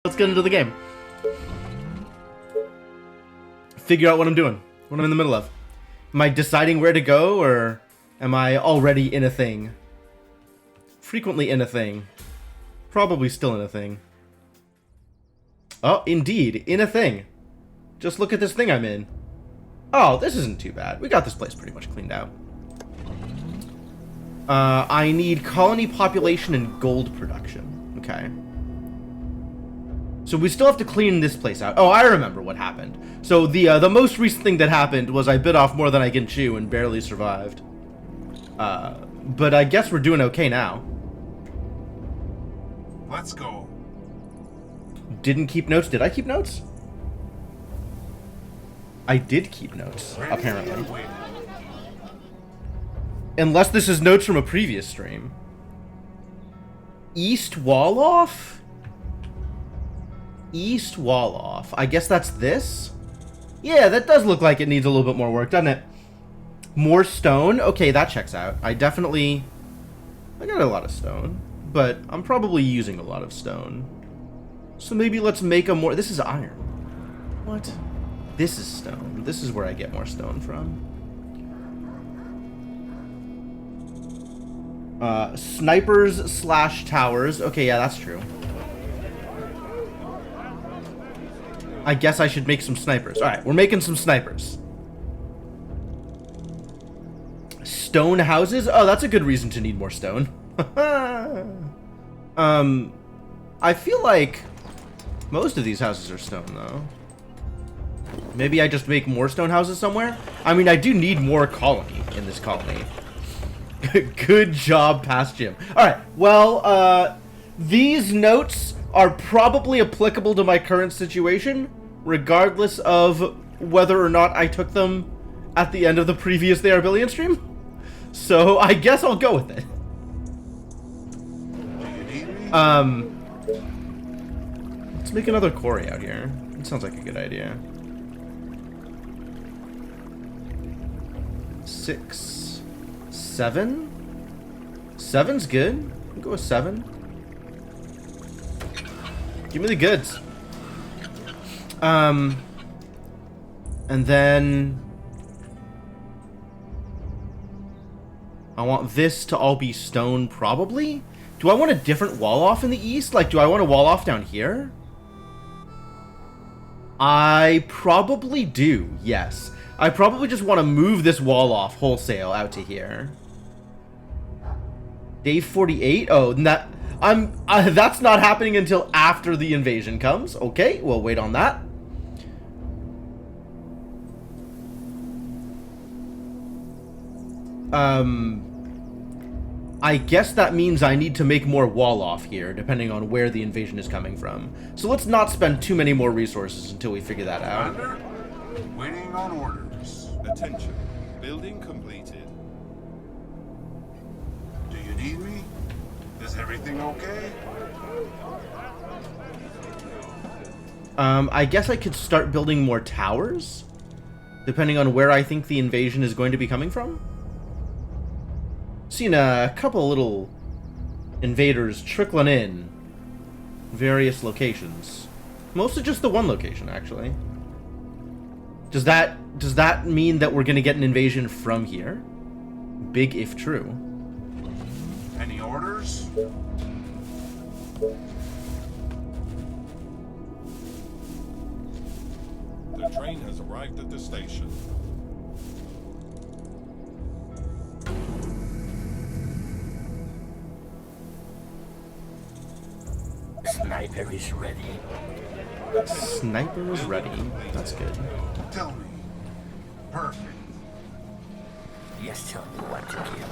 Let's get into the game. Figure out what I'm doing, what I'm in the middle of. Am I deciding where to go, or am I already in a thing? Frequently in a thing. Probably still in a thing. Oh, indeed, in a thing. Just look at this thing I'm in. Oh, this isn't too bad. We got this place pretty much cleaned out. I need colony population and gold production. Okay. So we still have to clean this place out. Oh, I remember what happened. So the most recent thing that happened was I bit off more than I can chew and barely survived. But I guess we're doing okay now. Let's go. Didn't keep notes. Did I keep notes? I did keep notes, apparently. Unless this is notes from a previous stream. East wall off? East wall off. I guess that's this? Yeah, that does look like it needs a little bit more work, doesn't it? More stone? Okay, that checks out. I got a lot of stone, but I'm probably using a lot of stone. So maybe let's make a more... This is iron. What? This is stone. This is where I get more stone from. Snipers / towers. Okay, yeah, that's true. I guess I should make some snipers. Alright, we're making some snipers. Stone houses? Oh, that's a good reason to need more stone. I feel like most of these houses are stone, though. Maybe I just make more stone houses somewhere? I mean, I do need more colony in this colony. Good job, past Jim. Alright, well, these notes are probably applicable to my current situation, regardless of whether or not I took them at the end of the previous They Are Billion stream. So I guess I'll go with it. Let's make another quarry out here. That sounds like a good idea. 6, 7. 7's good. We'll go with 7. Give me the goods. And then I want this to all be stone, probably. Do I want a different wall off in the east? Like, do I want a wall off down here? I probably do, yes. I probably just want to move this wall off wholesale out to here. Day 48? Oh, that's not happening until after the invasion comes. Okay, we'll wait on that. I guess that means I need to make more wall off here, depending on where the invasion is coming from. So let's not spend too many more resources until we figure that out. Commander, waiting on orders. Attention. Building completed. Do you need me? Is everything okay? I guess I could start building more towers, depending on where I think the invasion is going to be coming from. Seen a couple little invaders trickling in various locations. Mostly just the one location, actually. Does that mean that we're gonna get an invasion from here? Big if true. Any orders? The train has arrived at the station. Sniper is ready. Sniper is ready. That's good. Tell me. Perfect. Just tell me what to kill.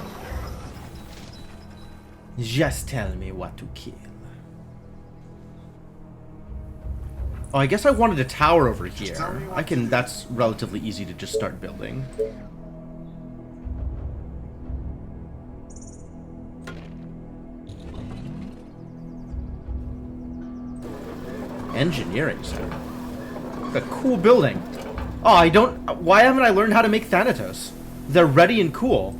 Just tell me what to kill. Oh, I guess I wanted a tower over here. That's relatively easy to just start building. Engineering center. What a cool building. Oh, why haven't I learned how to make Thanatos? They're ready and cool.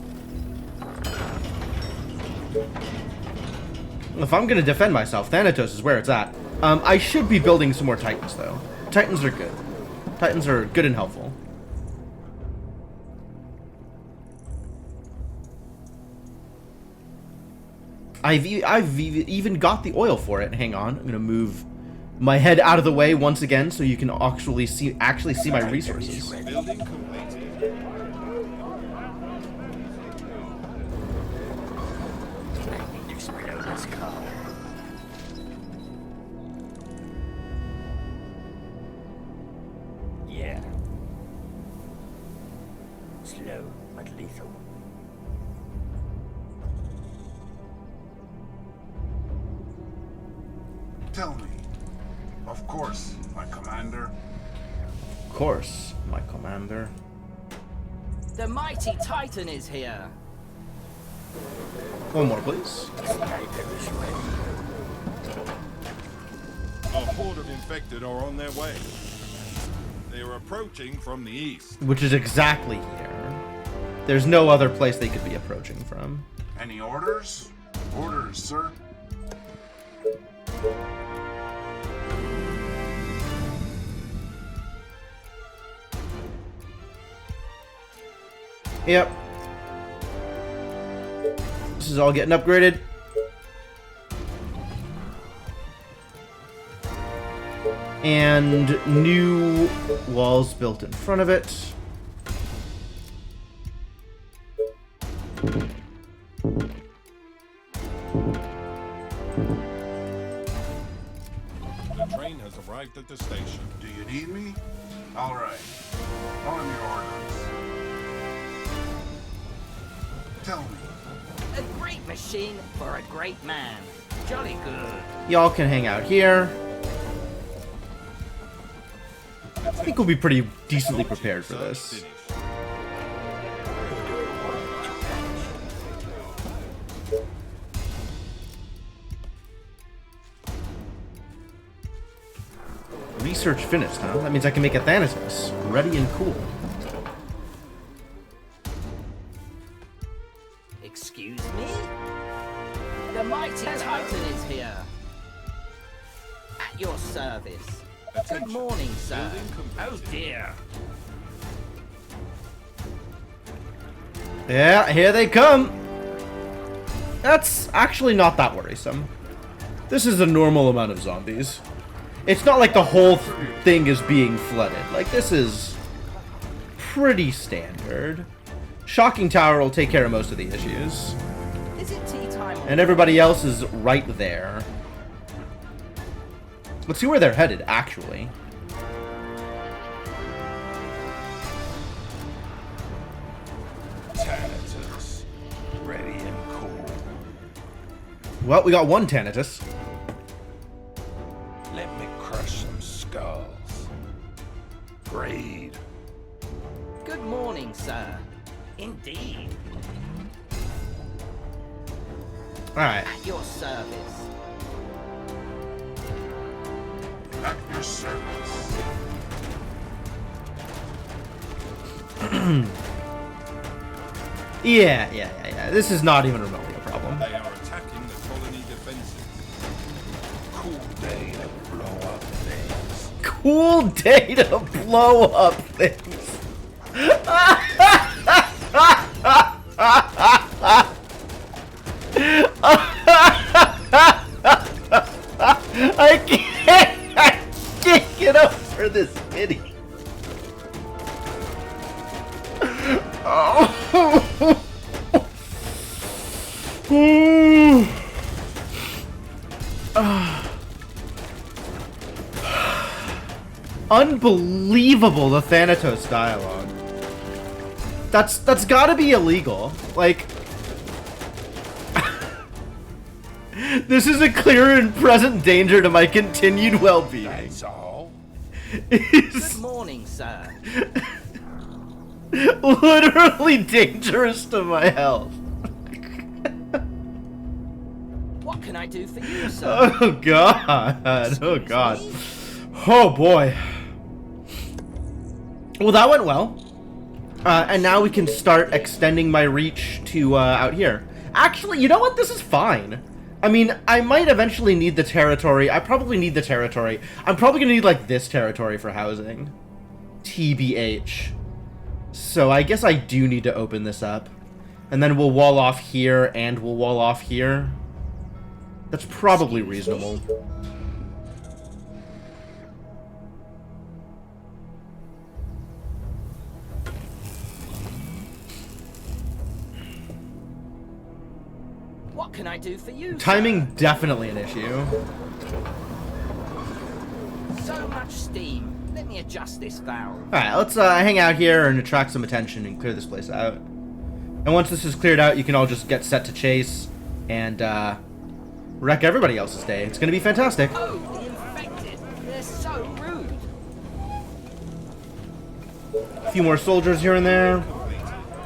If I'm gonna defend myself, Thanatos is where it's at. I should be building some more Titans, though. Titans are good. Titans are good and helpful. I've even got the oil for it. Hang on, I'm gonna move my head out of the way once again so you can actually see my resources. Building completed. I need to explode this car. Yeah. Slow but lethal. Tell me. Of course, my commander. Of course, my commander. The mighty Titan is here. One more, please. Sniper is ready. A horde of infected are on their way. They are approaching from the east. Which is exactly here. There's no other place they could be approaching from. Any orders? Orders, sir. Yep. This is all getting upgraded. And new walls built in front of it. The train has arrived at the station. Do you need me? All right. On your orders. Tell me. A great machine for a great man. Jolly good. Y'all can hang out here. I think we'll be pretty decently prepared for Search this. finished. Research finished, huh? That means I can make a Thanatos. Ready and cool. Excuse me? The mighty Titan is here. At your service. Good morning, sir. Oh dear. Yeah, here they come. That's actually not that worrisome. This is a normal amount of zombies. It's not like the whole thing is being flooded. Like, this is pretty standard. Shocking Tower will take care of most of the issues. Is it tea time? And everybody else is right there. Let's see where they're headed, actually. Thanatos. Ready and cool. Well, we got one Thanatos. Let me crush some skulls. Greed. Good morning, sir. Indeed. Alright. At your service. At your service. Yeah. This is not even remotely a problem. They are attacking the colony defenses. Cool day to blow up things. Cool day to blow up things. I can't get over this pity. Unbelievable, the Thanatos dialogue. That's gotta be illegal. Like, this is a clear and present danger to my continued well-being. That's all. It's Good morning, sir. literally dangerous to my health. What can I do for you, sir? Oh god. Oh god. Oh boy. Well, that went well. And now we can start extending my reach to out here. Actually, you know what? This is fine. I mean, I might eventually need the territory. I probably need the territory. I'm probably gonna need, like, this territory for housing. TBH. So I guess I do need to open this up. And then we'll wall off here, and we'll wall off here. That's probably reasonable. What can I do for you? Timing definitely an issue. So much steam. Let me adjust this valve. Alright, let's hang out here and attract some attention and clear this place out. And once this is cleared out, you can all just get set to chase and wreck everybody else's day. It's gonna be fantastic. Oh, the infected. They're so rude. A few more soldiers here and there.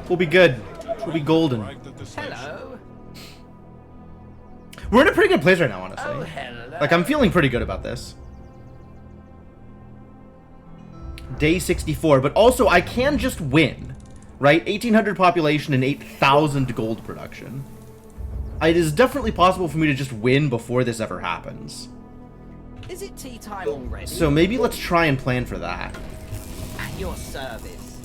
We'll be good. We'll be golden. Arrived at the station. Hello. We're in a pretty good place right now, honestly. Oh, hello. Like, I'm feeling pretty good about this. Day 64, but also I can just win, right? 1,800 population and 8,000 gold production. It is definitely possible for me to just win before this ever happens. Is it tea time already? So maybe let's try and plan for that. At your service.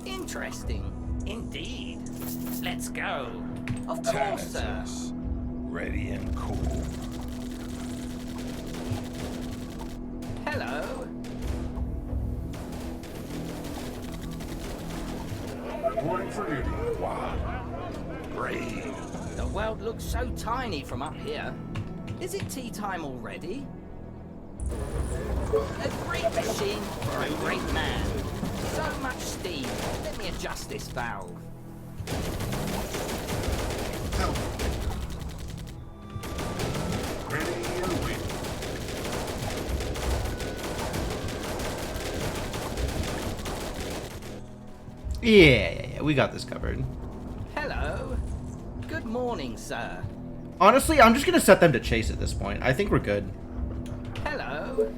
Interesting. Indeed. Let's go. Of course, sir. Thanatos, ready and cool. Hello. Reporting for duty. Wow. Brave. The world looks so tiny from up here. Is it tea time already? A great machine for a great man. So much steam. Let me adjust this valve. Tell me. Ready and waiting. Yeah, we got this covered. Hello. Good morning, sir. Honestly, I'm just gonna set them to chase at this point. I think we're good. Hello.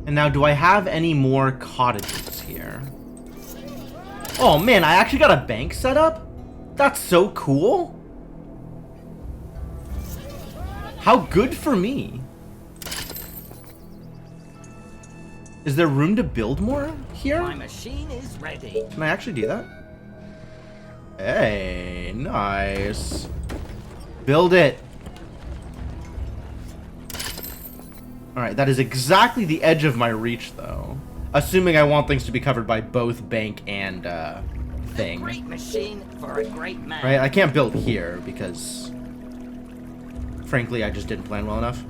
And now, do I have any more cottages here? Oh man, I actually got a bank set up? That's so cool. How good for me. Is there room to build more here? My machine is ready. Can I actually do that? Hey, nice. Build it. Alright, that is exactly the edge of my reach, though. Assuming I want things to be covered by both bank and, thing. A great machine for a great man. Right, I can't build here because... frankly, I just didn't plan well enough.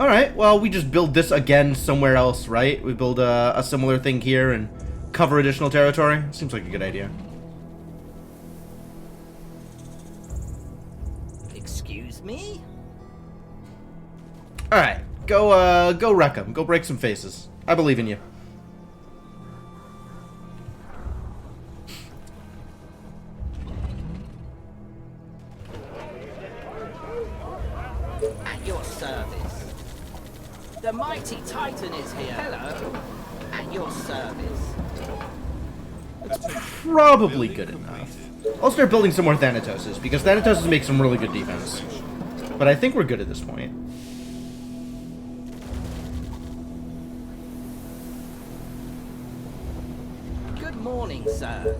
Alright, well, we just build this again somewhere else, right? We build a similar thing here and cover additional territory. Seems like a good idea. Excuse me? Alright, go wreck them. Go break some faces. I believe in you. At your service. The mighty Titan is here. Hello. At your service. Probably good enough. I'll start building some more Thanatoses, because Thanatoses make some really good defense. But I think we're good at this point. Good morning, sir.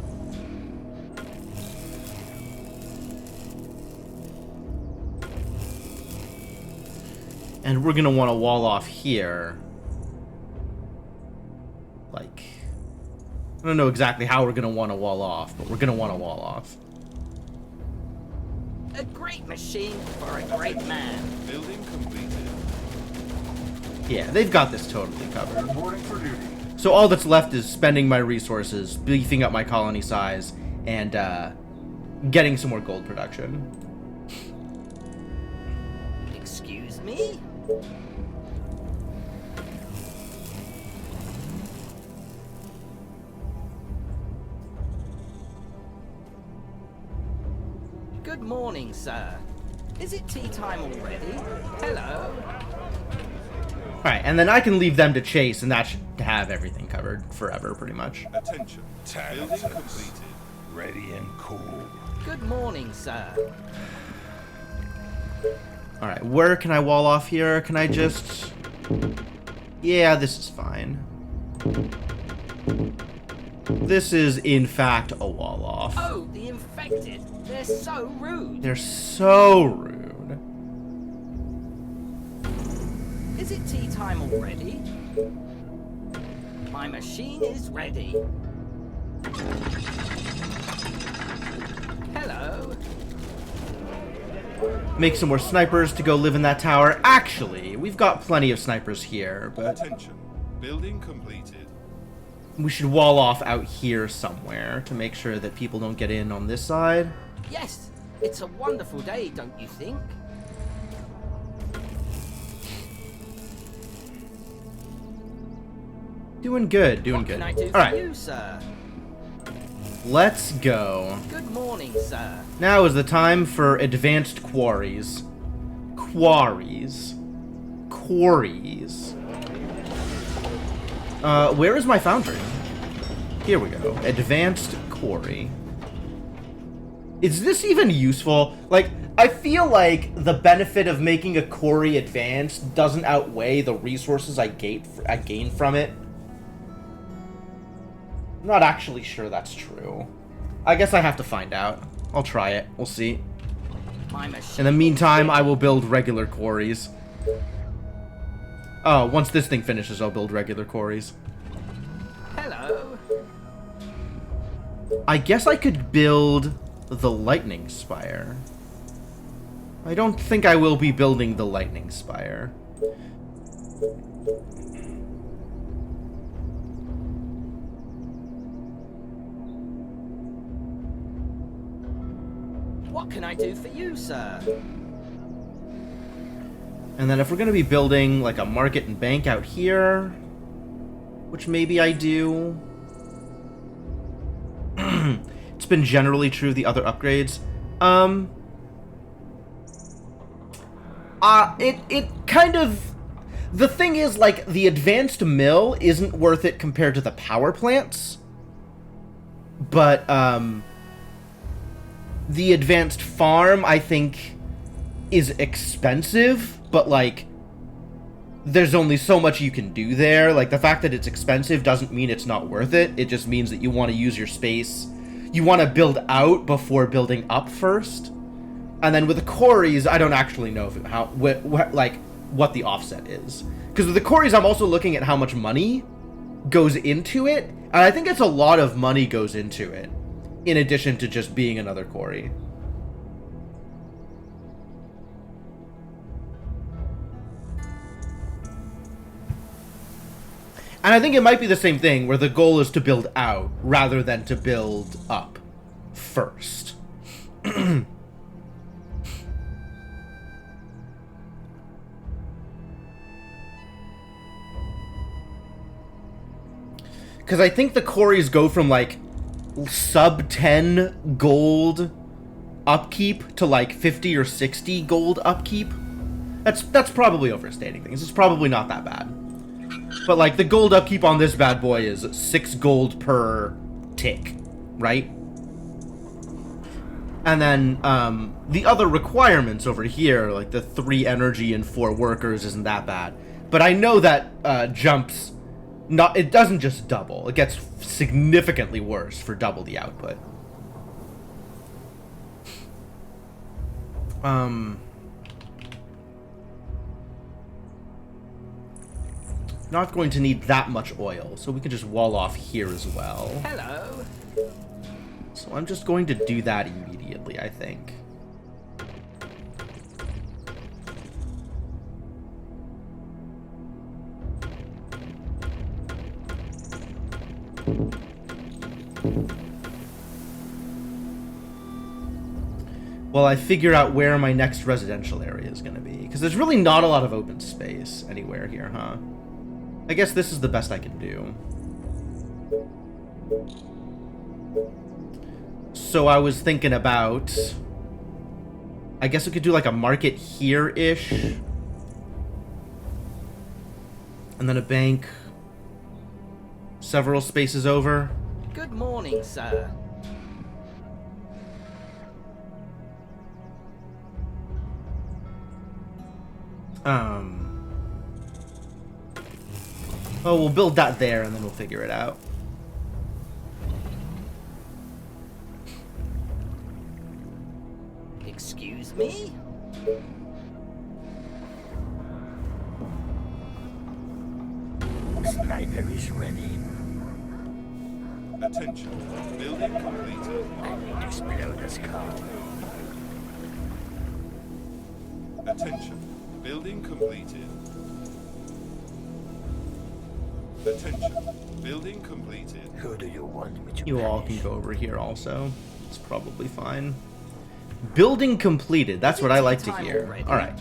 And we're gonna want to wall off here. Like... I don't know exactly how we're gonna want to wall off, but we're gonna want to wall off. A great machine for a great man. Building completed. Yeah, they've got this totally covered. Reporting for duty. So all that's left is spending my resources, beefing up my colony size, and getting some more gold production. Excuse me? Good morning, sir. Is it tea time already? Hello? Alright, and then I can leave them to chase, and that should have everything covered forever, pretty much. Attention. Building completed. Ready and cool. Good morning, sir. Alright, where can I wall off here? Can I just... Yeah, this is fine. This is, in fact, a wall off. Oh, the infected. They're so rude. They're so rude. Is it tea time already? My machine is ready. Hello? Make some more snipers to go live in that tower. Actually, we've got plenty of snipers here, but Attention. Building completed. we should wall off out here somewhere to make sure that people don't get in on this side. Yes, it's a wonderful day, don't you think? Doing good, doing What good. can I do All for right, you, sir? let's go. Good morning, sir. Now is the time for advanced quarries. Quarries. Quarries. Where is my foundry? Here we go. Advanced quarry. Is this even useful? Like, I feel like the benefit of making a quarry advanced doesn't outweigh the resources I gain from it. I'm not actually sure that's true. I guess I have to find out. I'll try it. We'll see. My machine In the meantime, I will build regular quarries. Oh, once this thing finishes, I'll build regular quarries. Hello? I guess I could build the lightning spire. I don't think I will be building the lightning spire. What can I do for you, sir? And then if we're going to be building like a market and bank out here, which maybe I do. It's been generally true of the other upgrades. It kind of... The thing is, like, the advanced mill isn't worth it compared to the power plants. But, the advanced farm, I think, is expensive, but, like, there's only so much you can do there. Like, the fact that it's expensive doesn't mean it's not worth it. It just means that you want to use your space. You want to build out before building up first. And then with the quarries, I don't actually know what the offset is. Because with the quarries, I'm also looking at how much money goes into it. And I think it's a lot of money goes into it, in addition to just being another quarry. And I think it might be the same thing, where the goal is to build out, rather than to build up first. Because I think the quarries go from, like, sub 10 gold upkeep to, like, 50 or 60 gold upkeep. That's probably overstating things. It's probably not that bad. But, like, the gold upkeep on this bad boy is 6 gold per tick, right? And then, the other requirements over here, like the 3 energy and 4 workers, isn't that bad. But I know that, jumps... it doesn't just double. It gets significantly worse for double the output. Not going to need that much oil, so we can just wall off here as well. Hello? So I'm just going to do that immediately, I think. While I figure out where my next residential area is going to be. Because there's really not a lot of open space anywhere here, huh? I guess this is the best I can do. So I was thinking about I guess we could do like a market here-ish. And then a bank several spaces over. Good morning, sir. Oh, we'll build that there and then we'll figure it out. Excuse me? Sniper is ready. Attention. Building completed. I need exploder's card. Attention. Building completed. Attention. Building completed. Who do you want me to You all punish? can go over here also. It's probably fine. Building completed. That's what I like to hear. Alright.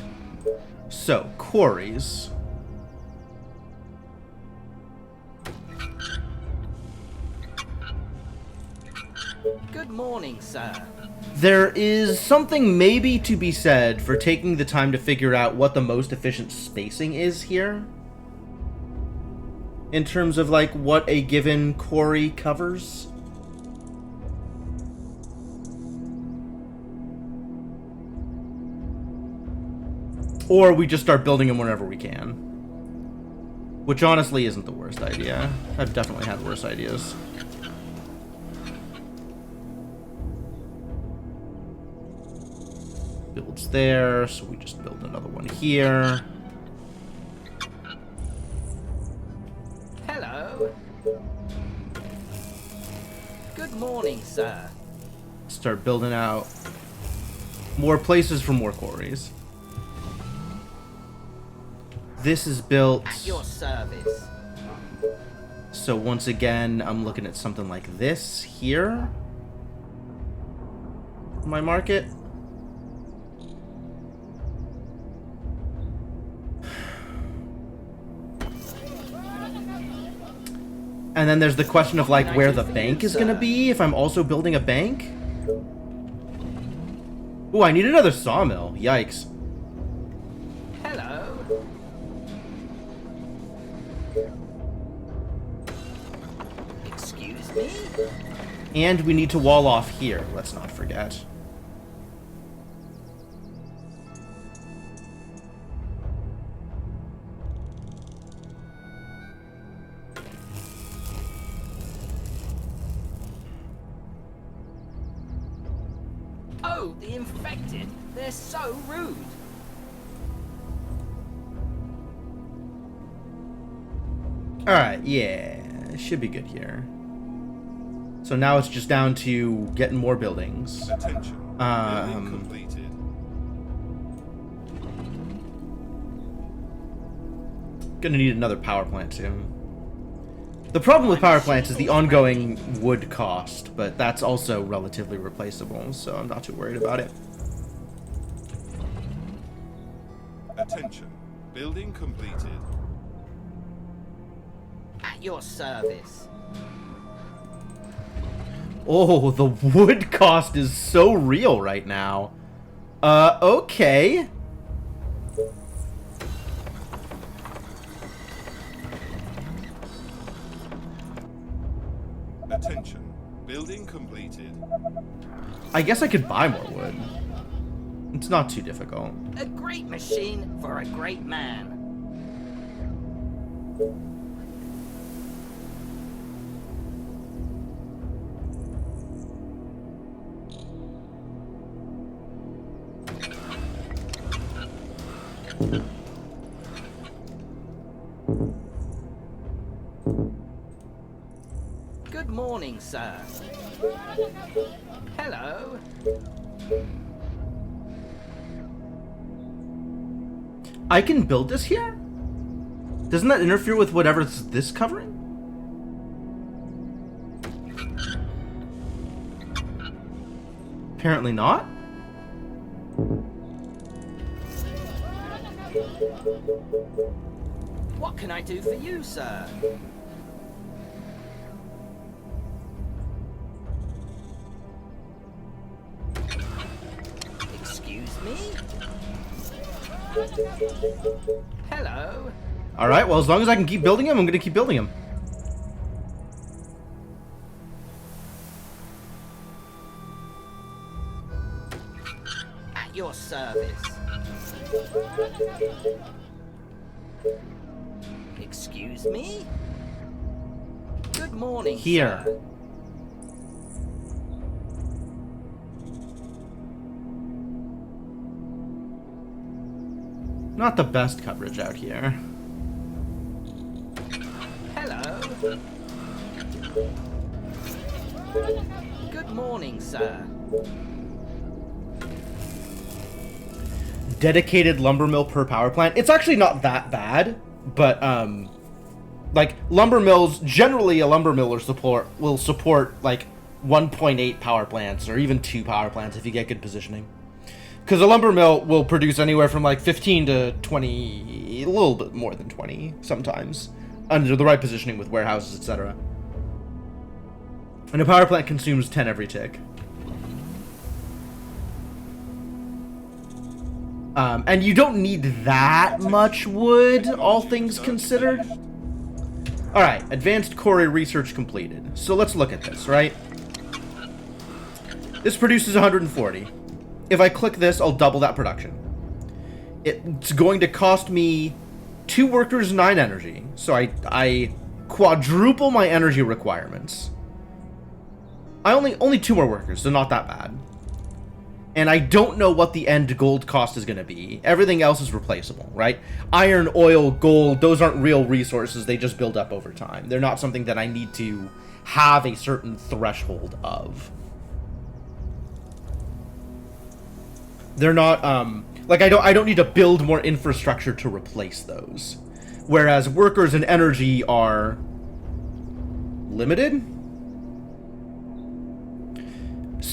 So, quarries. Good morning, sir. There is something maybe to be said for taking the time to figure out what the most efficient spacing is here. In terms of, like, what a given quarry covers. Or we just start building them whenever we can. Which honestly isn't the worst idea. I've definitely had worse ideas. Builds there, so we just build another one here. Hello. Good morning, sir. Start building out more places for more quarries. This is built, At your service. so once again, I'm looking at something like this here. My market. And then there's the question of, like, where the bank is gonna be, if I'm also building a bank. Ooh, I need another sawmill. Yikes. Hello. Excuse me? And we need to wall off here, let's not forget. Oh, the infected. They're so rude. Alright, yeah. Should be good here. So now it's just down to getting more buildings. Attention. Building completed. Gonna need another power plant soon. The problem with power plants is the ongoing wood cost, but that's also relatively replaceable, so I'm not too worried about it. Attention. Building completed. At your service. Oh, the wood cost is so real right now. Okay. Attention. Building completed. I guess I could buy more wood. It's not too difficult. A great machine for a great man. Good morning, sir. Hello. I can build this here? Doesn't that interfere with whatever's this covering? Apparently not. What can I do for you, sir? Excuse me? Hello? Alright, well, as long as I can keep building them, I'm gonna keep building them. At your service. Excuse me? Good morning, Here. sir. Not the best coverage out here. Hello? Good morning, sir. Dedicated lumber mill per power plant. It's actually not that bad, but like lumber mills, generally a lumber mill will support like 1.8 power plants or even 2 power plants if you get good positioning. Because a lumber mill will produce anywhere from like 15 to 20, a little bit more than 20 sometimes, under the right positioning with warehouses, etc. And a power plant consumes 10 every tick. And you don't need that much wood, all things considered. Alright, advanced quarry research completed. So let's look at this, right? This produces 140. If I click this, I'll double that production. It's going to cost me 2 workers, 9 energy. So I quadruple my energy requirements. I only 2 more workers, so not that bad. And I don't know what the end gold cost is going to be. Everything else is replaceable, right? Iron, oil, gold, those aren't real resources. They just build up over time. They're not something that I need to have a certain threshold of. They're not, like, I don't need to build more infrastructure to replace those. Whereas workers and energy are limited.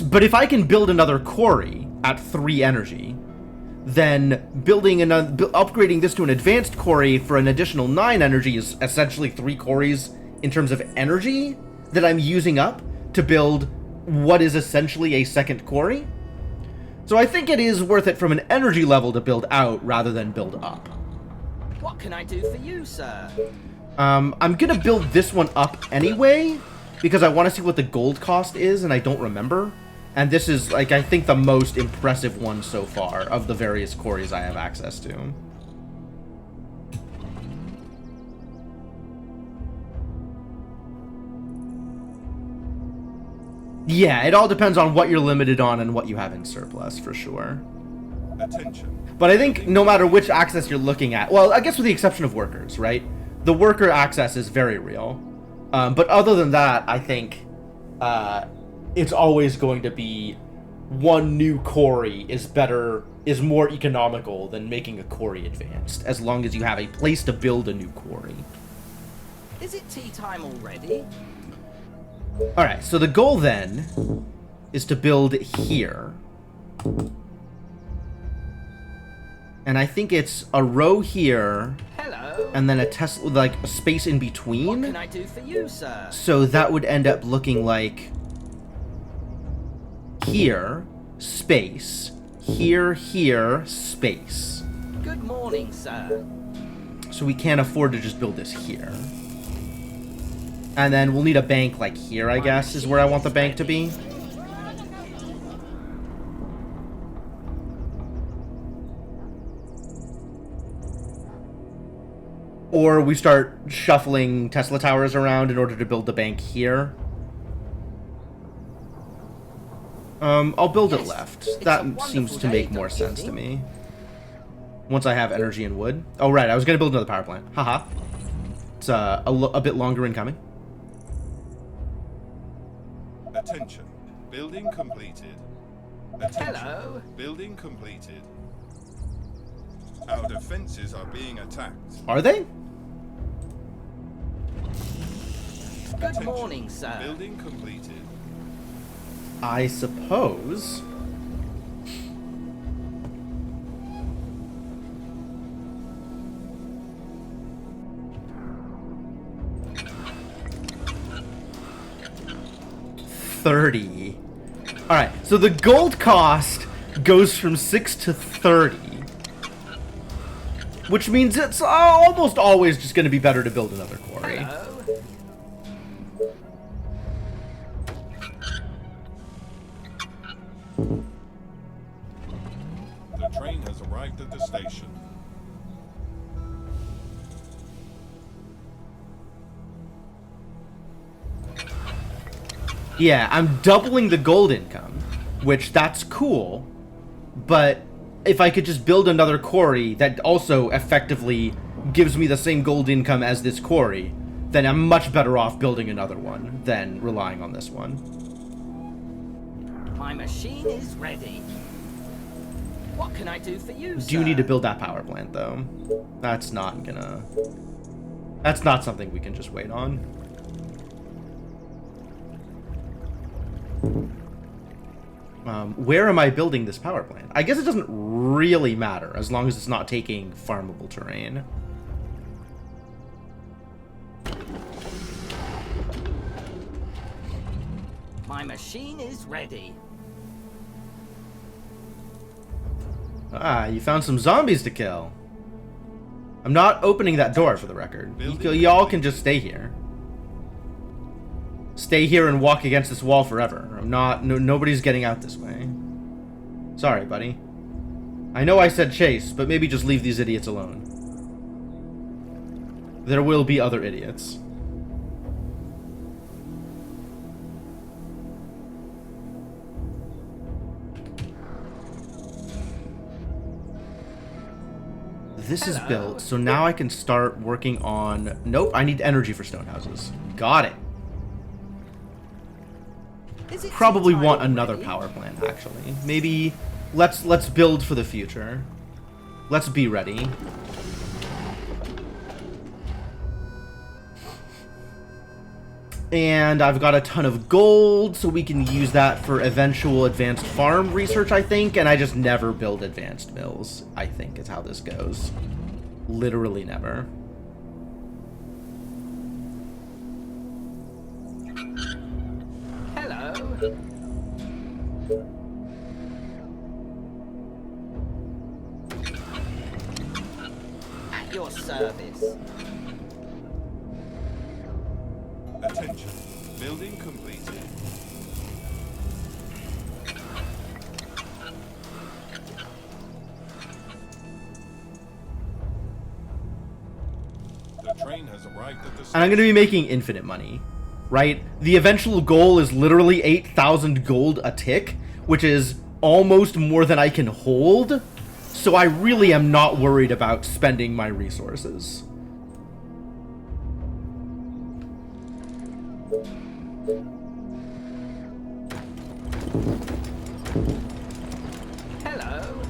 But if I can build another quarry at 3 energy, then upgrading this to an advanced quarry for an additional 9 energy is essentially 3 quarries in terms of energy that I'm using up to build what is essentially a second quarry. So I think it is worth it from an energy level to build out rather than build up. What can I do for you, sir? I'm gonna build this one up anyway, because I want to see what the gold cost is, and I don't remember. And this is, like, I think the most impressive one so far of the various quarries I have access to. Yeah, it all depends on what you're limited on and what you have in surplus, for sure. Attention. But I think no matter which access you're looking at, well, I guess with the exception of workers, right? The worker access is very real. But other than that, I think it's always going to be one new quarry is more economical than making a quarry advanced, as long as you have a place to build a new quarry. Is it tea time already? Alright, so the goal then is to build here. And I think it's a row here. Hello? And then a Tesla, like a space in between. What can I do for you, sir? So that would end up looking like here, space, here, space. Good morning, sir. So we can't afford to just build this here. And then we'll need a bank like here, I guess, is where I want the bank to be. Or we start shuffling Tesla towers around in order to build the bank here. I'll build it left. That seems to make more sense to me. Once I have energy and wood. Oh, right, I was going to build another power plant. Haha. It's a bit longer in coming. Attention. Building completed. Attention. Hello? Building completed. Our defenses are being attacked. Are they? Good Attention. morning, sir. Building completed. I suppose. $30. Alright, so the gold cost goes from 6 to 30. Which means it's almost always just going to be better to build another quarry. Hello. The train has arrived at the station. Yeah, I'm doubling the gold income, which that's cool, but if I could just build another quarry that also effectively gives me the same gold income as this quarry, then I'm much better off building another one than relying on this one. My machine is ready. What can I do for you, Do you need to build that power plant, though? That's not something we can just wait on. Where am I building this power plant? I guess it doesn't really matter as long as it's not taking farmable terrain. My machine is ready. Ah, you found some zombies to kill. I'm not opening that door for the record. Y'all can just stay here. Stay here and walk against this wall forever. Nobody's getting out this way. Sorry, buddy. I know I said chase, but maybe just leave these idiots alone. There will be other idiots. This is built, so now I can start working on... Nope, I need energy for stone houses. Got it. Probably want another power plant, actually. Maybe let's build for the future. Let's be ready. And I've got a ton of gold, so we can use that for eventual advanced farm research, I think. And I just never build advanced mills, I think is how this goes. Literally never. Hello. At your service. Attention. Building completed. The train has arrived at the station. And I'm going to be making infinite money, right? The eventual goal is literally 8,000 gold a tick, which is almost more than I can hold. So I really am not worried about spending my resources. Hello.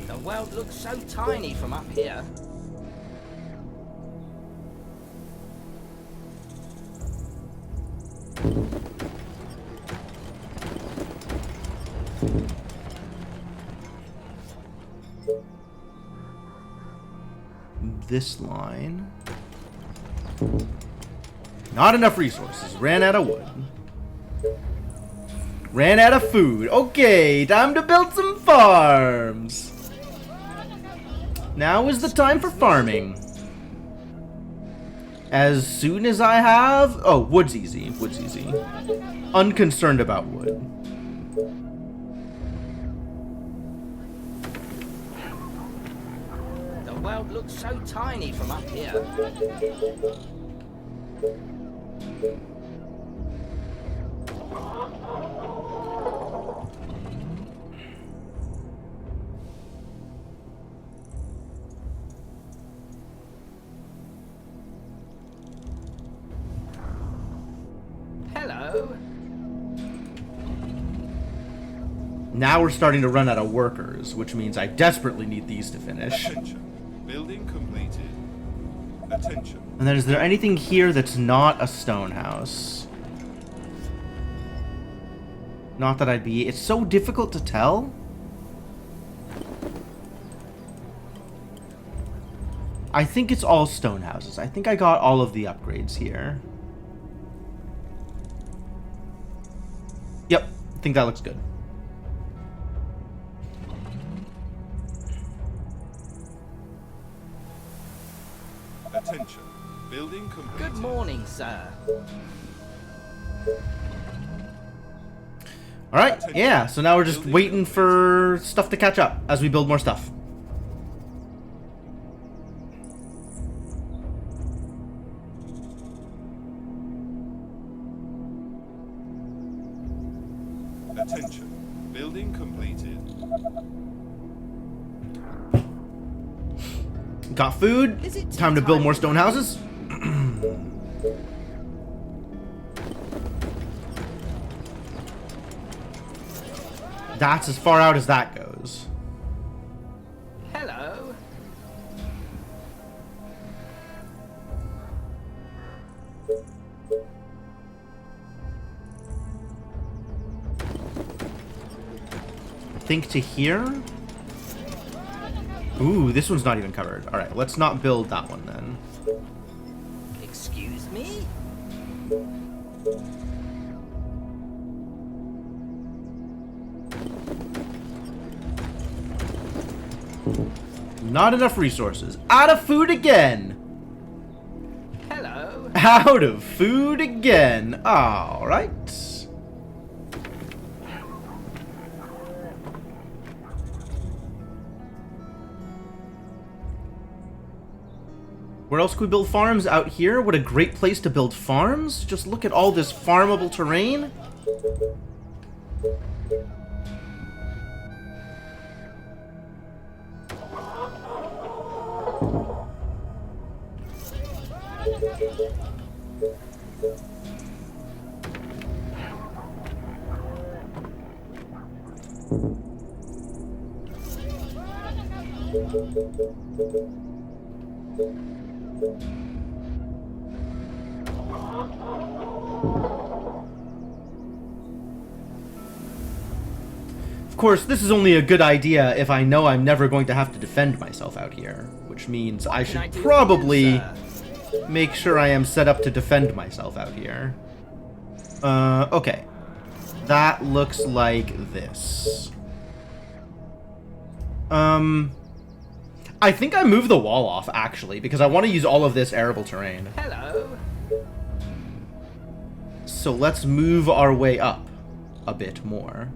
The world looks so tiny from up here. This line. Not enough resources. Ran out of wood. Ran out of food. Okay, time to build some farms. Now is the time for farming. As soon as I have... Oh, wood's easy. Wood's easy. Unconcerned about wood. The world looks so tiny from up here. Hello. Now we're starting to run out of workers, which means I desperately need these to finish. Attention. Building completed. Attention. And then is there anything here that's not a stone house? Not that I'd be... It's so difficult to tell. I think it's all stone houses. I think I got all of the upgrades here. I think that looks good. Attention. Building completed. Good morning, sir. Alright, yeah, so now we're just waiting for stuff to catch up as we build more stuff. Attention. Building completed. Got food. Is it Time to build more stone houses. That's as far out as that goes. Hello. Think to here. Ooh, this one's not even covered. All right, let's not build that one then. Excuse me? Not enough resources. Out of food again. Hello. Out of food again. All right. Where else could we build farms? Out here? What a great place to build farms. Just look at all this farmable terrain. Of course, this is only a good idea if I know I'm never going to have to defend myself out here, which means I should probably make sure I am set up to defend myself out here. Okay. That looks like this. I think I moved the wall off, actually, because I want to use all of this arable terrain. Hello. So let's move our way up a bit more.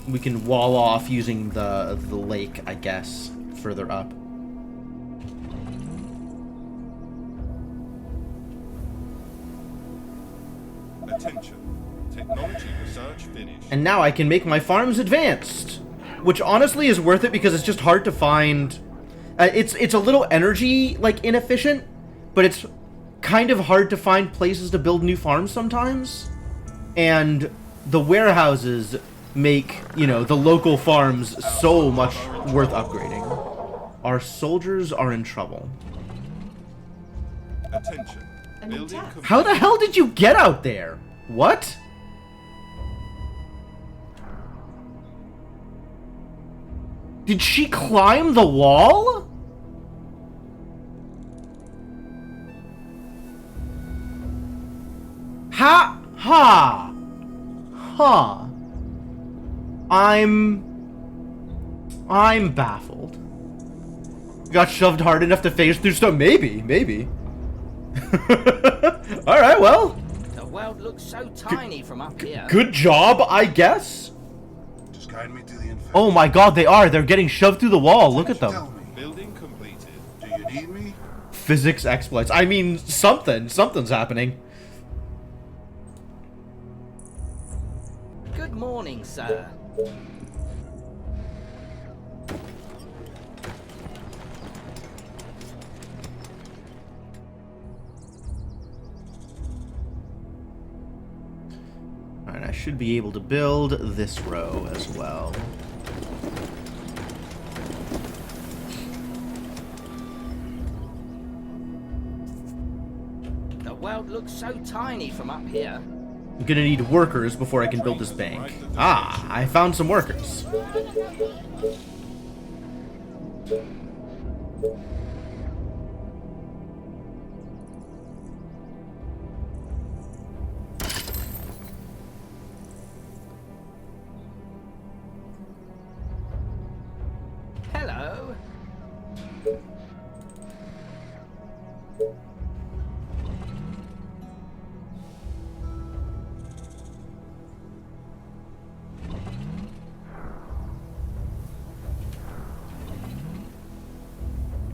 We can wall off using the lake, I guess, further up. Attention. Technology research finished. And now I can make my farms advanced, which honestly is worth it because it's just hard to find. It's a little energy like inefficient, but it's kind of hard to find places to build new farms sometimes. And the warehouses make, you know, the local farms so much worth upgrading. Our soldiers are in trouble. Attention. Building complete. How the hell did you get out there? What? Did she climb the wall? Ha! Ha! Huh. I'm baffled. Got shoved hard enough to phase through stuff? Maybe. Alright, well. The world looks so tiny from up here. Good job, I guess. Just guide me to the infected. Oh my god, they are. They're getting shoved through the wall. Look at Tell them. me, Building completed. do you need me? Physics exploits. I mean, something's happening. Good morning, sir. Alright, I should be able to build this row as well. The world looks so tiny from up here. I'm gonna need workers before I can build this bank. Ah, I found some workers.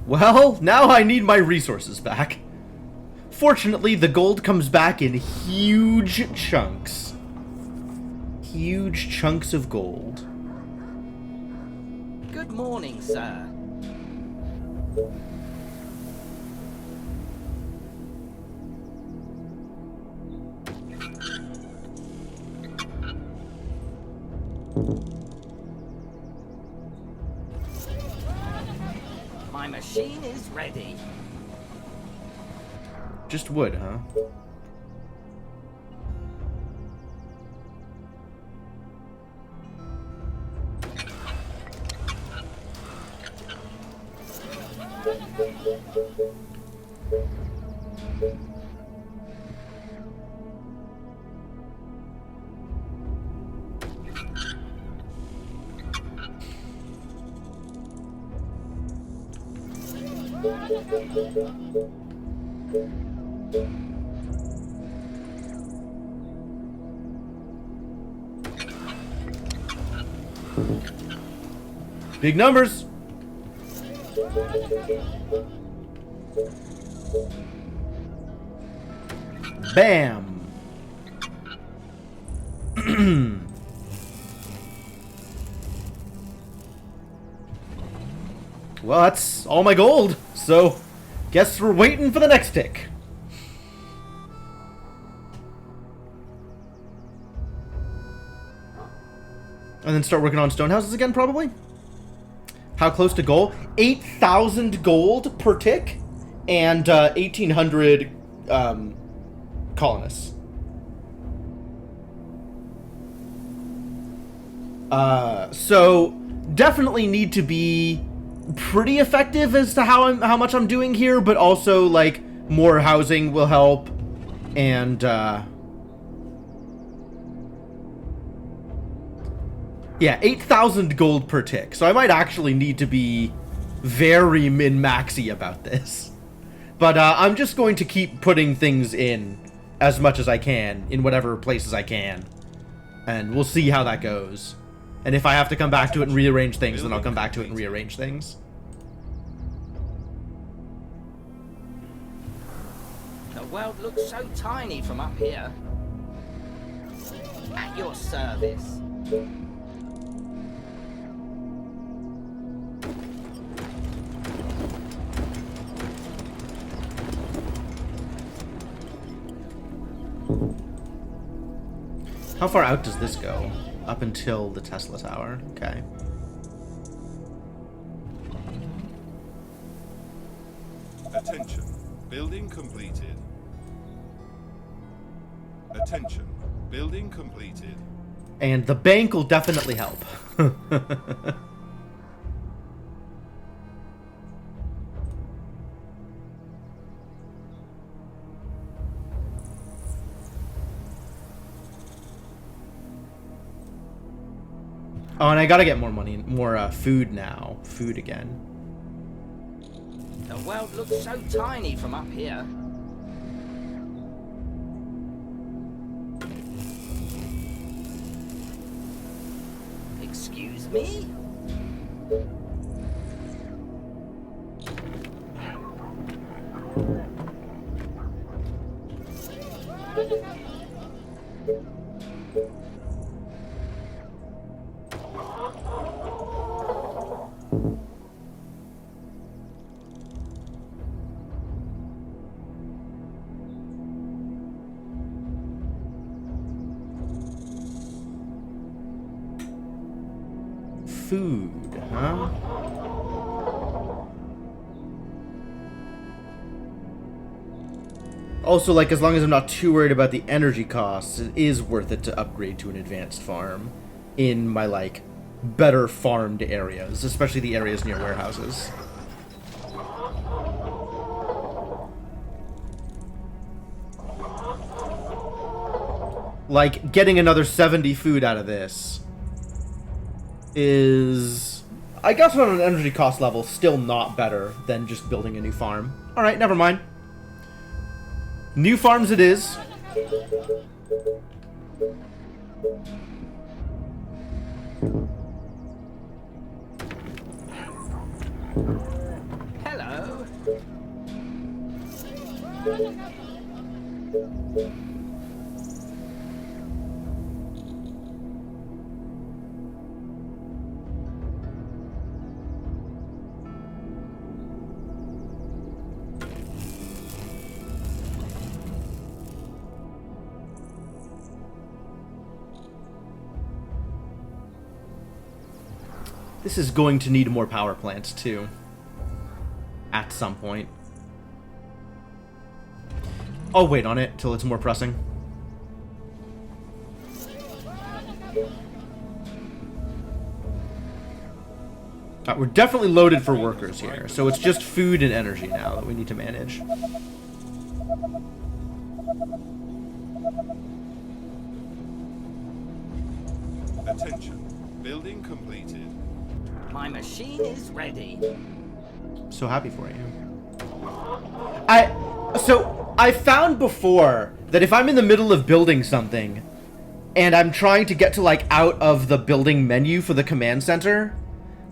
Well, now I need my resources back. Fortunately, the gold comes back in huge chunks. Huge chunks of gold. Good morning, sir. My machine is ready. Just wood, huh? Big numbers. Bam. Well, that's all my gold. So, guess we're waiting for the next tick. And then start working on stone houses again, probably. How close to goal? 8,000 gold per tick, and 1,800 colonists. So definitely need to be pretty effective as to how much I'm doing here, but also like more housing will help, and yeah, 8,000 gold per tick. So I might actually need to be very min-maxy about this. But I'm just going to keep putting things in as much as I can in whatever places I can. And we'll see how that goes. And if I have to come back to it and rearrange things, then I'll come back to it and rearrange things. The world looks so tiny from up here. At your service. How far out does this go? Up until the Tesla Tower. Okay. Attention. Building completed. Attention. Building completed. And the bank will definitely help. Oh, and I gotta get more money, more food now. Food again. The world looks so tiny from up here. Excuse me? Food, huh? Also, like, as long as I'm not too worried about the energy costs, it is worth it to upgrade to an advanced farm in my, like, better farmed areas, especially the areas near warehouses. Like, getting another 70 food out of this is, I guess on an energy cost level, still not better than just building a new farm. Alright, never mind. New farms it is. Hello? This is going to need more power plants, too. At some point. I'll wait on it till it's more pressing. We're definitely loaded for workers here, so it's just food and energy now that we need to manage. Attention. Building completed. My machine is ready. So happy for you. I found before that if I'm in the middle of building something and I'm trying to get to like out of the building menu for the command center,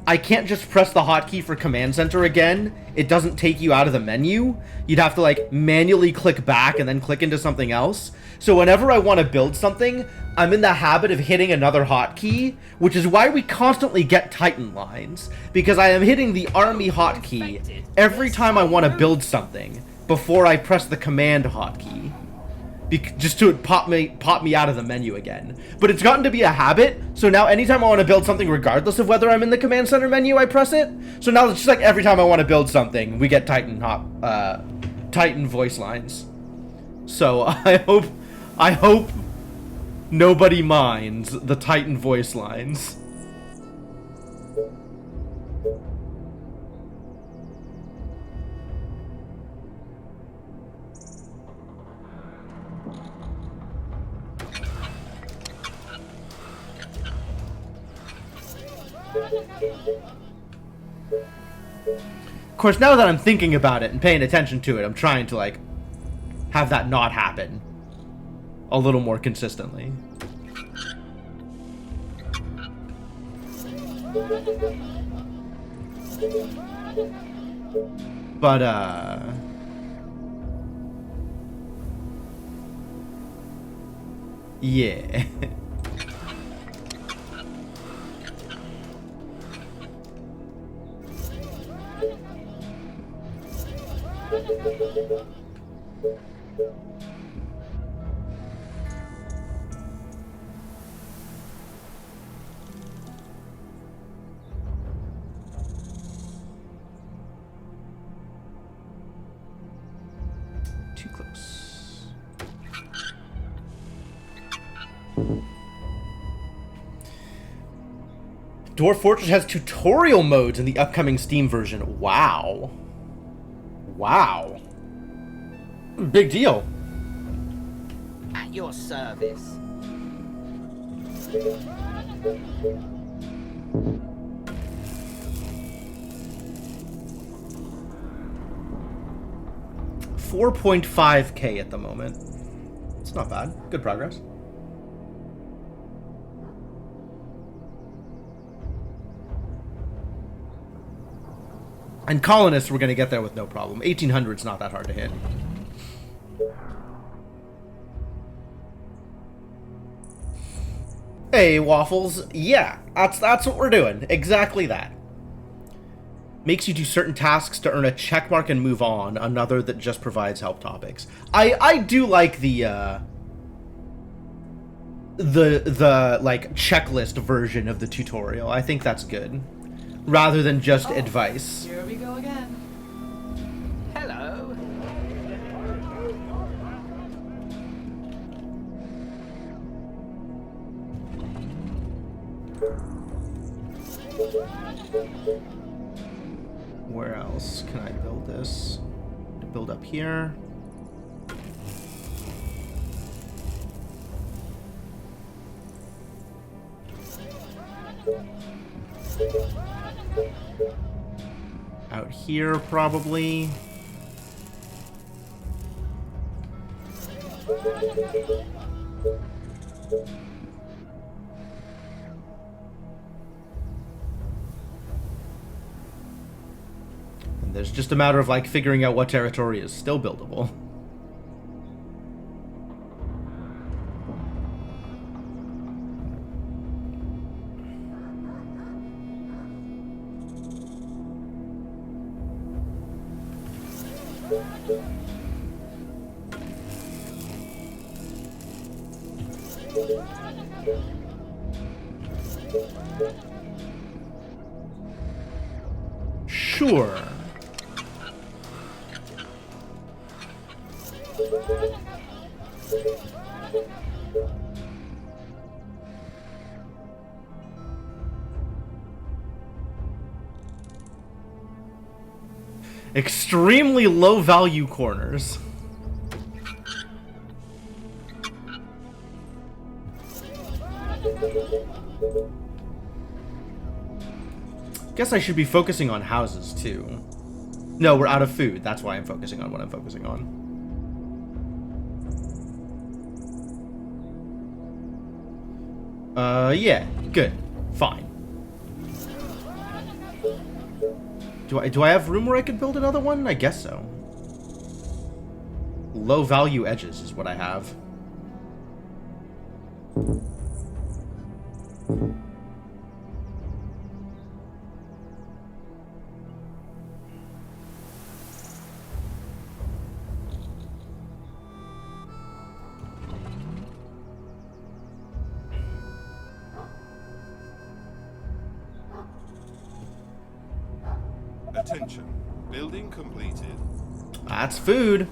I can't just press the hotkey for command center again. It doesn't take you out of the menu. You'd have to like manually click back and then click into something else. So whenever I want to build something, I'm in the habit of hitting another hotkey, which is why we constantly get Titan lines, because I am hitting the army hotkey every time I want to build something before I press the command hotkey, just to pop me out of the menu again. But it's gotten to be a habit, so now anytime I want to build something, regardless of whether I'm in the command center menu, I press it. So now it's just like every time I want to build something, we get Titan voice lines. So I hope nobody minds the Titan voice lines. Of course, now that I'm thinking about it and paying attention to it, I'm trying to, like, have that not happen a little more consistently. But, yeah. Too close. Dwarf Fortress has tutorial modes in the upcoming Steam version. Wow. Wow. Big deal. At your service. $4.5K at the moment. It's not bad. Good progress. And colonists, we're going to get there with no problem. 1800's not that hard to hit. Hey, Waffles. Yeah, that's what we're doing. Exactly that. Makes you do certain tasks to earn a check mark and move on. Another that just provides help topics. I do like the like checklist version of the tutorial. I think that's good. Rather than just advice. Here we go again. Hello. Where else can I build this? To build up here. Out here, probably. And there's just a matter of, like, figuring out what territory is still buildable. Sure. Extremely low value corners. Guess I should be focusing on houses too. No, we're out of food. That's why I'm focusing on what I'm focusing on. Yeah, good. Fine. Do I have room where I could build another one? I guess so. Low value edges is what I have. Attention. Building completed. That's food.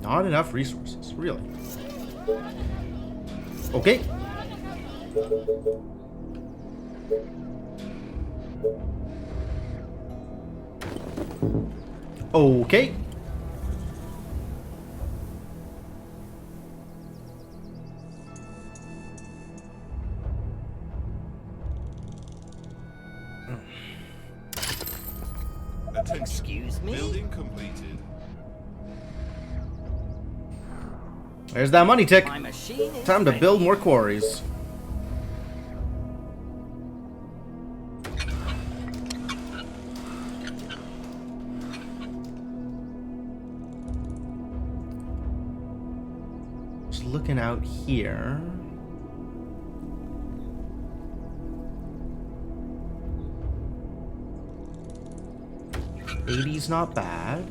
Not enough resources, really. Okay. Okay. Attention. Excuse me? Building completed. There's that money tick. My machine is Time to ready. build more quarries. Just looking out here. '80's not bad.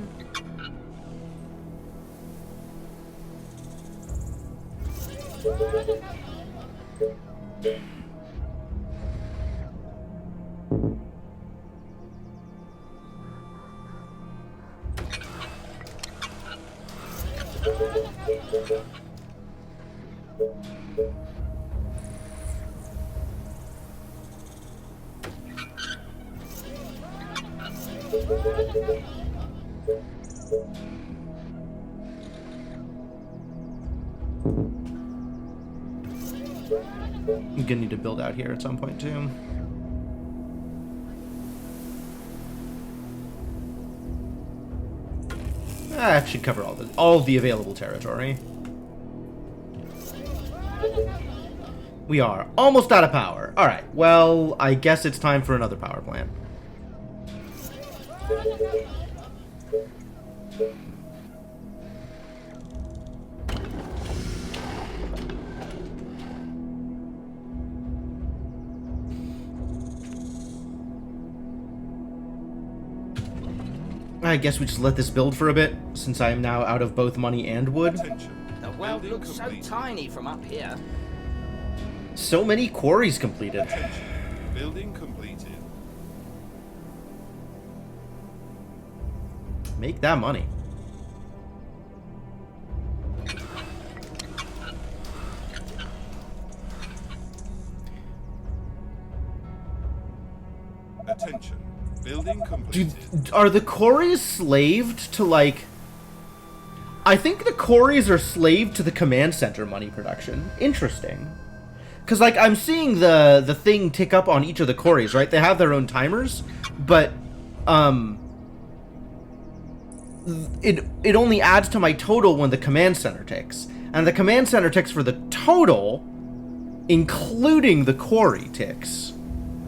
I'm gonna need to build out here at some point too. That should cover all the available territory. We are almost out of power. All right. Well, I guess it's time for another power plant. I guess we just let this build for a bit, since I am now out of both money and wood. Attention. The world Building looks so completed. tiny from up here. So many quarries completed. Attention. Building completed. Make that money. Attention. Building completed. Are the quarries slaved to, like... I think the quarries are slaved to the command center money production. Interesting. Because, like, I'm seeing the thing tick up on each of the quarries, right? They have their own timers, but, it only adds to my total when the command center ticks. And the command center ticks for the total, including the quarry ticks.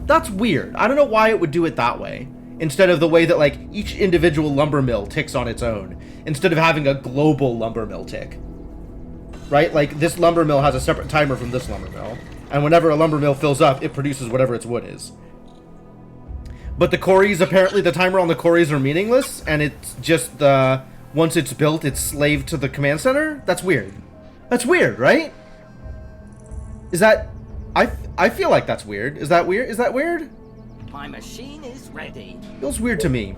That's weird. I don't know why it would do it that way, instead of the way that, like, each individual lumber mill ticks on its own, instead of having a global lumber mill tick. right? Like, this lumber mill has a separate timer from this lumber mill. And whenever a lumber mill fills up, it produces whatever its wood is. But the quarries, apparently the timer on the quarries are meaningless, and it's just, once it's built, it's slave to the command center? That's weird. That's weird, right? Is that... I feel like that's weird. Is that weird? Is that weird? My machine is ready. Feels weird to me.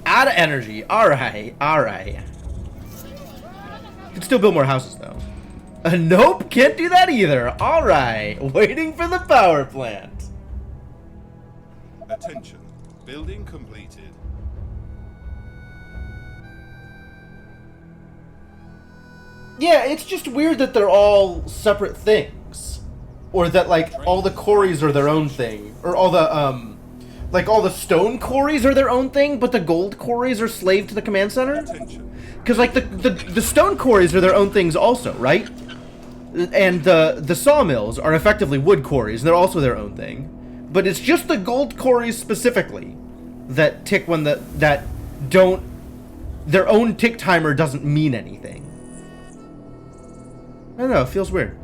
Out of energy. Alright, alright. Can still build more houses, though. Nope, can't do that either. Alright, waiting for the power plant. Attention. Building completed. Yeah, it's just weird that they're all separate things. Or that, like, all the quarries are their own thing. Or all the, like, all the stone quarries are their own thing, but the gold quarries are slave to the command center? Attention. Because, like, the stone quarries are their own things also, right? And the sawmills are effectively wood quarries, and they're also their own thing. But it's just the gold quarries specifically that tick when that don't... Their own tick timer doesn't mean anything. I don't know, it feels weird.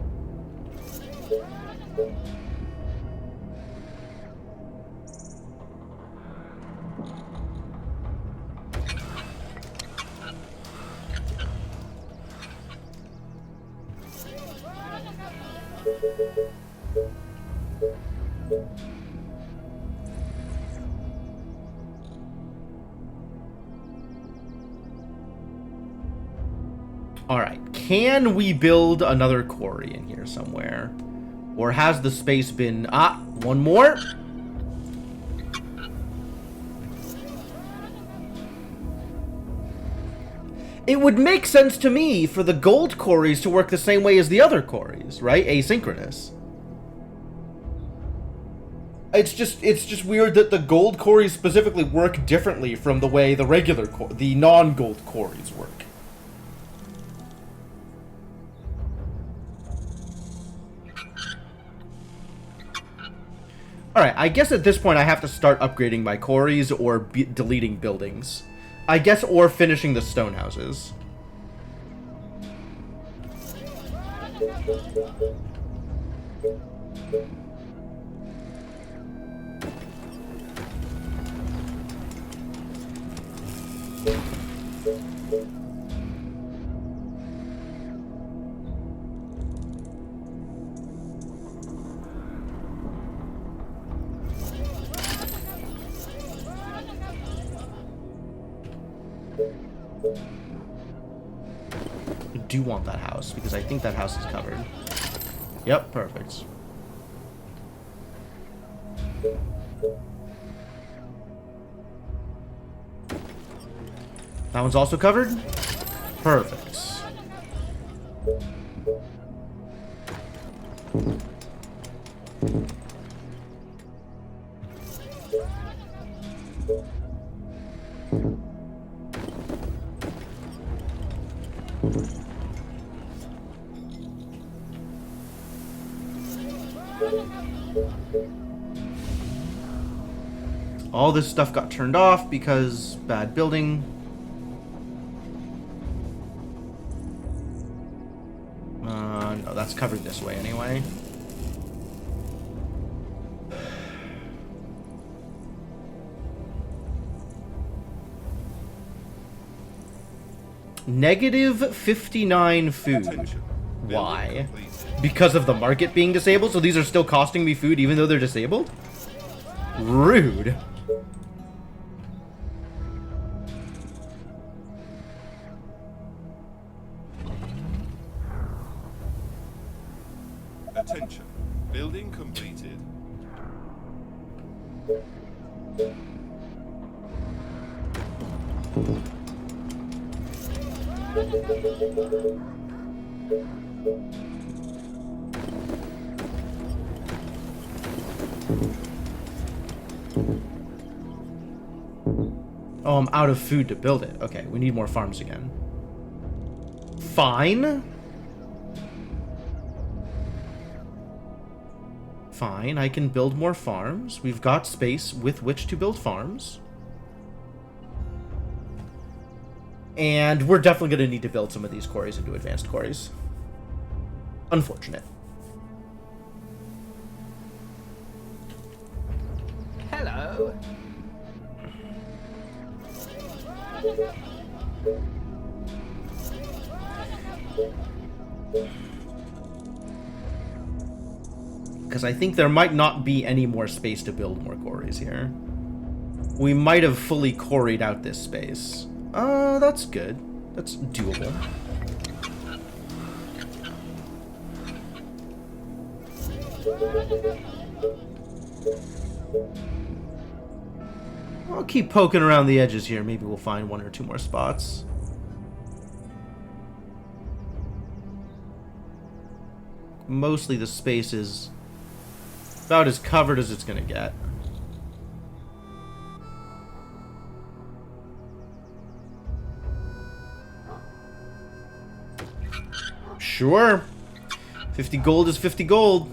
Alright, can we build another quarry in here somewhere? Or has the space been... Ah, one more? It would make sense to me for the gold quarries to work the same way as the other quarries, right? Asynchronous. It's just weird that the gold quarries specifically work differently from the way the regular, the non-gold quarries work. Alright, I guess at this point I have to start upgrading my quarries or deleting buildings. I guess, or finishing the stone houses. I do want that house because I think that house is covered. Yep, perfect. That one's also covered? Perfect. All this stuff got turned off because bad building. No, that's covered this way anyway. Negative 59 food. Attention. Why? Building completed. Because of the market being disabled? So these are still costing me food even though they're disabled? Rude. Attention. Building completed. Oh, I'm out of food to build it. Okay, we need more farms again. Fine. Fine, I can build more farms. We've got space with which to build farms. And we're definitely going to need to build some of these quarries into advanced quarries. Unfortunate. Hello. Because I think there might not be any more space to build more quarries here. We might have fully quarried out this space. That's good. That's doable. I'll keep poking around the edges here. Maybe we'll find one or two more spots. Mostly the space is about as covered as it's gonna get. Sure. 50 gold is 50 gold.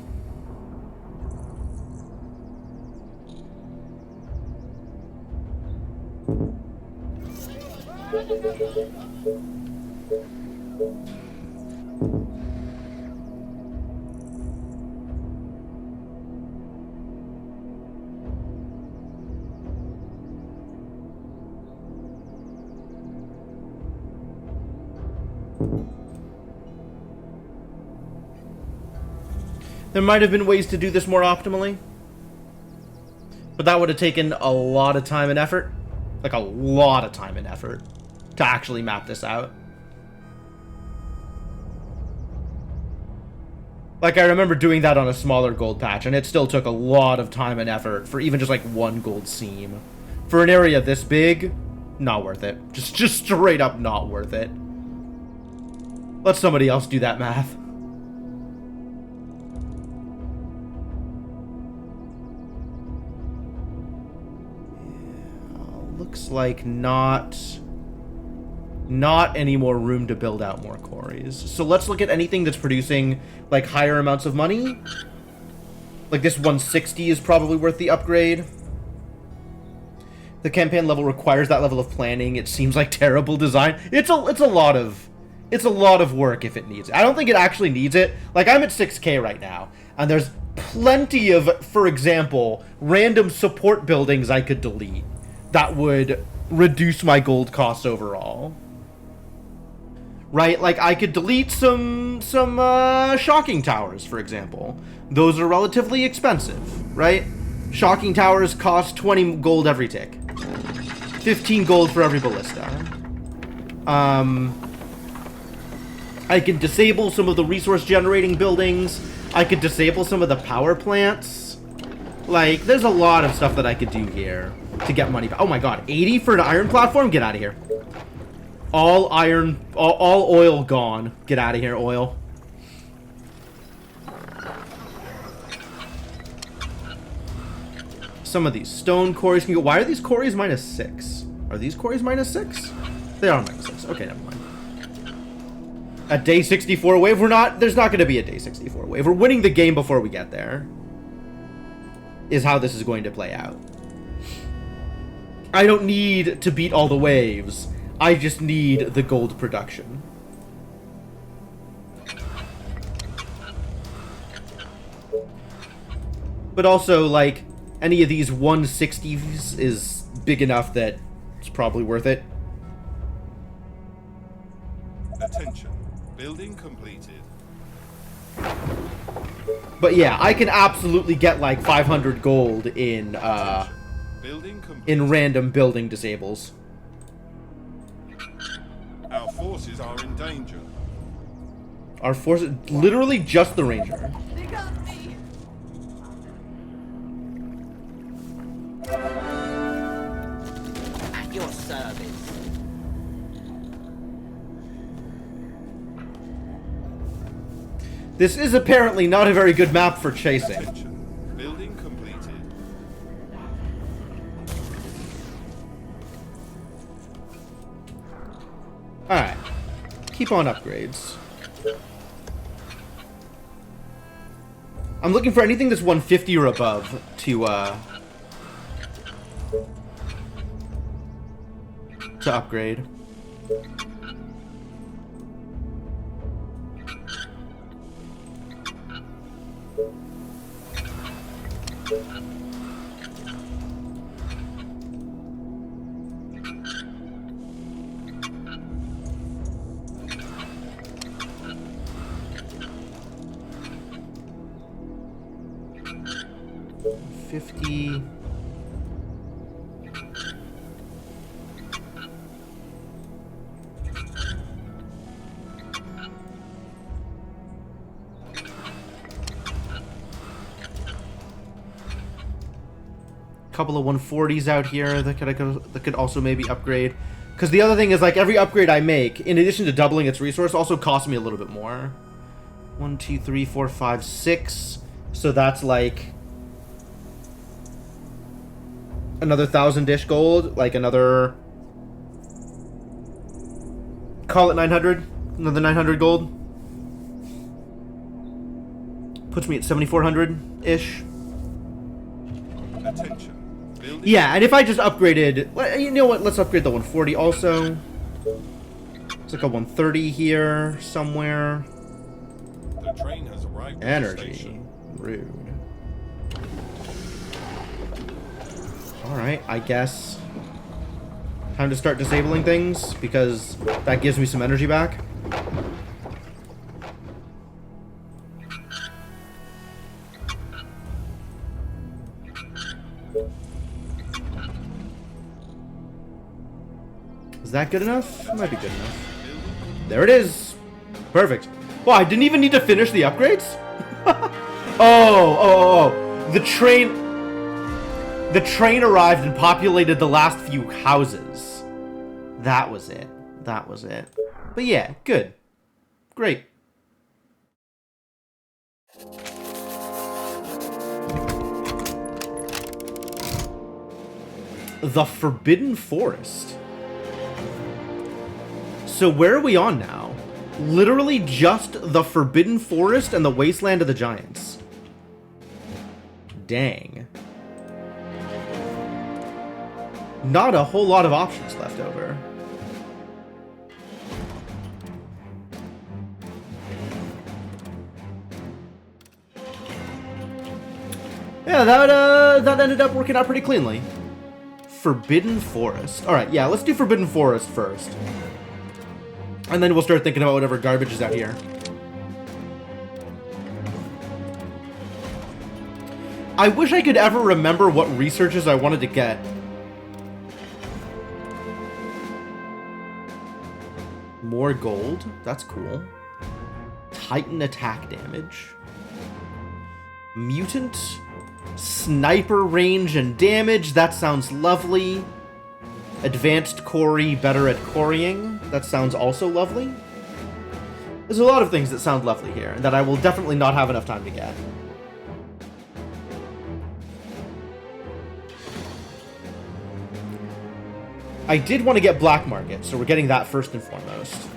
There might have been ways to do this more optimally, but that would have taken a lot of time and effort. Like a lot of time and effort to actually map this out. Like, I remember doing that on a smaller gold patch, and it still took a lot of time and effort for even just like one gold seam. For an area this big, not worth it. Just straight up not worth it. Let somebody else do that math. Looks like not any more room to build out more quarries. So let's look at anything that's producing like higher amounts of money. Like this 160 is probably worth the upgrade. The campaign level requires that level of planning. It seems like terrible design. It's a lot of work if it needs it. I don't think it actually needs it. Like, I'm at 6K right now, and there's plenty of, for example, random support buildings I could delete that would reduce my gold cost overall. Right? Like, I could delete some shocking towers, for example. Those are relatively expensive, right? Shocking towers cost 20 gold every tick. 15 gold for every ballista. I can disable some of the resource generating buildings. I could disable some of the power plants. Like, there's a lot of stuff that I could do here to get money back. Oh my god, 80 for an iron platform? Get out of here. All iron, all oil gone. Get out of here, oil. Some of these stone quarries can go. Why are these quarries -6? Are these quarries -6? They are -6. Okay, never mind. A day 64 wave? There's not going to be a day 64 wave. We're winning the game before we get there. Is how this is going to play out. I don't need to beat all the waves. I just need the gold production. But also, like, any of these 160s is big enough that it's probably worth it. Attention. Building completed. But yeah, I can absolutely get like 500 gold in Building completed. in random building disables. Our forces are in danger. Our forces, literally just the ranger. They got me. At your service. This is apparently not a very good map for chasing. Attention. Building completed. keep on upgrades. I'm looking for anything that's 150 or above to upgrade. Couple of 140s out here that could also maybe upgrade. Because the other thing is, like, every upgrade I make, in addition to doubling its resource, also costs me a little bit more. 1, 2, 3, 4, 5, 6. So that's like another 1,000-ish gold, like another, call it 900, another 900 gold. Puts me at 7,400-ish. Attention. Building. Yeah, and if I just upgraded, you know what, let's upgrade the 140 also. It's like a 130 here, somewhere. The train has arrived at the Energy. station. Rude. Alright, I guess. Time to start disabling things, because that gives me some energy back. Is that good enough? It might be good enough. There it is. Perfect. Well, I didn't even need to finish the upgrades? Oh. The train arrived and populated the last few houses. That was it. But yeah, good. Great. The Forbidden Forest. So where are we on now? Literally just the Forbidden Forest and the Wasteland of the Giants. Dang. Not a whole lot of options left over. Yeah, that ended up working out pretty cleanly. Forbidden Forest. Alright, yeah, let's do Forbidden Forest first. And then we'll start thinking about whatever garbage is out here. I wish I could ever remember what researches I wanted to get. More gold. That's cool. Titan attack damage. Mutant. Sniper range and damage. That sounds lovely. Advanced Quarry, better at quarrying. That sounds also lovely. There's a lot of things that sound lovely here that I will definitely not have enough time to get. I did want to get Black Market, so we're getting that first and foremost.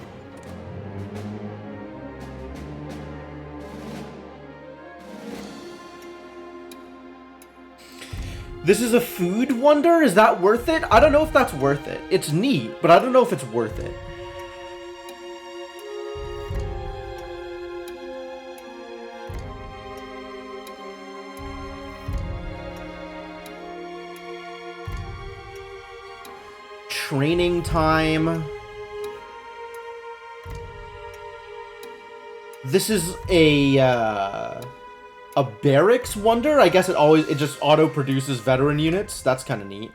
This is a food wonder? Is that worth it? I don't know if that's worth it. It's neat, but I don't know if it's worth it. Training time. This is a barracks wonder. I guess it just auto produces veteran units. That's kind of neat.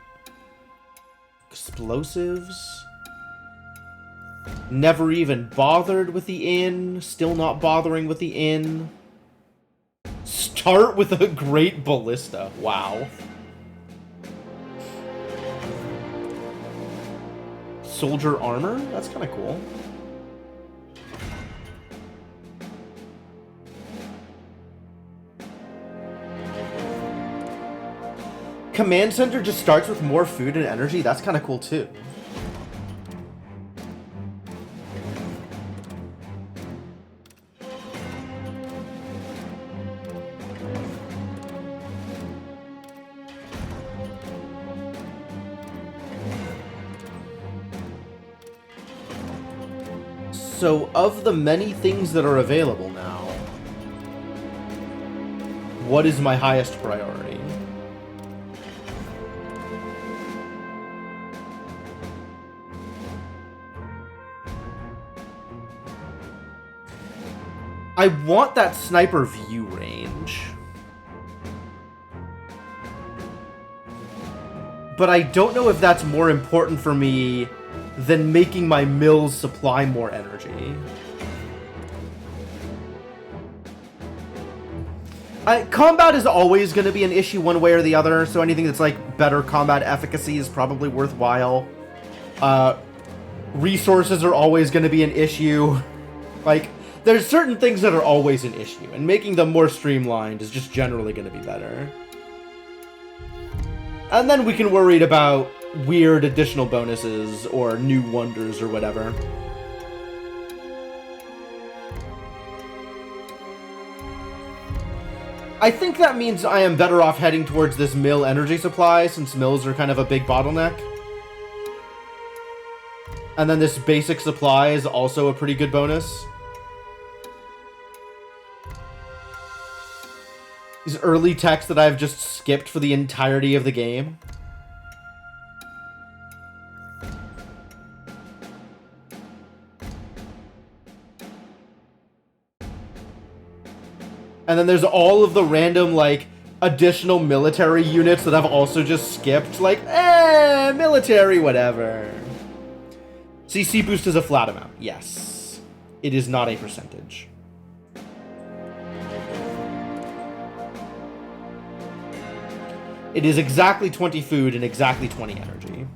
Explosives. Never even bothered with the inn. Still not bothering with the inn. Start with a great ballista. Wow. Soldier armor? That's kind of cool. Command center just starts with more food and energy. That's kind of cool too. So, of the many things that are available now, what is my highest priority? I want that sniper view range. But I don't know if that's more important for me than making my mills supply more energy. Combat is always going to be an issue one way or the other, so anything that's like better combat efficacy is probably worthwhile. Resources are always going to be an issue. Like, there's certain things that are always an issue, and making them more streamlined is just generally going to be better. And then we can worry about weird additional bonuses or new wonders or whatever. I think that means I am better off heading towards this mill energy supply, since mills are kind of a big bottleneck. And then this basic supply is also a pretty good bonus. These early techs that I've just skipped for the entirety of the game. And then there's all of the random, like, additional military units that I've also just skipped. Like, military, whatever. CC boost is a flat amount. Yes. It is not a percentage. It is exactly 20 food and exactly 20 energy.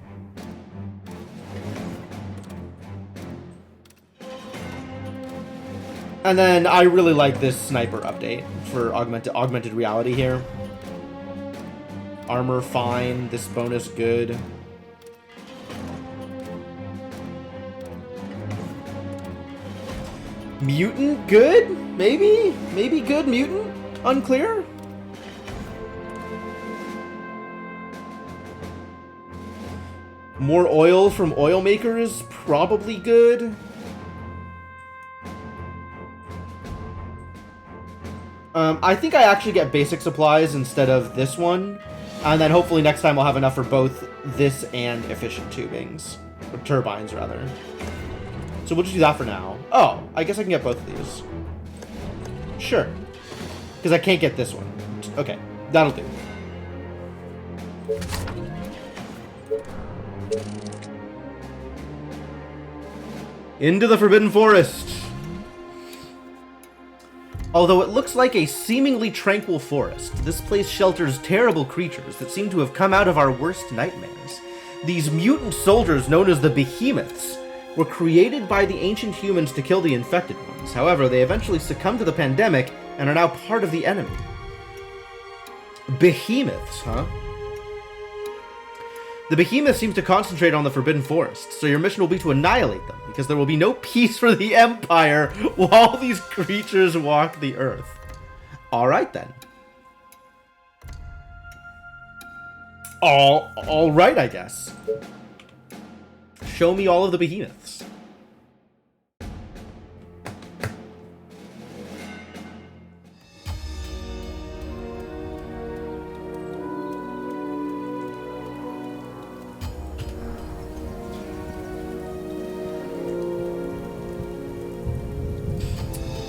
And then I really like this sniper update for augmented reality here. Armor fine, this bonus good. Mutant good? Maybe? Maybe good mutant? Unclear? More oil from oil makers? Probably good. I think I actually get basic supplies instead of this one. And then hopefully next time I'll have enough for both this and efficient tubings. Or turbines, rather. So we'll just do that for now. Oh, I guess I can get both of these. Sure. Because I can't get this one. Okay, that'll do. Into the Forbidden Forest. Although it looks like a seemingly tranquil forest, this place shelters terrible creatures that seem to have come out of our worst nightmares. These mutant soldiers known as the Behemoths were created by the ancient humans to kill the infected ones. However, they eventually succumbed to the pandemic and are now part of the enemy. Behemoths, huh? The Behemoth seems to concentrate on the Forbidden Forest, so your mission will be to annihilate them, because there will be no peace for the Empire while these creatures walk the Earth. Alright then. Alright, I guess. Show me all of the Behemoths.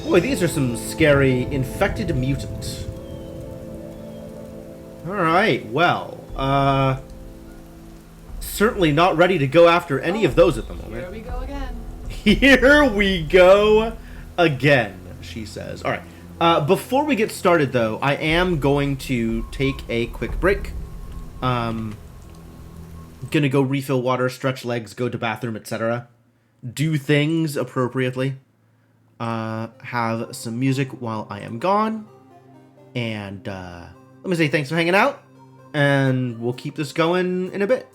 Boy, these are some scary infected mutants. Alright, well, certainly not ready to go after any of those at the moment. Here we go again. Here we go again, she says. Alright, before we get started though, I am going to take a quick break. Gonna go refill water, stretch legs, go to bathroom, etc. Do things appropriately. Have some music while I am gone, and let me say thanks for hanging out, and we'll keep this going in a bit.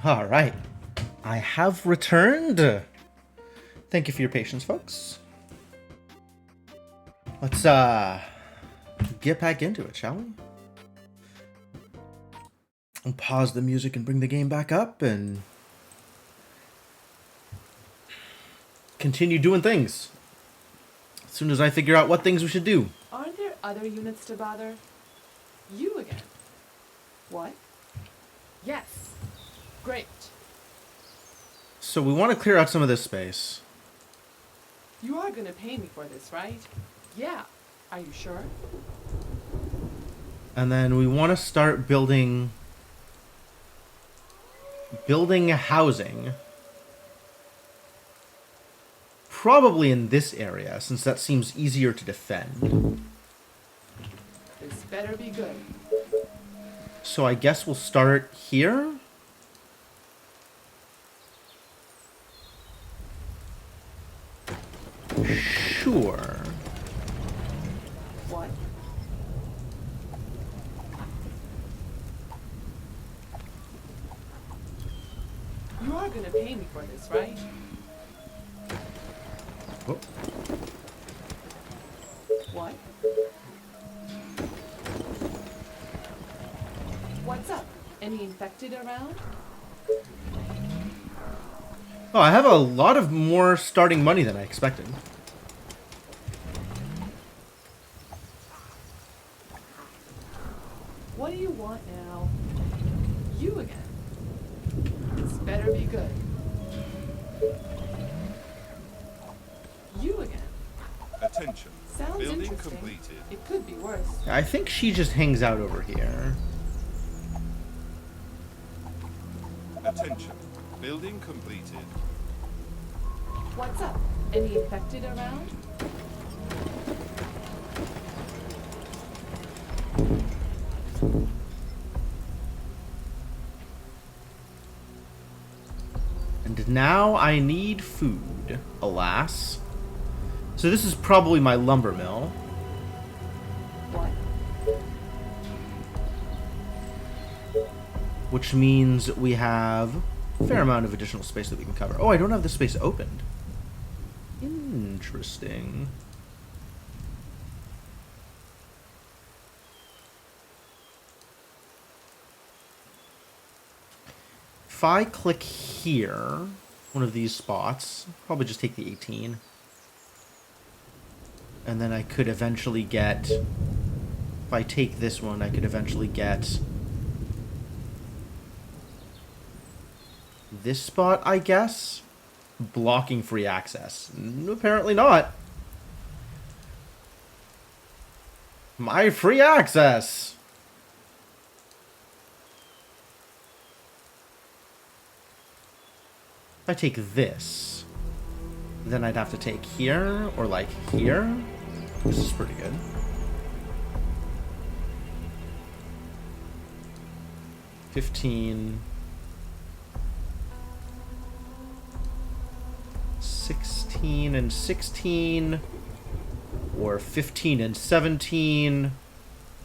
All right. I have returned. Thank you for your patience, folks. Let's get back into it, shall we? I'll pause the music and bring the game back up and continue doing things. As soon as I figure out what things we should do. Aren't there other units to bother? You again. What? Yes. Great. So we want to clear out some of this space. You are gonna pay me for this, right? Yeah. Are you sure? And then we want to start building housing. Probably in this area, since that seems easier to defend. This better be good. So I guess we'll start here. Sure. What? You are gonna pay me for this, right? Oh. What? What's up? Any infected around? Oh, I have a lot of more starting money than I expected. What do you want now? You again. This better be good. You again. Attention. Sounds Building interesting. completed. It could be worse. I think she just hangs out over here. Attention. Building completed. What's up? Any infected around? And now I need food, alas. So this is probably my lumber mill. What? Which means we have a fair amount of additional space that we can cover. Oh, I don't have this space opened. Interesting. If I click here, one of these spots, probably just take the 18. And then I could eventually get, if I take this one, I could eventually get this spot, I guess? Blocking free access. Apparently not. My free access! If I take this, then I'd have to take here, or like here. This is pretty good. $15. 16 and 16, or 15 and 17,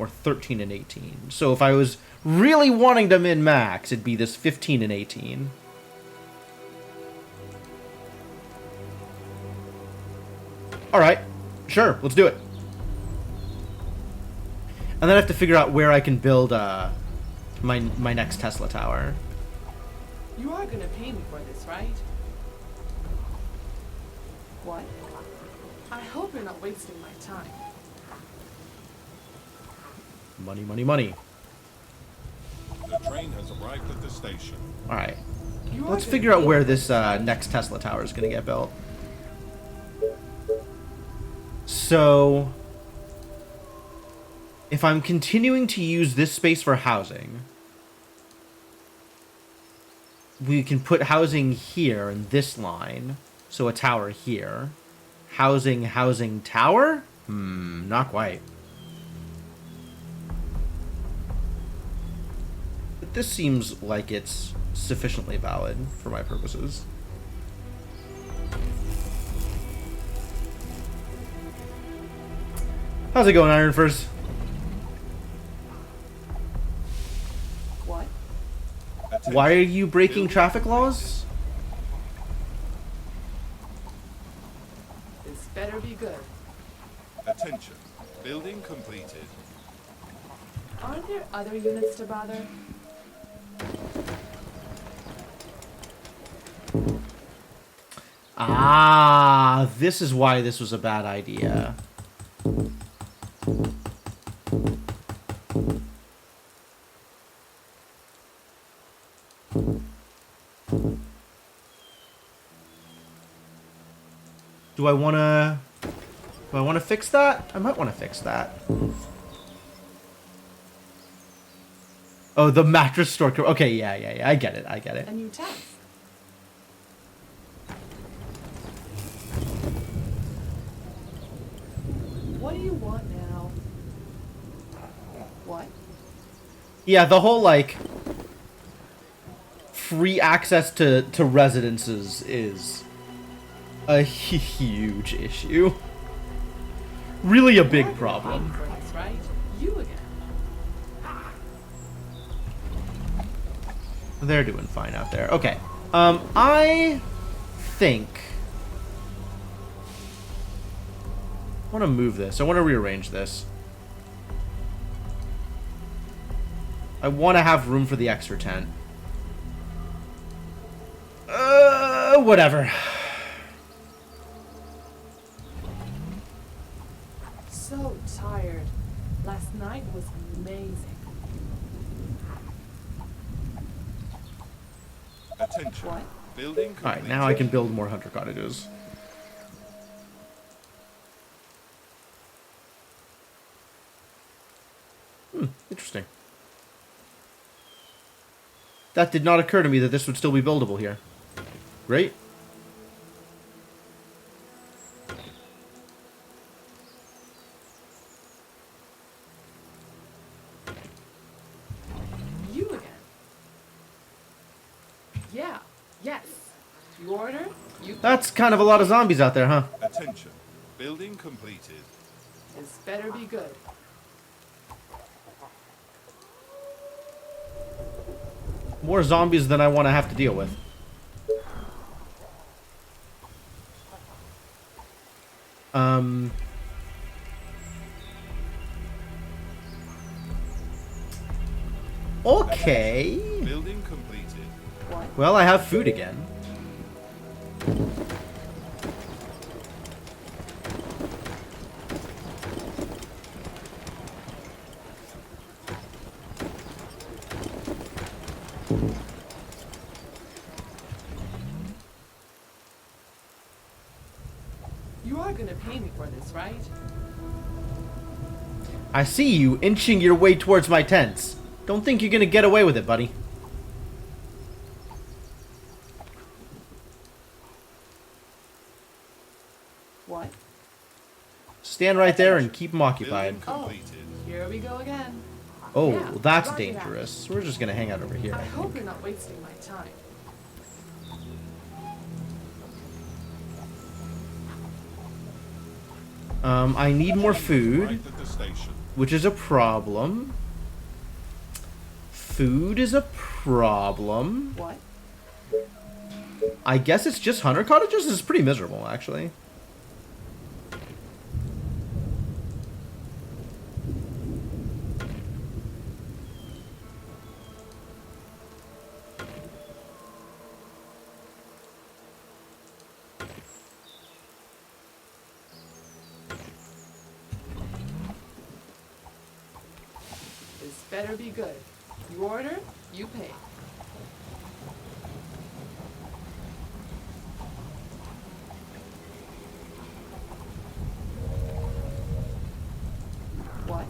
or 13 and 18. So if I was really wanting to min-max, it'd be this 15 and 18. Alright, sure, let's do it. And then I have to figure out where I can build my next Tesla tower. You are gonna pay me for this, right? What? I hope you're not wasting my time. Money, money, money. The train has arrived at the station. Alright. You are Let's gonna figure out pay where me this for right? next Tesla tower is going to get built. So, if I'm continuing to use this space for housing, we can put housing here in this line. So a tower here. Housing, housing, tower? Not quite. But this seems like it's sufficiently valid for my purposes. How's it going, Iron First? What? Why are you breaking traffic laws? This better be good. Attention. Building completed. Aren't there other units to bother? Ah, this is why this was a bad idea. Do I want to fix that? I might want to fix that. Oh, the mattress store. Okay, yeah. I get it. A new task. What do you want now? What? Yeah, the whole, like, free access to residences is a huge issue. Really a big You're problem. paying for this, right? You again. They're doing fine out there. Okay. I think I want to move this. I want to rearrange this. I want to have room for the extra tent. Whatever. So tired. Last night was amazing. Attention. What? Building completed. Alright, now I can build more hunter cottages. Interesting. That did not occur to me that this would still be buildable here. Great. You again. Yeah. Yes. You order? You That's kind of a lot of zombies out there, huh? Attention. Building completed. This better be good. More zombies than I want to have to deal with. Okay. Building completed. What? Well, I have food again. You are gonna pay me for this, right? I see you inching your way towards my tents. Don't think you're gonna get away with it, buddy. What? Stand right there and keep them occupied. Building completed. Here we go again. Oh, Yeah, that's roger that. dangerous. We're just gonna hang out over here. I hope you're not wasting my time. I need more Right food, at the station. which is a problem. Food is a problem. What? I guess it's just hunter cottages? This is pretty miserable, actually. This better be good. You order, you pay. What?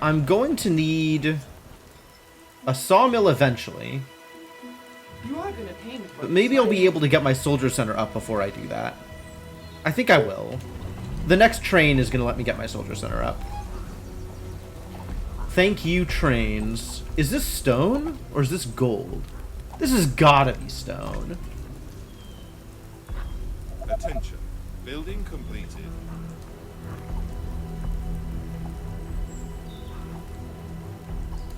I'm going to need a sawmill eventually, You are gonna pay me for but this, maybe I'll right? be able to get my soldier center up before I do that. I think I will. The next train is going to let me get my soldier center up. Thank you, trains. Is this stone or is this gold? This has gotta be stone. Attention. Building completed.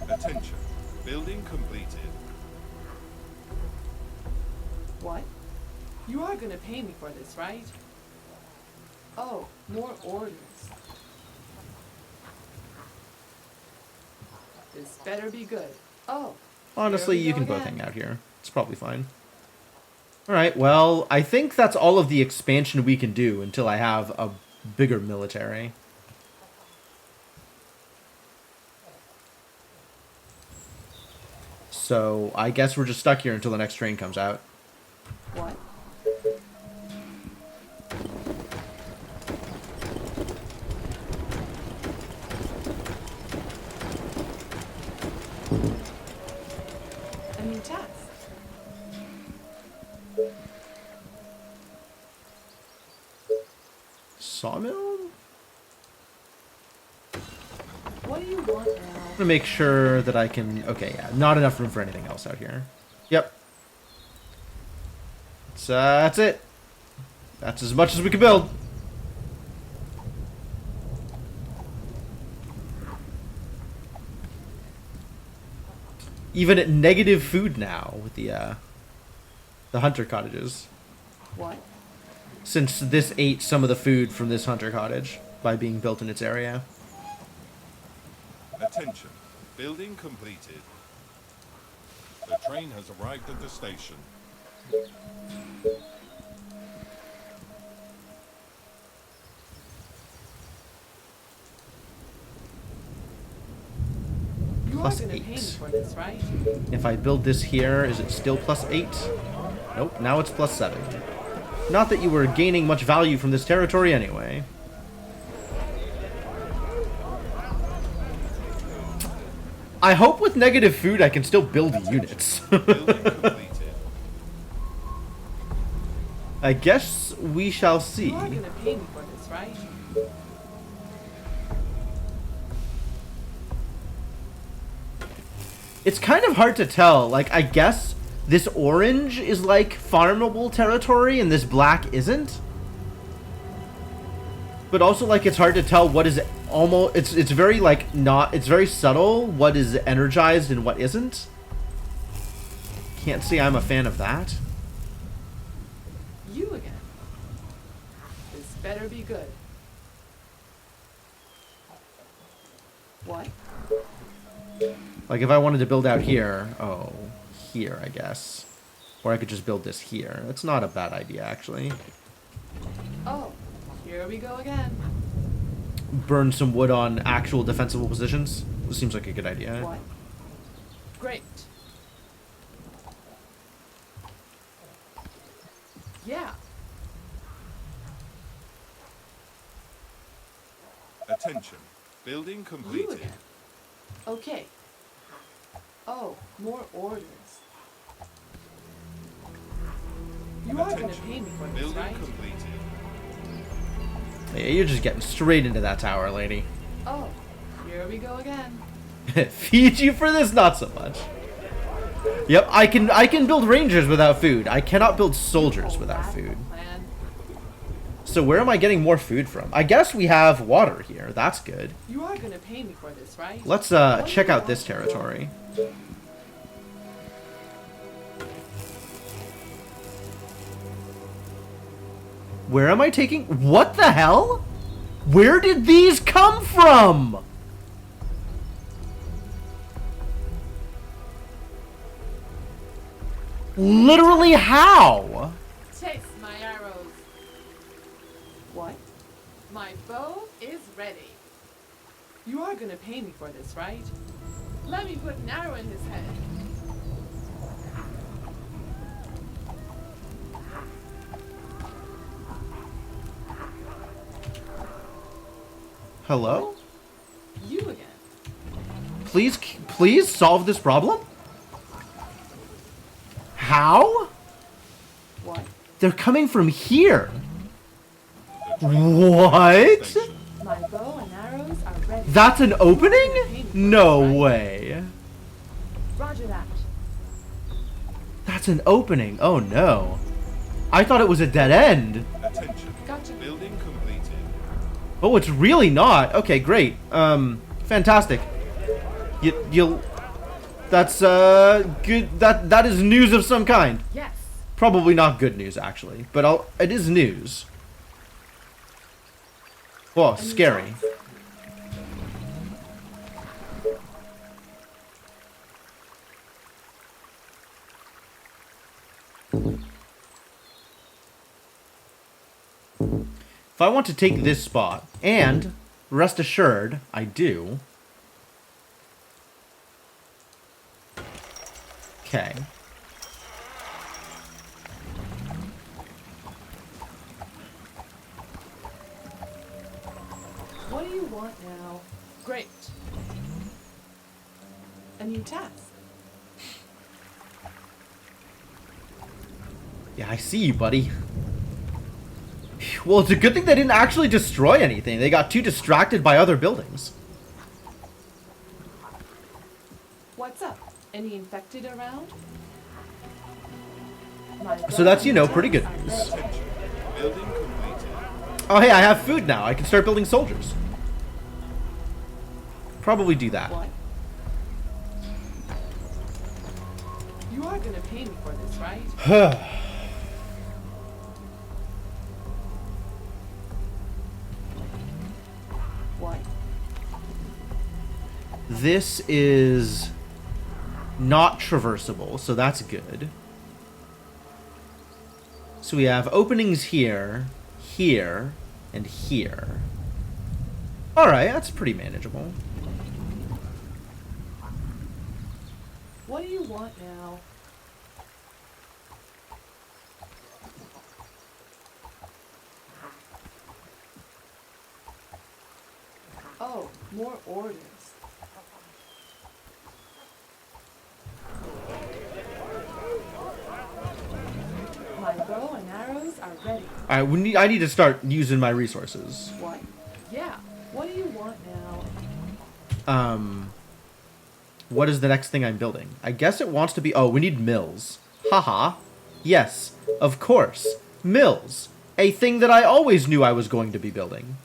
Attention. Building completed. What? You are gonna pay me for this, right? Oh, more orders. This better be good. Oh. Honestly, here we you go can both again. hang out here. It's probably fine. Alright, well, I think that's all of the expansion we can do until I have a bigger military. So, I guess we're just stuck here until the next train comes out. What? A new task. Sawmill? What do you want now? I'm gonna make sure that I can... Okay, yeah, not enough room for anything else out here. Yep. That's it. That's as much as we can build. Even at negative food now with the hunter cottages. What? Since this ate some of the food from this hunter cottage by being built in its area. Attention. Building completed. The train has arrived at the station. You Plus are gonna pay me 8. for this, right? If I build this here, is it still plus 8? Nope, now it's plus 7. Not that you were gaining much value from this territory anyway. I hope with negative food I can still build units. Building completed. I guess we shall see. You are gonna pay me for this, right? It's kind of hard to tell. Like, I guess this orange is like farmable territory and this black isn't. But also, like, it's hard to tell what is almost... It's very, like, not... It's very subtle what is energized and what isn't. Can't say I'm a fan of that. You again. This better be good. What? Like, if I wanted to build out here... Oh, here, I guess. Or I could just build this here. That's not a bad idea, actually. Oh, here we go again. Burn some wood on actual defensible positions. This seems like a good idea. What? Great. Yeah. Attention. Building You completed. again. Okay. Oh, more orders. You are gonna Attention. pay me for this, Building right? completed. Yeah, you're just getting straight into that tower, lady. Oh, here we go again. Feed you for this? Not so much. Yep, I can build rangers without food. I cannot build soldiers Oh, without that's the food. plan. So where am I getting more food from? I guess we have water here. That's good. You are gonna pay me for this, right? Let's What do check you out this want? territory. Where am I taking? What the hell? Where did these come from? Literally how? Taste my arrows. What? My bow is ready. You are gonna pay me for this, right? Let me put an arrow in his head. Hello? You again. Please solve this problem? How? What? They're coming from here. The train What? station. My bow and arrows are ready. That's an opening? No way. Roger that. That's an opening. Oh no. I thought it was a dead end. Attention. Gotcha. Building completed. Oh, it's really not. Okay, great. Fantastic. That's good. That is news of some kind. Yes. Probably not good news, actually, but it is news. Whoa, scary. If I want to take this spot, and rest assured, I do. Okay. What do you want now? Great. A new task. Yeah, I see you, buddy. Well, it's a good thing they didn't actually destroy anything. They got too distracted by other buildings. What's up? Any infected around? So that's, you know, pretty good news. Building completed. Oh, hey, I have food now. I can start building soldiers. Probably do that. What? You are gonna pay me for this, right? What? This is not traversable, so that's good. So we have openings here, here, and here. Alright, that's pretty manageable. What do you want now? Oh, more orders. My bow and arrows are ready. Alright, I need to start using my resources. What? Yeah. What do you want now? What is the next thing I'm building? I guess it wants to be... Oh, we need mills. Haha. Yes, of course. Mills. A thing that I always knew I was going to be building.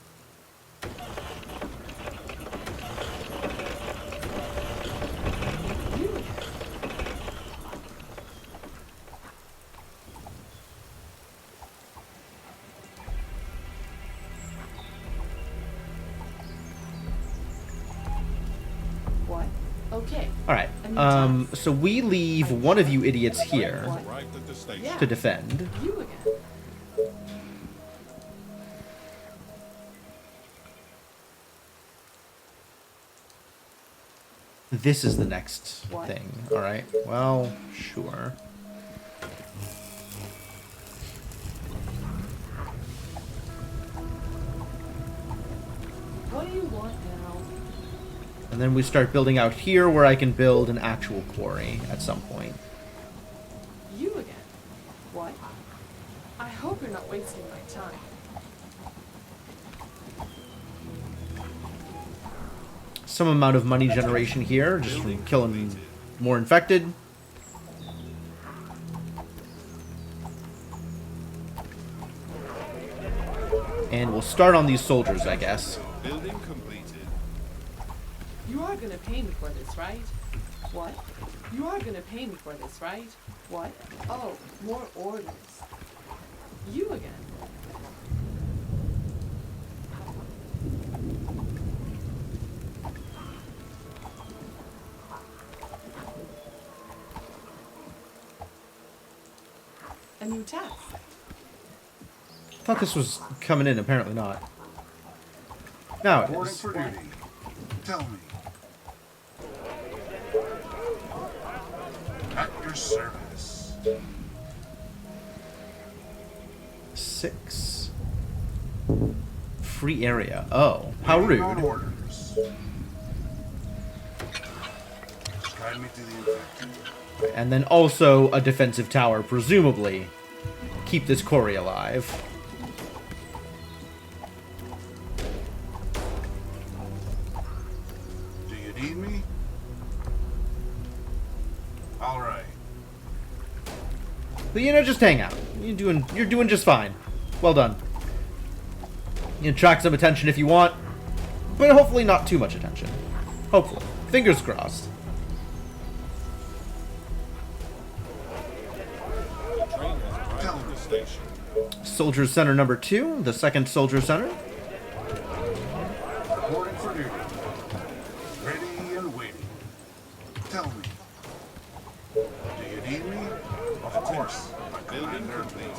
What? Okay. Alright, so we leave one of you idiots here Arrived at the station. Yeah. to defend. You again. This is the next What? thing. Alright, well, sure. What do you want now? And then we start building out here where I can build an actual quarry at some point. You again. What? I hope you're not wasting my time. Some amount of money generation here, just from killing more infected. And we'll start on these soldiers, I guess. Building completed. You are gonna pay me for this, right? What? You are gonna pay me for this, right? What? Oh, more orders. You again. A new task. Thought this was coming in, apparently not. Now it Reporting is. for duty. Tell me. At your service. 6. Free area. Oh, how Waiting on rude. orders. Guide me to the infected. And then also a defensive tower, presumably. Keep this quarry alive. Do you need me? All right. But you know, just hang out. You're doing just fine. Well done. You can attract some attention if you want, but hopefully not too much attention. Hopefully. Fingers crossed. Soldier Center number 2, the second Soldier Center. Reporting for duty. Ready and waiting. Tell me. Do you need me? Of course. Building completed.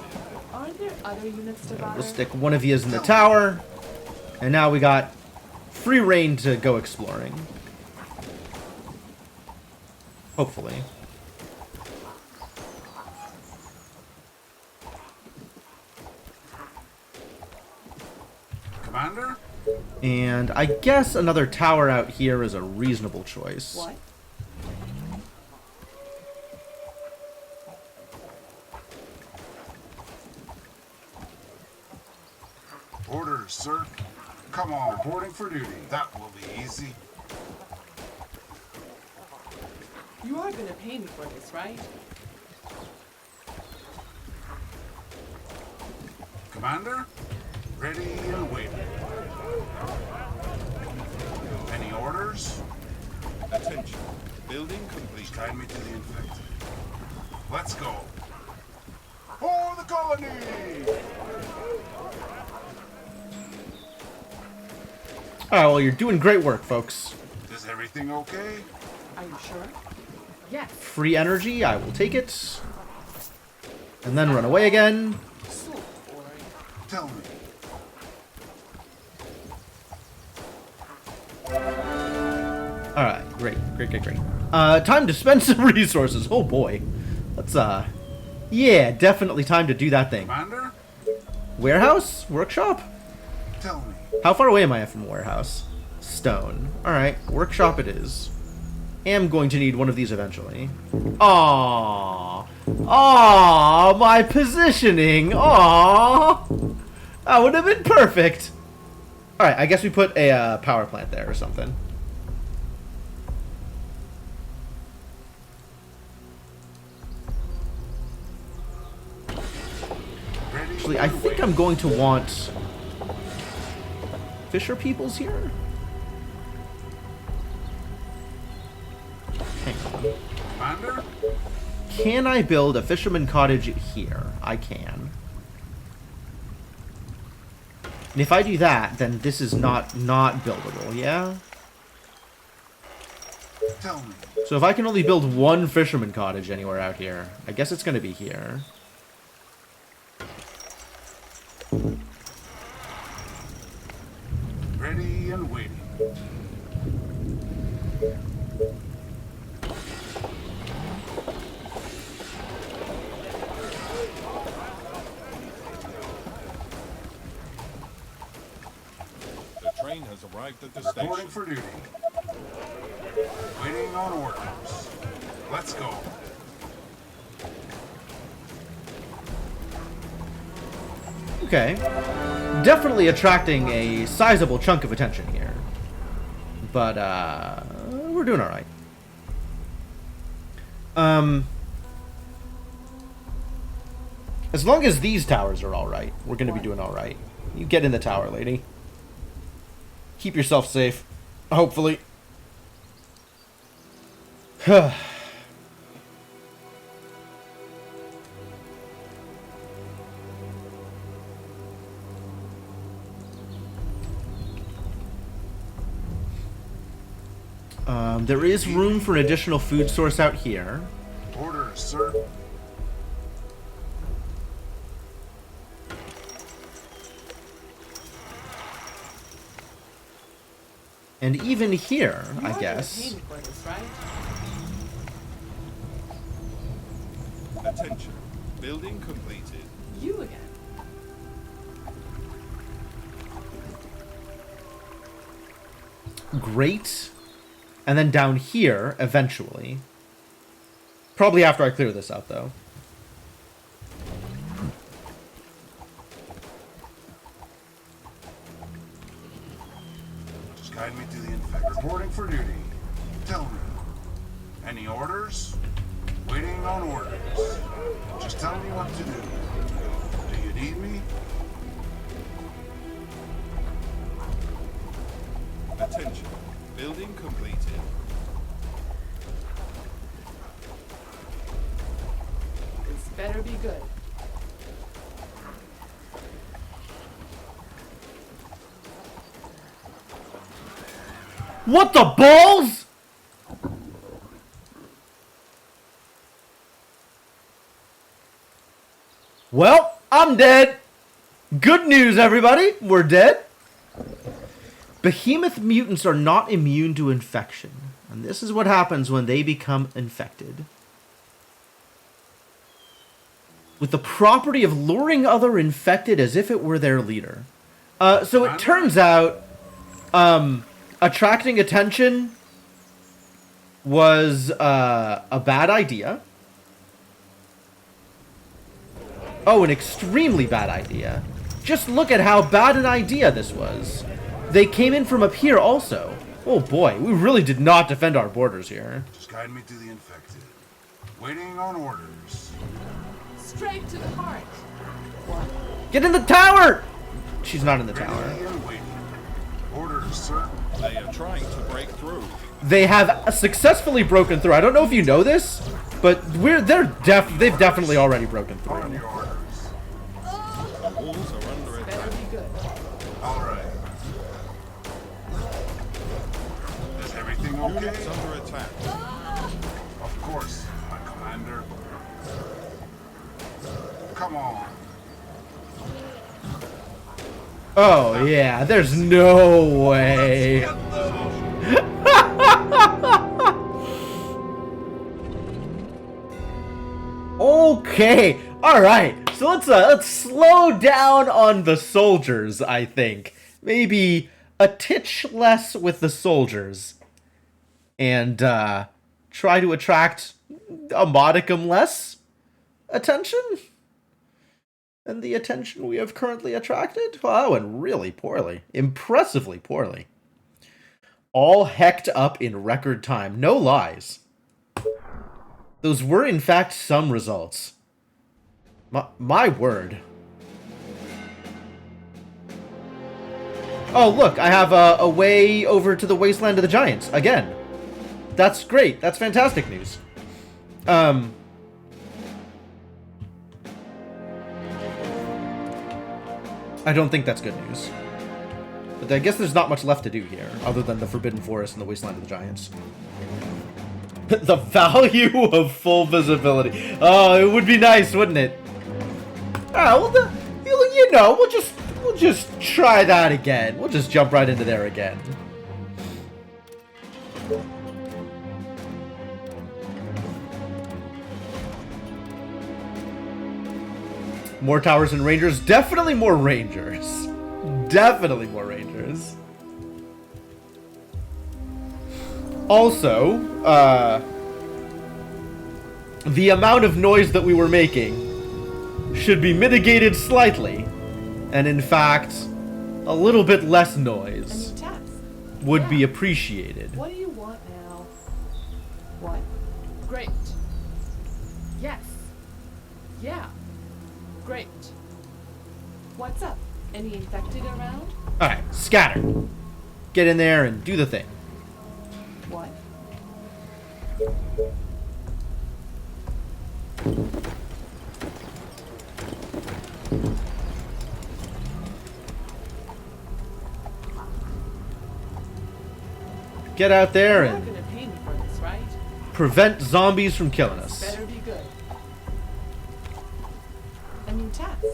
Are there other units to bother? We'll stick one of yous in the tower. And now we got free reign to go exploring. Hopefully. Commander? And I guess another tower out here is a reasonable choice. What? Orders, sir. Come on, reporting for duty. That will be easy. You are gonna pay me for this, right? Commander? Ready and waiting. Any orders? Attention. Building complete. Guide me to the infected. Let's go. For the colony! Alright, well, you're doing great work, folks. Is everything okay? Are you sure? Yes. Free energy, I will take it. And then run away again. So boring. Tell me. Alright, great. Time to spend some resources. Oh boy. Let's, yeah, definitely time to do that thing. Commander? Warehouse? Workshop? Tell me. How far away am I from warehouse? Stone. Alright, workshop it is. Am going to need one of these eventually. Aww. Aww, my positioning. Aww. That would have been perfect. Alright, I guess we put a power plant there or something. Actually, I think I'm going to want Fisher peoples here. Hang on. Commander? Can I build a fisherman cottage here? I can. And if I do that, then this is not buildable, yeah? Tell me. So if I can only build one fisherman cottage anywhere out here, I guess it's going to be here. Ready and waiting. The train has arrived at the Reporting station. for duty. Waiting on orders. Let's go. Okay. Definitely attracting a sizable chunk of attention here. But, we're doing alright. As long as these towers are alright, we're gonna be doing alright. You get in the tower, lady. Keep yourself safe. Hopefully. There is room for an additional food source out here. Orders, sir. And even here, You I are gonna pay guess. me for this, right? Attention. Building completed. You again. Great. And then down here, eventually. Probably after I clear this out, though. Just guide me to the infected. Reporting for duty. Tell me. Any orders? Waiting on orders. Just tell me what to do. Do you need me? Attention. Building completed. This better be good. What the balls? Well, I'm dead. Good news, everybody. We're dead. Behemoth mutants are not immune to infection. And this is what happens when they become infected. With the property of luring other infected as if it were their leader. So it turns out, attracting attention was a bad idea. Oh, an extremely bad idea. Just look at how bad an idea this was. They came in from up here also. Oh boy, we really did not defend our borders here. Just guide me to the infected. Waiting on orders. Straight to the heart. What? Get in the tower! She's not in the tower. Ready and waiting. Orders, sir. They are trying to break through. They have successfully broken through. I don't know if you know this, but they've definitely already broken On through. your orders. The walls are under Better attack. be good. All right. Is everything okay? Units under attack. Of course, my commander. Come on. Oh yeah, there's no way. Okay, all right. So let's slow down on the soldiers. I think maybe a titch less with the soldiers, and try to attract a modicum less attention than the attention we have currently attracted. Wow, and really poorly, impressively poorly. All hecked up in record time. No lies. Those were, in fact, some results. My word. Oh, look, I have a way over to the Wasteland of the Giants, again. That's great. That's fantastic news. I don't think that's good news. But I guess there's not much left to do here, other than the Forbidden Forest and the Wasteland of the Giants. The value of full visibility. Oh, it would be nice, wouldn't it? Ah, well, you know, we'll just try that again. We'll just jump right into there again. More towers and rangers. Definitely more rangers. Definitely more rangers. Also, the amount of noise that we were making should be mitigated slightly. And in fact, a little bit less A new noise task. would be appreciated. What do you want now? What? Great. Yes. Yeah. Great. What's up? Any infected around? Alright, scatter. Get in there and do the thing. What? Get out there You're not and gonna pay me for this, right? prevent zombies from killing us. Better be good. A new task.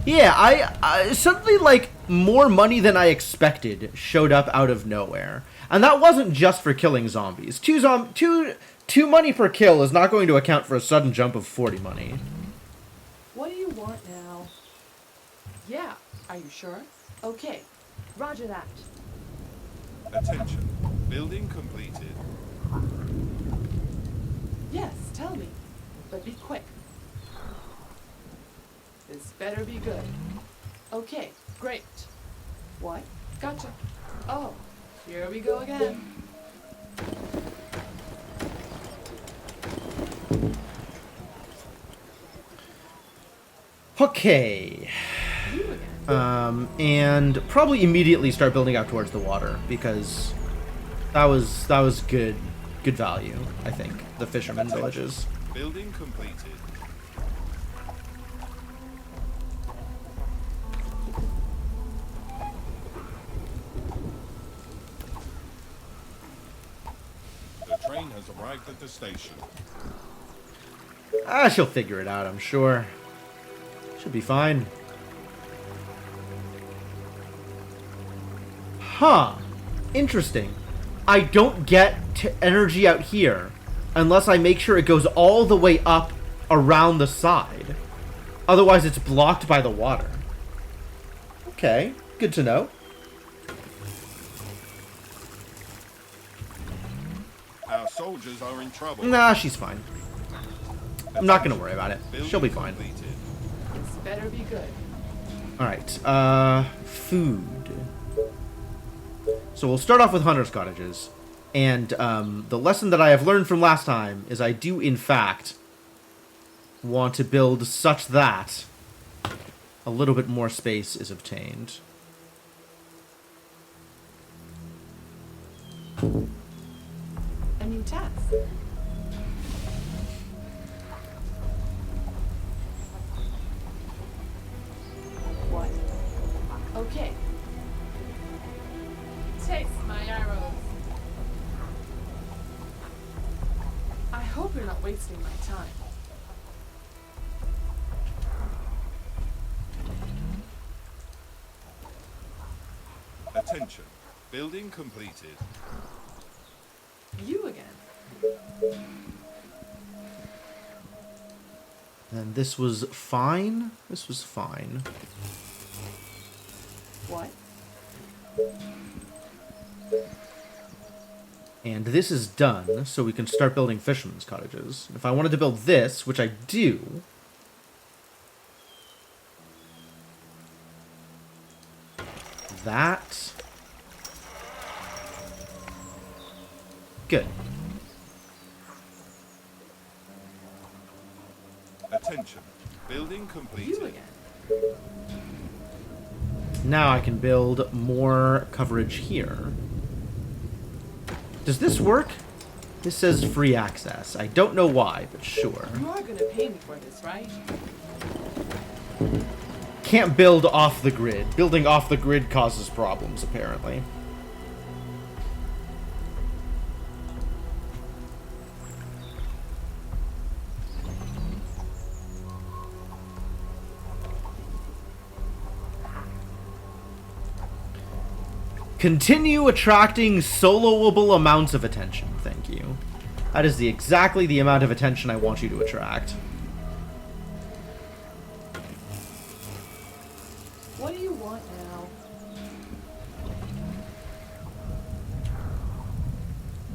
Yeah, I suddenly, like, more money than I expected showed up out of nowhere. And that wasn't just for killing zombies. Two money per kill is not going to account for a sudden jump of 40 money. What do you want now? Yeah. Are you sure? Okay. Roger that. Attention. Building completed. Yes, tell me. But be quick. This better be good. Okay, great. What? Gotcha. Oh, here we go again. Okay. You again. And probably immediately start building out towards the water, because that was good value, I think. The fishermen villages. Building completed. train has arrived at the station. Ah, she'll figure it out, I'm sure. Should be fine. Huh. Interesting. I don't get energy out here unless I make sure it goes all the way up around the side. Otherwise, it's blocked by the water. Okay, good to know. Our soldiers are in trouble. Nah, she's fine. I'm not gonna worry about it. She'll be fine. Completed. This better be good. Alright, food. So we'll start off with Hunter's Cottages. And the lesson that I have learned from last time is I do, in fact, want to build such that a little bit more space is obtained. A new task. What? Okay. Taste my arrows. I hope you're not wasting my time. Attention. Building completed. You again. And this was fine. This was fine. What? And this is done, so we can start building fishermen's cottages. If I wanted to build this, which I do... That... Good. Attention. Building completed. You again. Now I can build more coverage here. Does this work? This says free access. I don't know why, but sure. You are gonna pay me for this, right? Can't build off the grid. Building off the grid causes problems, apparently. Continue attracting soloable amounts of attention. Thank you. That is exactly the amount of attention I want you to attract. What do you want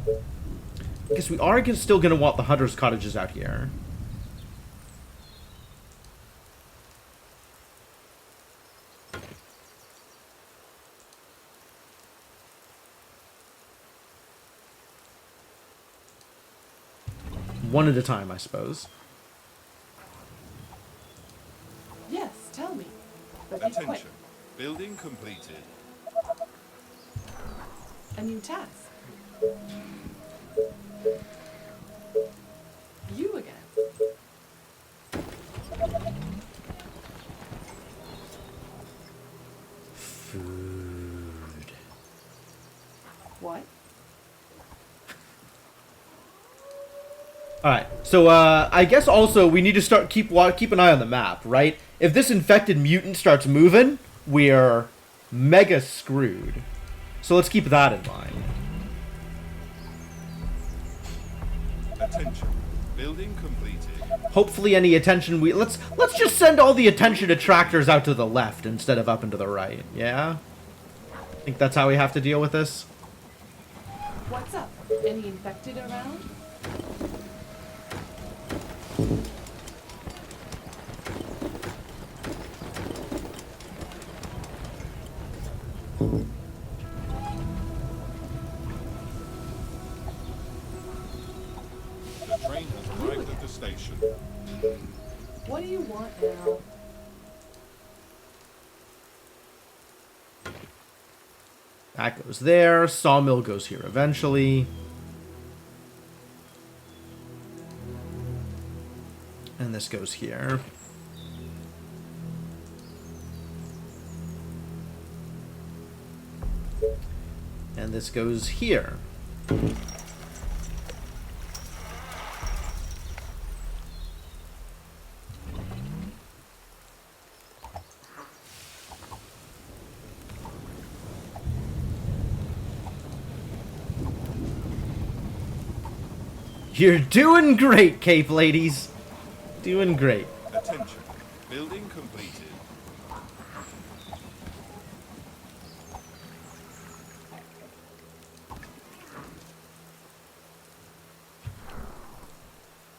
now? I guess we are still going to want the Hunter's Cottages out here. One at a time, I suppose. Yes, tell me. But be quick. Attention. Building completed. A new task. You again. Food. What? Alright, so I guess also we need to start keep an eye on the map, right? If this infected mutant starts moving, we're mega screwed. So let's keep that in mind. Attention. Building completed. Hopefully any attention let's just send all the attention attractors out to the left instead of up and to the right, yeah? I think that's how we have to deal with this. What's up? Any infected around? The train has arrived at the station. What do you want now? That goes there. Sawmill goes here eventually. And this goes here. And this goes here. You're doing great, Cape ladies. Doing great. Attention. Building completed.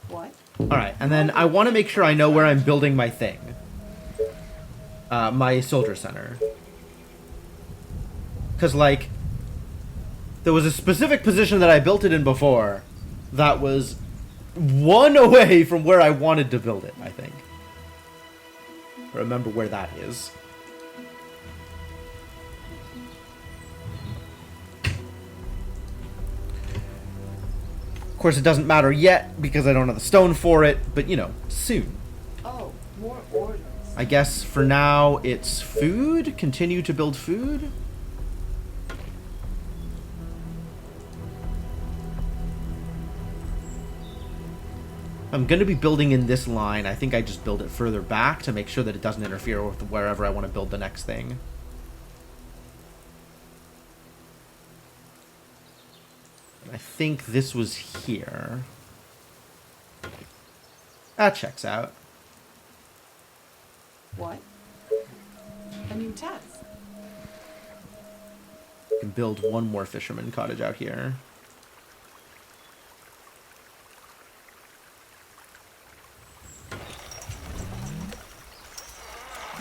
What? Alright, and then I want to make sure I know where I'm building my thing. My soldier center. Because, like, there was a specific position that I built it in before that was one away from where I wanted to build it, I think. Remember where that is. Of course, it doesn't matter yet because I don't have the stone for it, but, you know, soon. Oh, more orders. I guess for now it's food. Continue to build food. I'm going to be building in this line. I think I just build it further back to make sure that it doesn't interfere with wherever I want to build the next thing. I think this was here. That checks out. What? A new task. I can build one more fisherman cottage out here.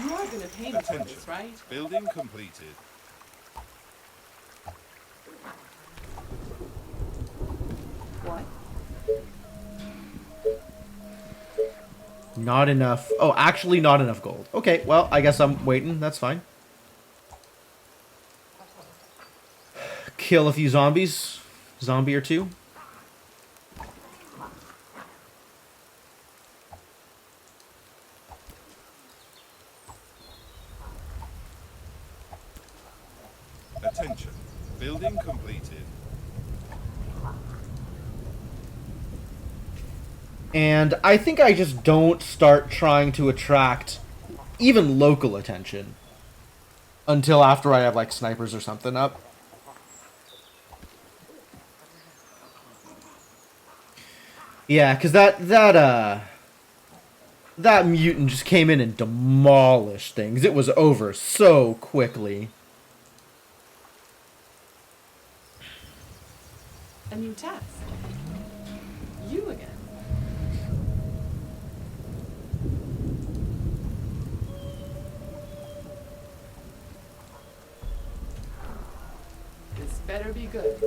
You are gonna pay me for Attention. this, right? Building completed. What? Not enough. Oh, actually not enough gold. Okay, well, I guess I'm waiting. That's fine. Kill a few zombies. Zombie or two. Attention. Building completed. And I think I just don't start trying to attract even local attention until after I have, like, snipers or something up. Yeah, because that mutant just came in and demolished things. It was over so quickly. A new task. You again. This better be good.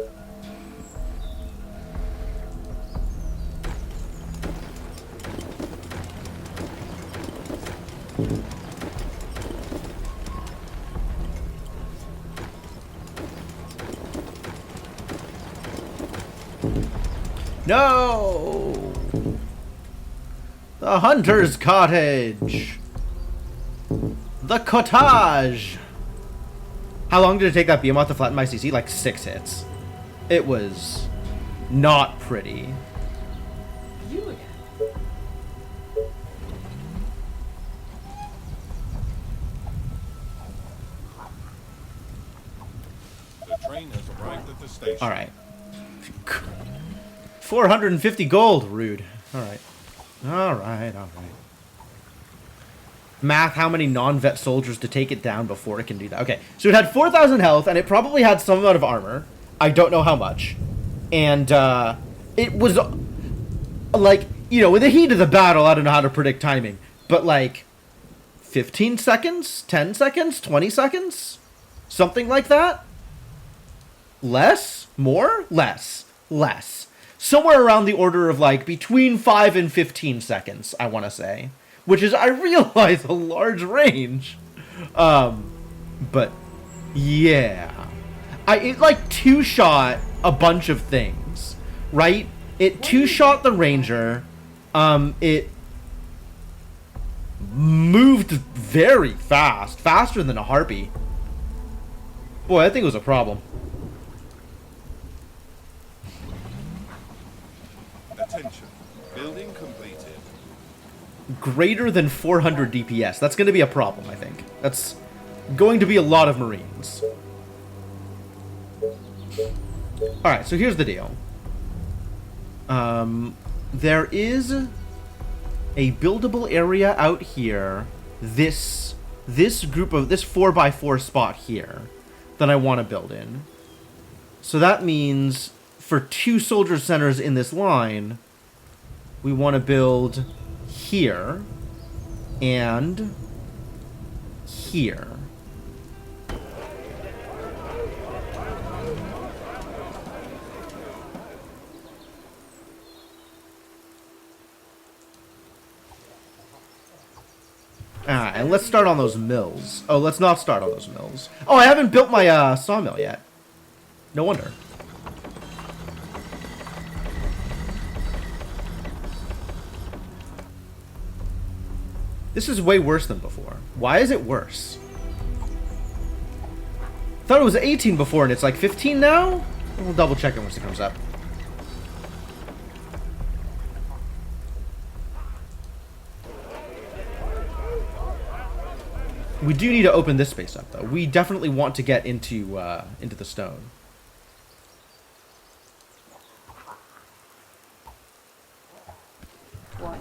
No! The hunter's cottage! The cottage! How long did it take that Behemoth to flatten my CC? Like 6 hits. It was not pretty. You again. The train has arrived at the station. Alright. 450 gold. Rude. Alright. Alright, alright. Math how many non-vet soldiers to take it down before it can do that. Okay, so it had 4,000 health, and it probably had some amount of armor. I don't know how much. And, it was, like, you know, in the heat of the battle, I don't know how to predict timing. But, like, 15 seconds? 10 seconds? 20 seconds? Something like that? Less? More? Less. Less. Somewhere around the order of, like, between 5 and 15 seconds, I want to say. Which is, I realize, a large range. But, yeah. It, like, two-shot a bunch of things, right? It two-shot the ranger. It moved very fast. Faster than a harpy. Boy, I think it was a problem. Attention. Building completed. Greater than 400 DPS. That's going to be a problem, I think. That's going to be a lot of Marines. Alright, so here's the deal. There is a buildable area out here. This group of this 4x4 spot here that I want to build in. So that means for 2 soldier centers in this line, we want to build here and here. And let's start on those mills. Oh, let's not start on those mills. Oh, I haven't built my sawmill yet. No wonder. This is way worse than before. Why is it worse? Thought it was 18 before and it's like 15 now? We'll double check it once it comes up. We do need to open this space up, though. We definitely want to get into the stone. What?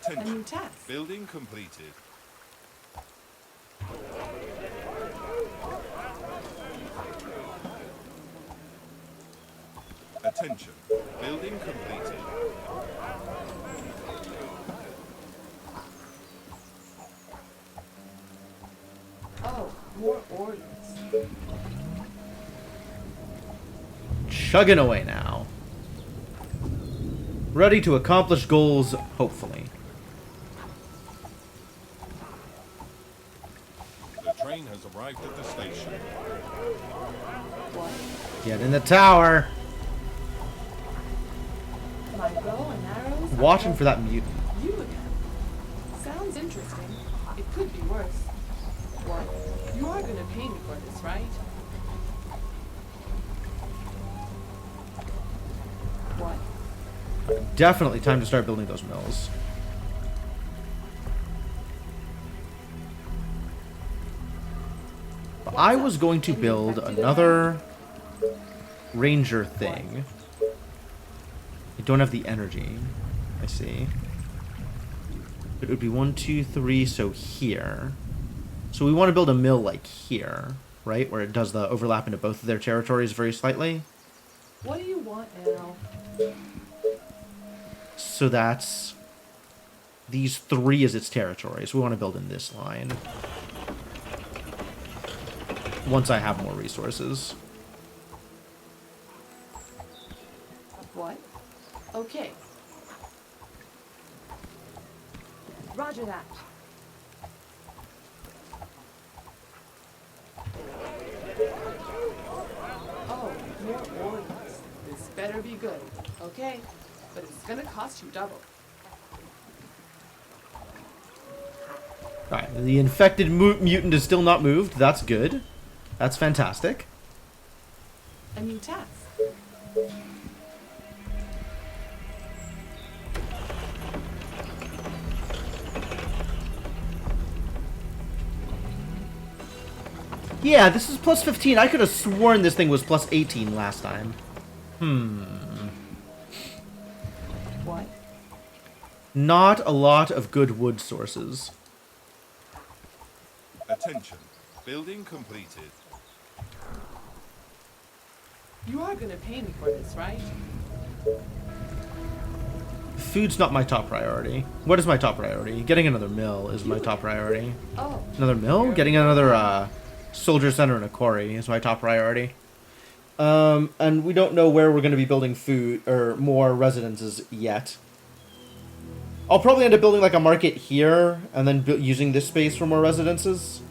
A new task. Building completed. Attention. Building completed. Oh, more orders. Chugging away now. Ready to accomplish goals, hopefully. The train has arrived at the station. What? Get in the tower. My bow and arrows? are Watching for that perfect. mutant. You again. Sounds interesting. It could be worse. What? You are gonna pay me for this, right? What? Definitely time to start building those mills. I was going to build another ranger thing. I don't have the energy. I see. It would be 1, 2, 3, so here. So we want to build a mill like here, right? Where it does the overlap into both of their territories very slightly. What do you want now? So that's these 3 as its territories. We want to build in this line. Once I have more resources. What? Okay. Roger that. Oh, more orders. This better be good. Okay, but it's gonna cost you double. Alright, the infected mutant is still not moved. That's good. That's fantastic. A new task. Yeah, this is plus 15. I could have sworn this thing was plus 18 last time. What? Not a lot of good wood sources. Attention. Building completed. You are gonna pay me for this, right? Food's not my top priority. What is my top priority? Getting another mill is my top priority. Oh. Another mill? Getting another soldier center and a quarry is my top priority. And we don't know where we're going to be building food or more residences yet. I'll probably end up building like a market here and then using this space for more residences.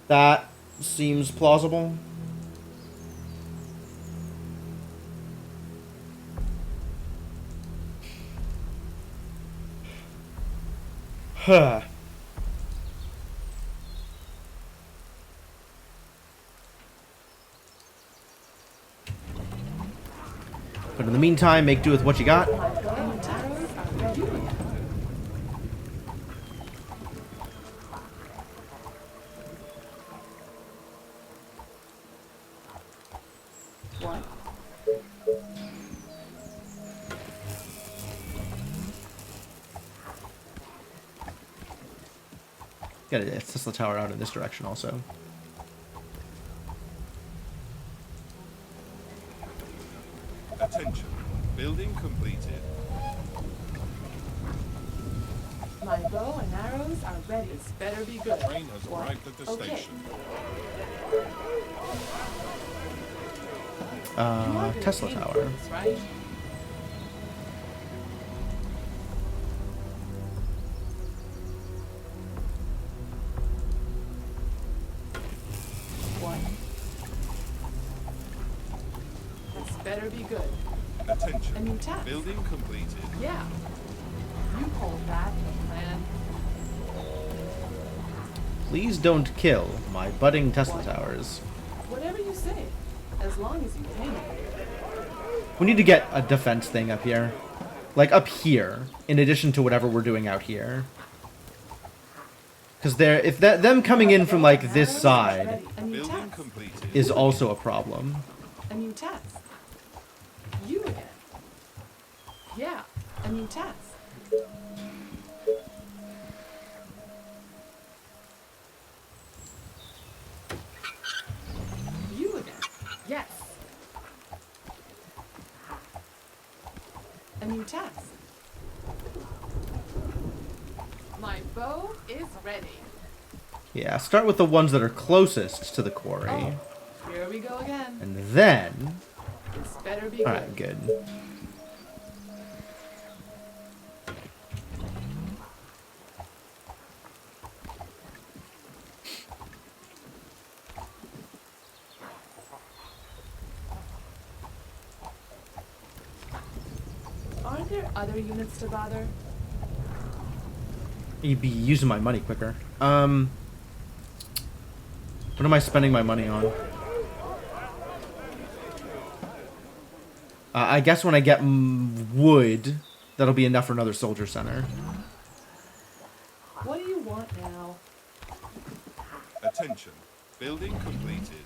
That seems plausible. Huh. But in the meantime, make do with what you got. My bow and arrows are ready. What? Got a Tesla tower out in this direction also. Attention. Building completed. My bow and arrows are ready. This better be good. Train has What? arrived at the Okay. station. You are gonna Tesla pay me for tower. this, right? What? This better be good. A Attention. new task. Building completed. Yeah. You call that a plan? Please don't kill my budding Tesla towers. Whatever you say, as long as you pay me. We need to get a defense thing up here. Like up here, in addition to whatever we're doing out here. Because if them coming in from like this side A new Building task. completed. is also a problem. A new task. You again. Yeah, a new task. You again. Yes. A new task. My bow is ready. Yeah, start with the ones that are closest to the quarry. Oh, here we go again. And then... This better be good. Alright, good. Aren't there other units to bother? You'd be using my money quicker. What am I spending my money on? I guess when I get wood, that'll be enough for another soldier center. What do you want now? Attention. Building completed.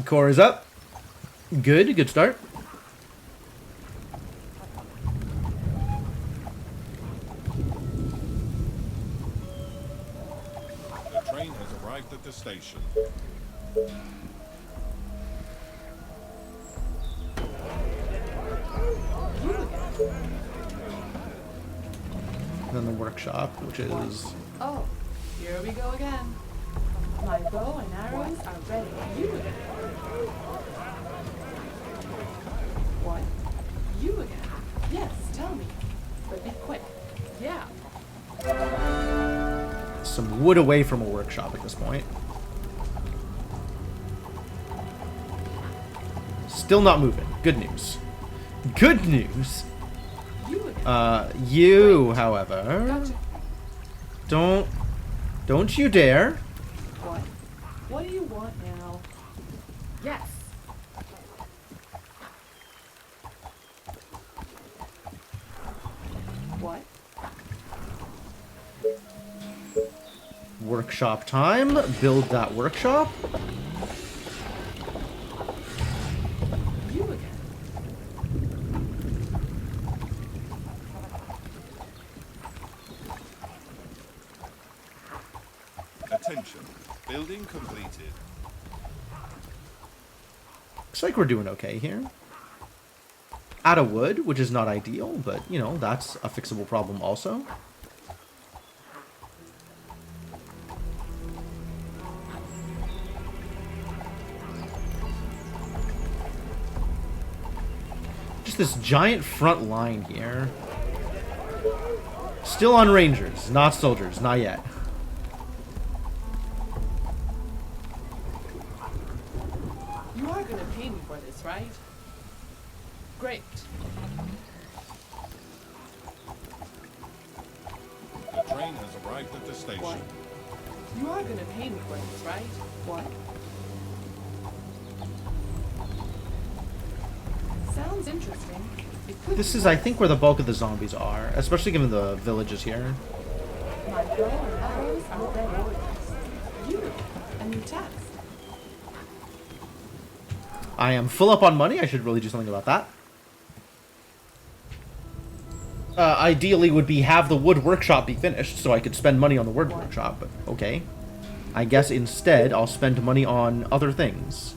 Core is up. Good start. The train has arrived at the station. You again. Then the workshop, which is... Oh, here we go again. My bow and arrows are ready. You again. What? You again? Yes, tell me. But be quick. Yeah. some wood away from a workshop at this point. Still not moving. Good news. Good news. You again. You, however, Gotcha. don't you dare. What? What do you want now? Yes. What? Workshop time. Build that workshop. You again. Attention. Building completed. Looks like we're doing okay here. Out of wood, which is not ideal, but, you know, that's a fixable problem also. Just this giant front line here. Still on rangers, not soldiers, not yet. You are gonna pay me for this, right? Great. The train has arrived at the station. What? You are gonna pay me for this, right? What? Sounds interesting. It could This be is, I worse. think, where the bulk of the zombies are, especially given the villages here. My bow and arrows are ready. A new task. I am full up on money. I should really do something about that. Ideally would be have the wood workshop be finished so I could spend money on the wood workshop, but okay. I guess instead I'll spend money on other things.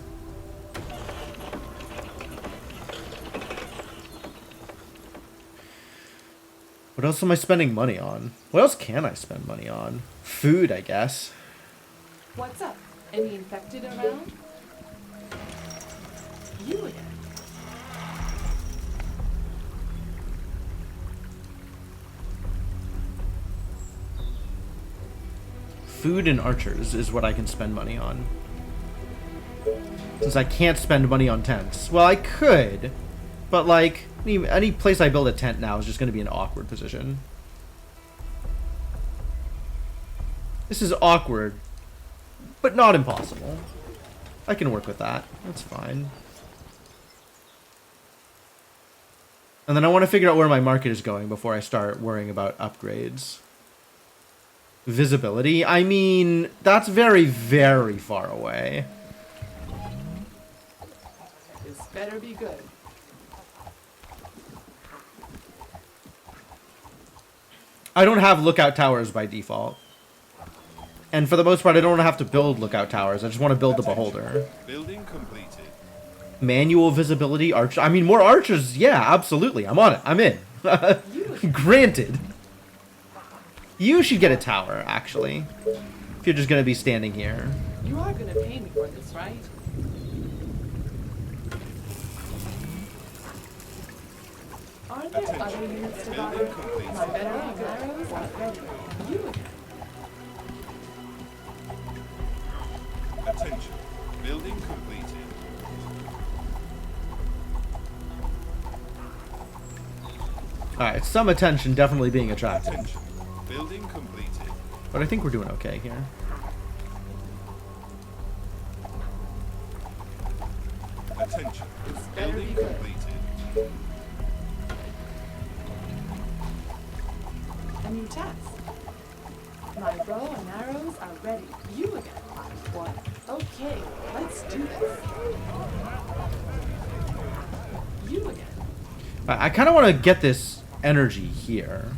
What else am I spending money on? What else can I spend money on? Food, I guess. What's up? Any infected around? You again. Food and archers is what I can spend money on. Since I can't spend money on tents. Well, I could, but like, any place I build a tent now is just going to be an awkward position. This is awkward, but not impossible. I can work with that. That's fine. And then I want to figure out where my market is going before I start worrying about upgrades. Visibility? I mean, that's very, very far away. This better be good. I don't have lookout towers by default. And for the most part, I don't have to build lookout towers. I just want to build the beholder. Building completed. Manual visibility, arch. I mean, more archers. Yeah, absolutely. I'm on it. I'm in. Granted. You should get a tower, actually. If you're just going to be standing here. You are gonna pay me for this, right? Aren't there other units to bother? My better arrows are ready. You again. Attention. Building completed. Alright, some attention definitely being attracted. Attention. Building completed. But I think we're doing okay here. Attention. better Building be good. completed. A new task. My bow and arrows are ready. You again. What? Okay, let's do this. You again. I kind of want to get this energy here.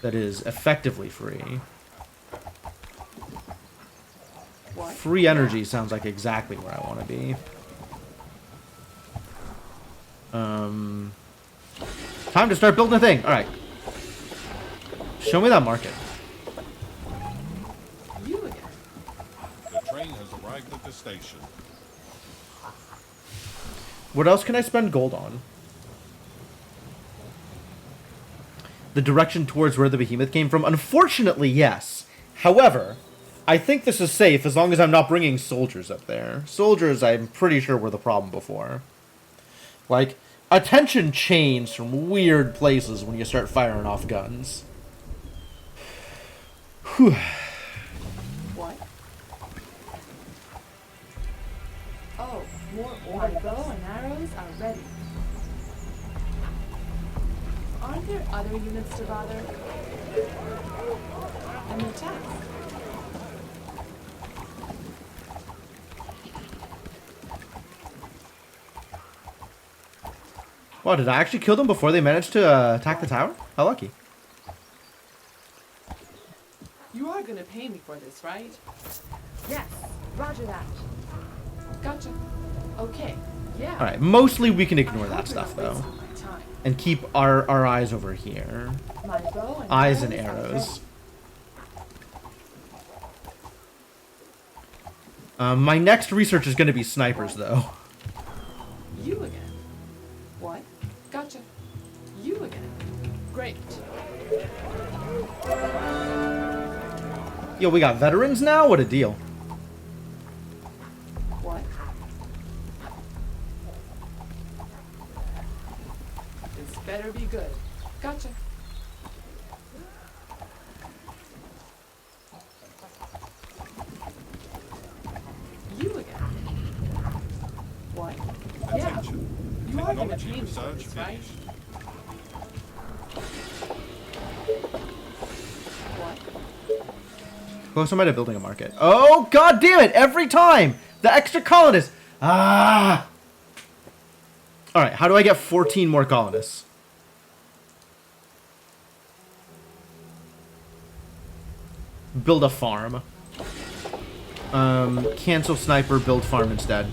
That is effectively free. What? Free energy sounds like exactly where I want to be. Time to start building a thing. All right. Show me that market. You again. The train has arrived at the station. What else can I spend gold on? The direction towards where the behemoth came from? Unfortunately, yes. However, I think this is safe as long as I'm not bringing soldiers up there. Soldiers, I'm pretty sure, were the problem before. Like, attention chains from weird places when you start firing off guns. Whew. What? Oh, more order. My bow and arrows are ready. Aren't there other units to bother? A new task. Wow, did I actually kill them before they managed to attack the tower? How lucky. You are gonna pay me for this, right? Yes, roger that. Gotcha. Okay. Yeah. Alright, mostly we can ignore I that hope you're stuff, not though. wasting my time. And keep our eyes over here. My bow and Eyes and are arrows. ready. My next research is going to be snipers, though. You again. What? Gotcha. You again. Great. Yo, we got veterans now? What a deal. What? This better be good. Gotcha. You again. What? Yeah. Attention. You are gonna Technology pay me for research this, right? finished. What? Who else am I building a market? Oh, god damn it! Every time! The extra colonists! Ah! Alright, how do I get 14 more colonists? Build a farm. Cancel sniper, build farm instead.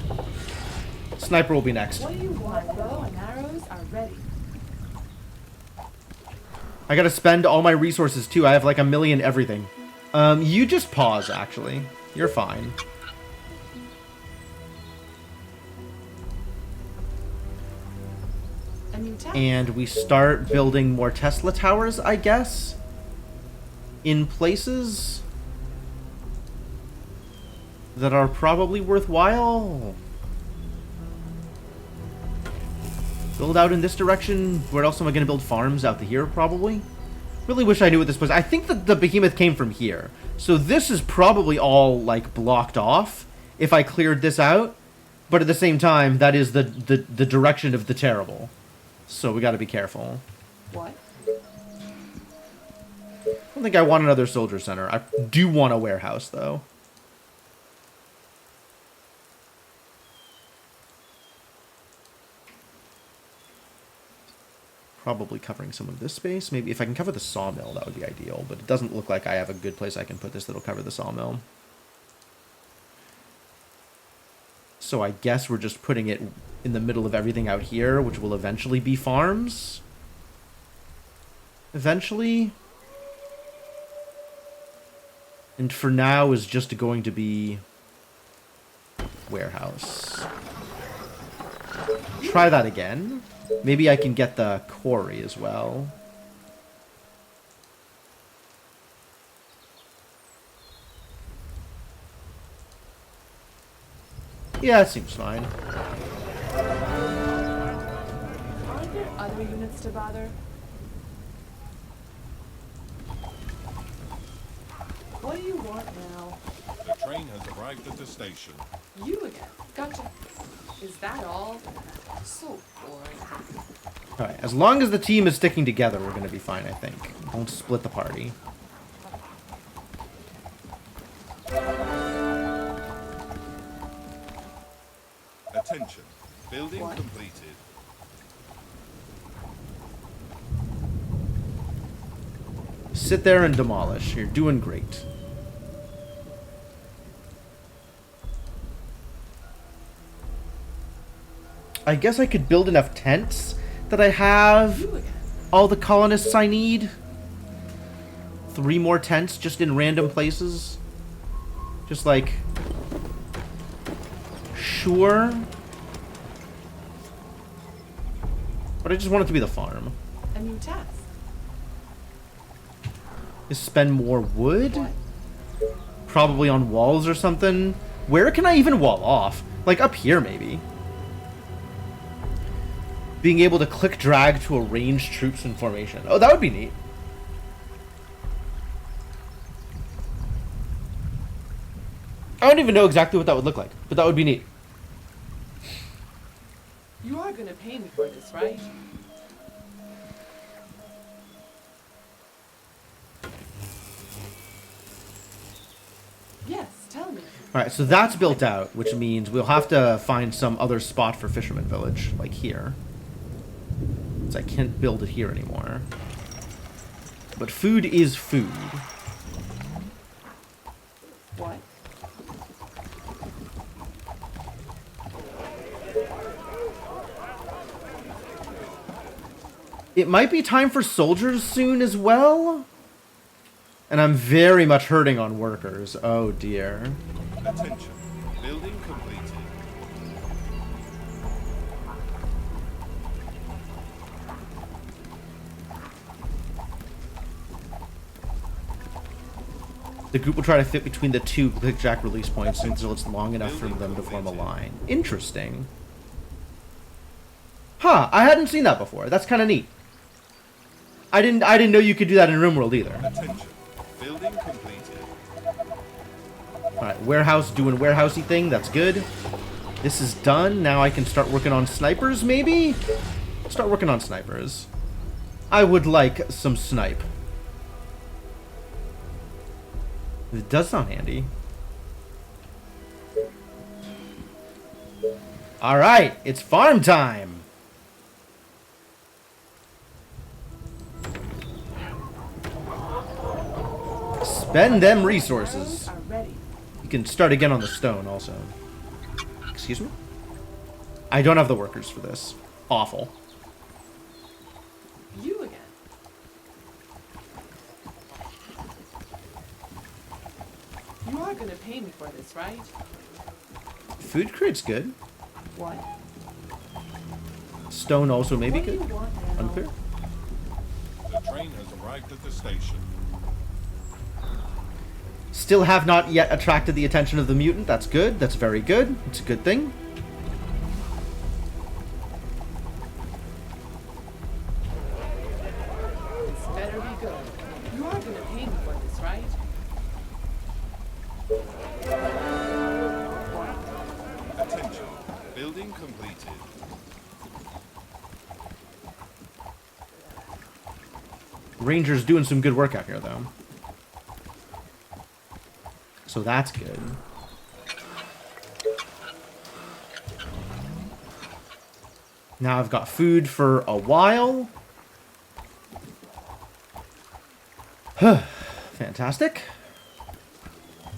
Sniper will be next. What do you want? My bow and arrows are ready. I gotta spend all my resources too. I have like 1 million everything. You just pause, actually. You're fine. A new task. And we start building more Tesla towers, I guess? In places that are probably worthwhile. Build out in this direction. Where else am I going to build farms? Out to here, probably. Really wish I knew what this was. I think that the behemoth came from here. So this is probably all, like, blocked off if I cleared this out. But at the same time, that is the direction of the terrible. So we got to be careful. What? I don't think I want another soldier center. I do want a warehouse, though. Probably covering some of this space. Maybe if I can cover the sawmill, that would be ideal. But it doesn't look like I have a good place I can put this that'll cover the sawmill. So I guess we're just putting it in the middle of everything out here, which will eventually be farms. Eventually. And for now is just going to be warehouse. Try that again. Maybe I can get the quarry as well. Yeah, it seems fine. Aren't there other units to bother? What do you want now? The train has arrived at the station. You again. Gotcha. Is that all? So boring. Alright, as long as the team is sticking together, we're going to be fine, I think. Don't split the party. Attention. Building What? completed. Sit there and demolish. You're doing great. I guess I could build enough tents that I have You again. all the colonists I need. 3 more tents just in random places. Just like... Sure. But I just want it to be the farm. A new task. Is spend more wood? What? Probably on walls or something. Where can I even wall off? Like up here, maybe. Being able to click drag to arrange troops in formation. Oh, that would be neat. I don't even know exactly what that would look like, but that would be neat. You are gonna pay me for this, right? Yes, tell me. Alright, so that's built out, which means we'll have to find some other spot for Fisherman Village, like here. So I can't build it here anymore. But food is food. What? It might be time for soldiers soon as well. And I'm very much hurting on workers. Oh dear. Attention. Building completed. The group will try to fit between the 2 clickjack release points until it's long enough for them to form a line. Interesting. Huh, I hadn't seen that before. That's kind of neat. I didn't know you could do that in RimWorld either. Attention. Building completed. Alright, warehouse doing warehousey thing. That's good. This is done. Now I can start working on snipers, maybe? Start working on snipers. I would like some snipe. It does sound handy. Alright, it's farm time! Spend them resources. Are ready. You can start again on the stone also. Excuse me? I don't have the workers for this. Awful. You again. You are gonna pay me for this, right? Food crate's good. What? Stone also may be What do good. you want now? Unclear. The train has arrived at the station. Still have not yet attracted the attention of the mutant. That's good. That's very good. It's a good thing. This better be good. You are gonna pay me for this, right? Attention. Building completed. Ranger's doing some good work out here, though. So that's good. Now I've got food for a while. Fantastic.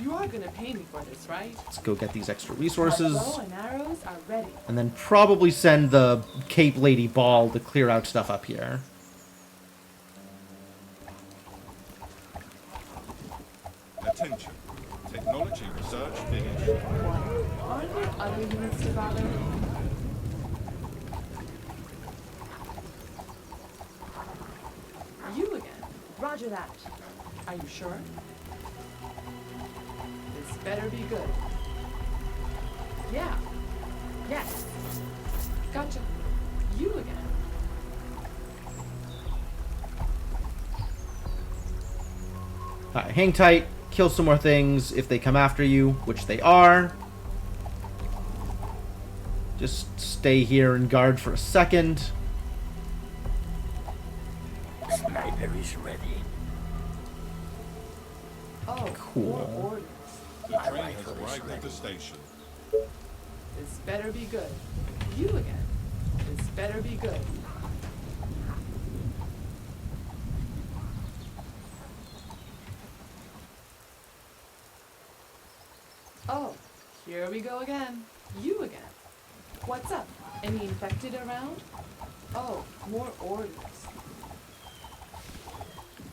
You are gonna pay me for this, right? Let's go get these extra My resources. bow and arrows are ready. And then probably send the Cape Lady Ball to clear out stuff up here. Attention. Technology research finished. Aren't there other units to bother? You again. Roger that. Are you sure? This better be good. Yeah. Yes. Gotcha. You again. Alright, hang tight. Kill some more things if they come after you, which they are. Just stay here and guard for a second. Sniper is ready. Oh, Cool. more orders. The train has arrived at the station. This better be good. You again. This better be good. Oh, here we go again. You again. What's up? Any infected around? Oh, more orders.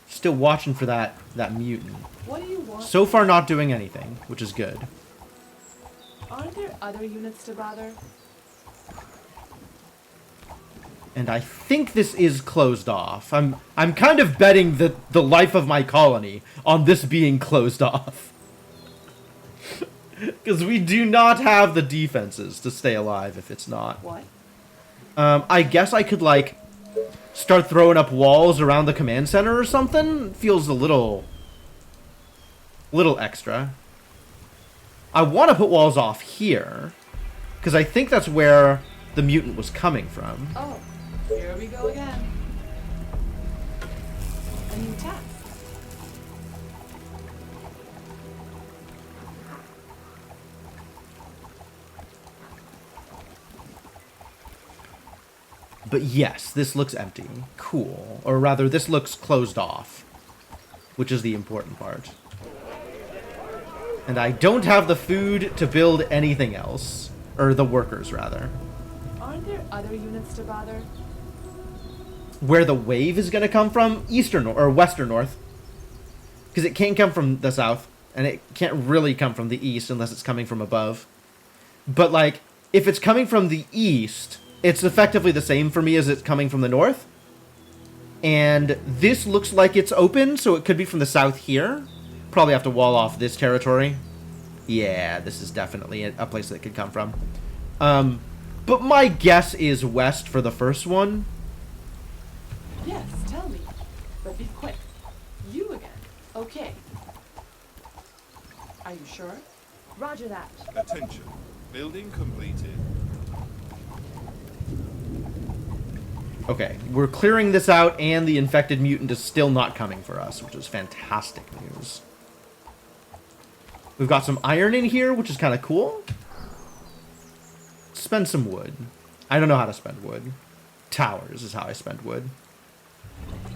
Still watching for that mutant. What do you want? So far not doing anything, which is good. Aren't there other units to bother? And I think this is closed off. I'm kind of betting the life of my colony on this being closed off. Because we do not have the defenses to stay alive if it's not. What? I guess I could, like, start throwing up walls around the command center or something. Feels a little extra. I want to put walls off here, because I think that's where the mutant was coming from. Oh, here we go again. A new task. But yes, this looks empty. Cool. Or rather, this looks closed off, which is the important part. And I don't have the food to build anything else. Or the workers, rather. Aren't there other units to bother? Where the wave is going to come from? Eastern or western north. Because it can't come from the south. And it can't really come from the east unless it's coming from above. But, like, if it's coming from the east, it's effectively the same for me as it's coming from the north. And this looks like it's open, so it could be from the south here. Probably have to wall off this territory. Yeah, this is definitely a place that it could come from. But my guess is west for the first one. Yes, tell me. But be quick. You again. Okay. Are you sure? Roger that. Attention. Building completed. Okay, we're clearing this out, and the infected mutant is still not coming for us, which is fantastic news. We've got some iron in here, which is kind of cool. Spend some wood. I don't know how to spend wood. Towers is how I spend wood.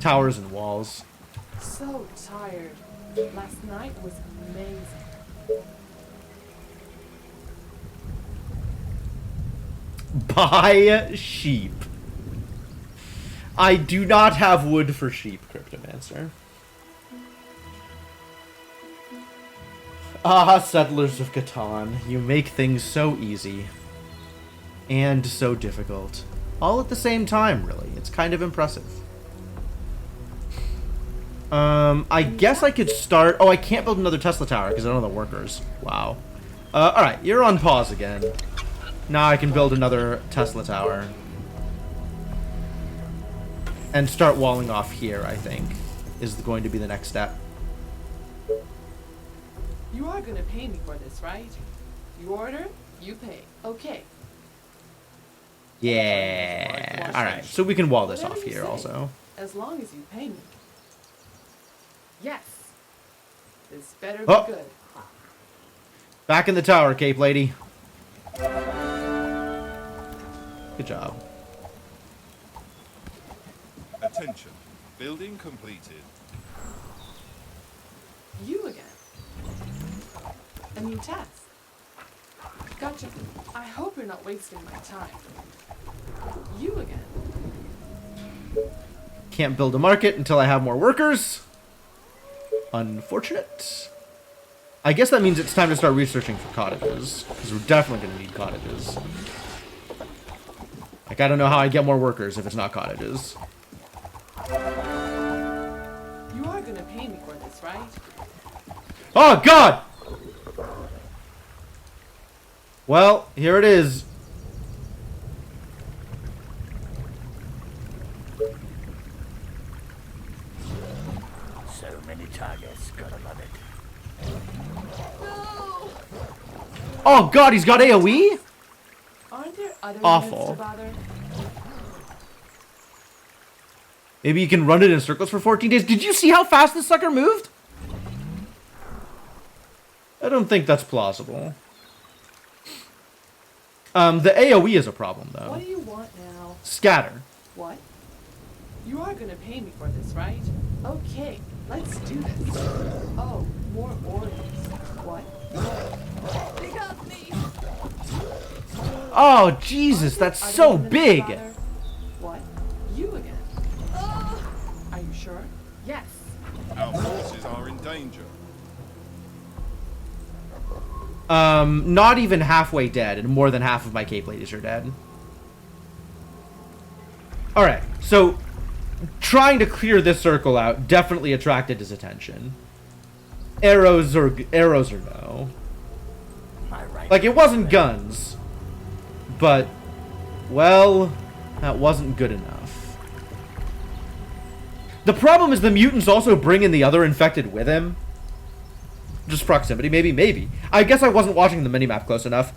Towers and walls. So tired. Last night was amazing. Buy sheep. I do not have wood for sheep, Cryptomancer. Ah, Settlers of Catan, you make things so easy. And so difficult. All at the same time, really. It's kind of impressive. I guess I could start... Oh, I can't build another Tesla tower because I don't have the workers. Wow. Alright, you're on pause again. Now I can build another Tesla tower. And start walling off here, I think, is going to be the next step. You are gonna pay me for this, right? You order, you pay. Okay. Yeah. Alright, so we can wall this Whatever off you here say, also. As long as you pay me. Yes. This better be Oh. good. Back in the tower, Cape Lady. Good job. Attention. Building completed. You again. A new task. Gotcha. I hope you're not wasting my time. You again. Can't build a market until I have more workers. Unfortunate. I guess that means it's time to start researching for cottages. Because we're definitely going to need cottages. Like, I don't know how I get more workers if it's not cottages. You are gonna pay me for this, right? Oh, God! Well, here it is. So many targets, gotta love it. No! Oh, God, he's got AoE? Aren't there other Awful. units to bother? Maybe you can run it in circles for 14 days. Did you see how fast this sucker moved? I don't think that's plausible. The AoE is a problem, though. What do you want now? Scatter. What? You are gonna pay me for this, right? Okay, let's do this. Oh, more orders. What? They got me! Oh, Jesus, that's Are there so units to big. bother? What? You again? Are you sure? Yes. Our forces are in danger. Not even halfway dead, and more than half of my Cape Ladies are dead. Alright, so trying to clear this circle out definitely attracted his attention. Arrows or no. My right. Like, it wasn't guns, but, well, that wasn't good enough. The problem is the mutants also bring in the other infected with him. Just proximity, maybe. I guess I wasn't watching the minimap close enough.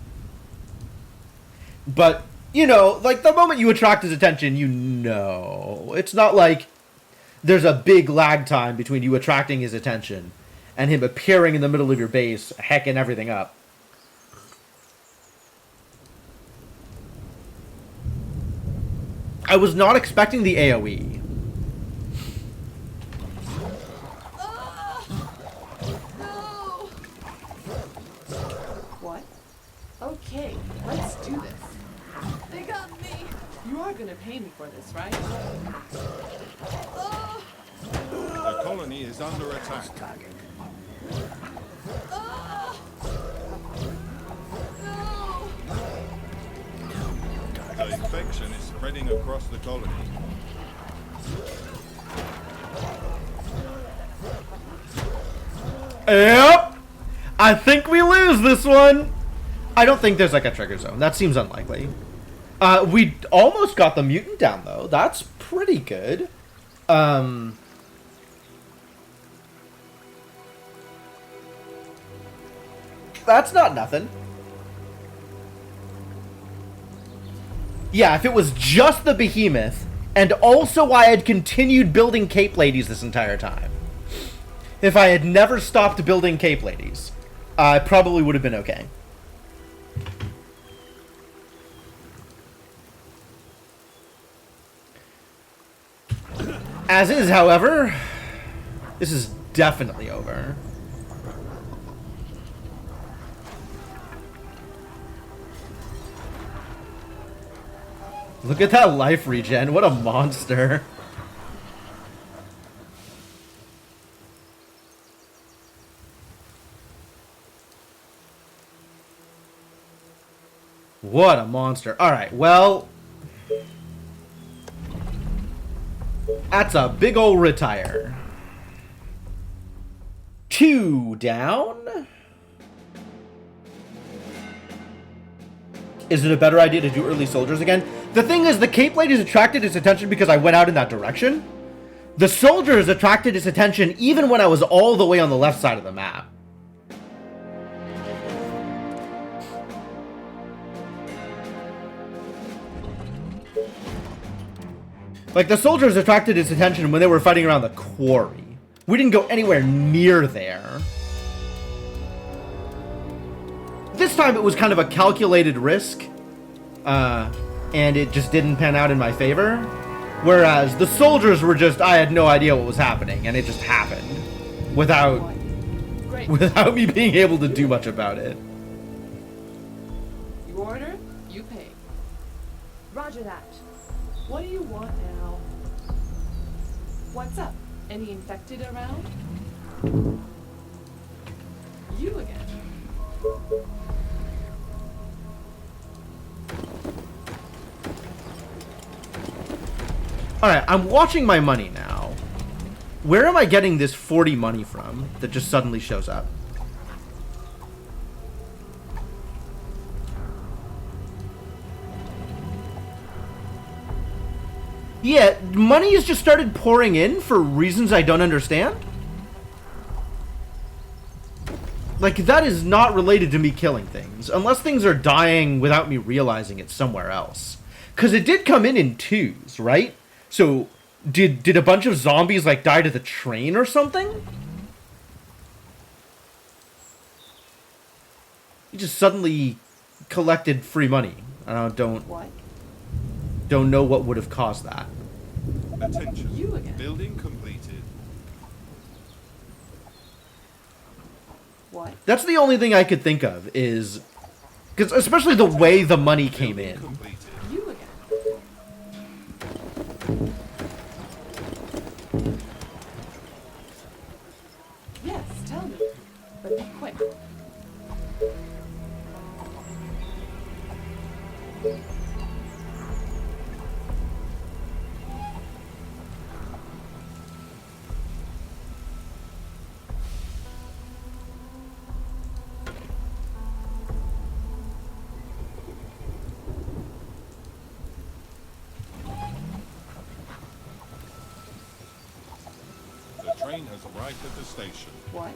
But, you know, like, the moment you attract his attention, you know. It's not like there's a big lag time between you attracting his attention and him appearing in the middle of your base, hecking everything up. I was not expecting the AoE. What? Okay, let's do this. They got me! You are gonna pay me for this, right? The colony is under attack. The infection is spreading across the colony. Yep. I think we lose this one. I don't think there's like a trigger zone. That seems unlikely. We almost got the mutant down though. That's pretty good. That's not nothing. Yeah, if it was just the behemoth, and also I had continued building Cape Ladies this entire time. If I had never stopped building Cape Ladies, I probably would have been okay. As is, however, this is definitely over. Look at that life regen. What a monster. What a monster. Alright, well... That's a big ol' retire. 2 down? Is it a better idea to do early soldiers again? The thing is, the Cape Ladies attracted its attention because I went out in that direction. The soldiers attracted its attention even when I was all the way on the left side of the map. Like, the soldiers attracted its attention when they were fighting around the quarry. We didn't go anywhere near there. This time it was kind of a calculated risk. And it just didn't pan out in my favor. Whereas the soldiers were just, I had no idea what was happening, and it just happened. Without me being able to do much about it. You order, you pay. Roger that. What do you want now? What's up? Any infected around? You again. Alright, I'm watching my money now. Where am I getting this 40 money from that just suddenly shows up? Yeah, money has just started pouring in for reasons I don't understand. Like, that is not related to me killing things. Unless things are dying without me realizing it somewhere else. Because it did come in twos, right? So, did a bunch of zombies, like, die to the train or something? You just suddenly collected free money. Don't know what would have caused that. Attention. You again. Building completed. What? That's the only thing I could think of is... Because especially the way the money came Building in. completed. You again. Yes, tell me. But be quick. The train has arrived at the station. What?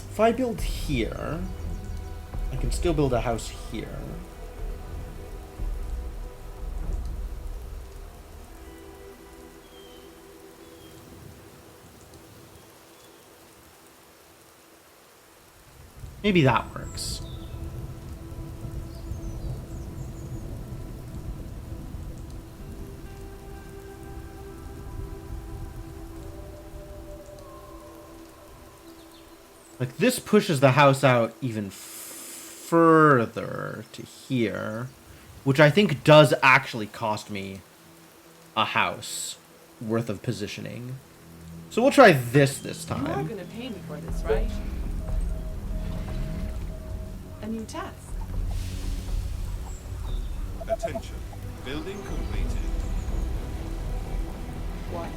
If I build here, I can still build a house here. Maybe that works. Like, this pushes the house out even further to here, which I think does actually cost me a house worth of positioning. So we'll try this You are time. gonna pay me for this, right? A new task. Attention. Building completed. What?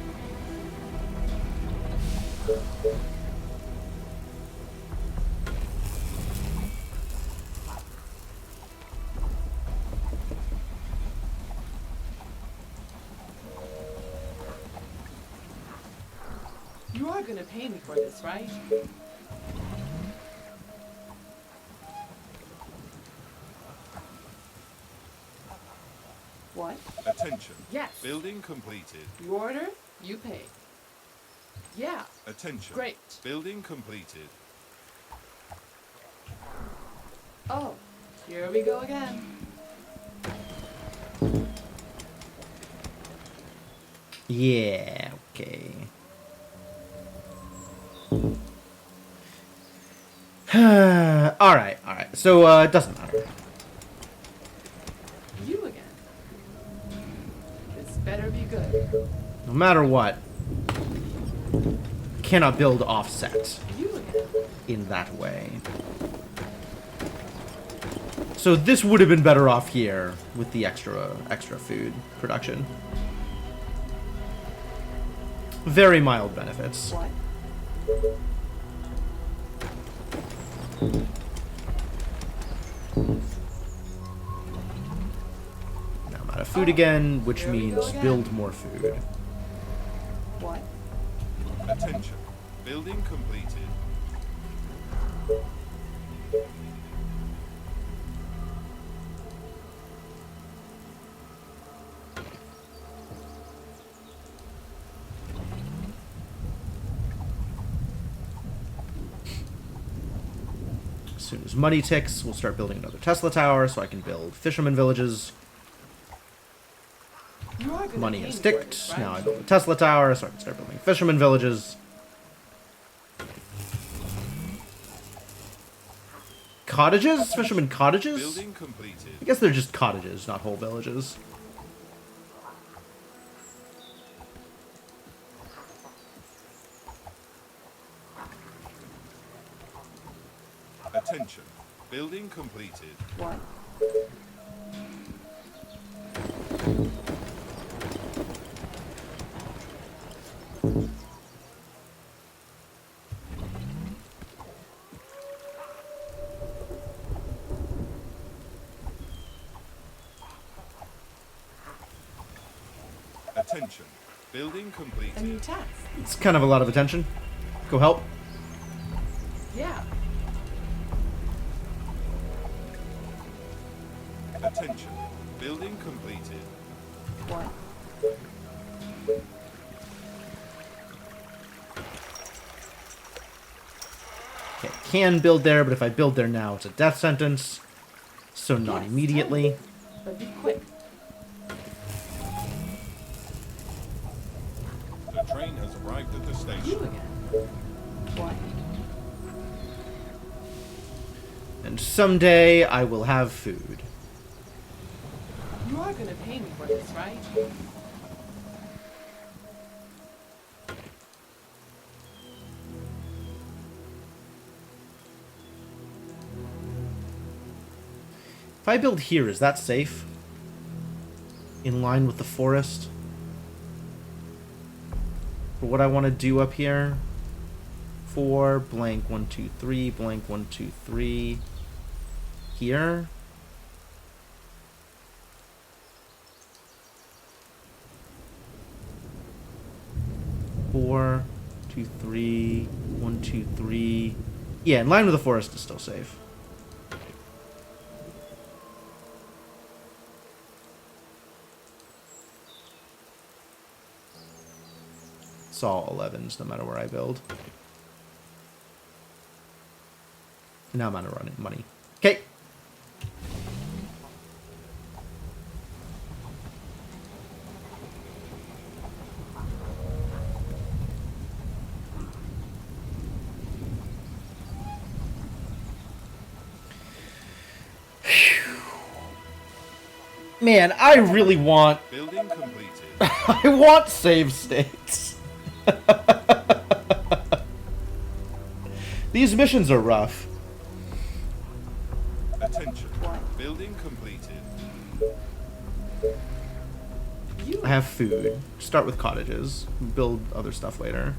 You are gonna pay me for this, right? What? Attention. Yes. Building completed. You order, you pay. Yeah. Attention. Great. Building completed. Oh, here we go again. Yeah, okay. Alright, alright. So, it doesn't matter. You again. This better be good. No matter what, cannot build offset You again. in that way. So this would have been better off here with the extra food production. Very mild benefits. What? Now I'm out of food again, which Here we go means again. build more food. What? Attention. Building completed. As soon as money ticks, we'll start building another Tesla tower so I can build fisherman villages. You are gonna Money pay has me for ticked. this, right? Now I build a Tesla tower so I can start building fisherman villages. Cottages? Fisherman cottages? Building completed. I guess they're just cottages, not whole villages. Attention. Building completed. What? Attention. Building A new completed. task. It's kind of a lot of attention. Go help. Yeah. Attention. Building completed. What? Okay, I can build there, but if I build there now, it's a death sentence. So not Yes, immediately. But be quick. The train has arrived at the You station. again. What? And someday I will have food. You are gonna pay me for this, right? If I build here, is that safe? In line with the forest? For what I want to do up here? For blank 1, 2, 3, blank 1, 2, 3. Here? Four, 2, 3, 1, 2, 3. Yeah, in line with the forest is still safe. It's all 11s no matter where I build. Now I'm out of running money. Okay. Man, I really want Building completed. I want save states. These missions are rough. Attention. Building completed. You I have food. Start with cottages. Build other stuff later.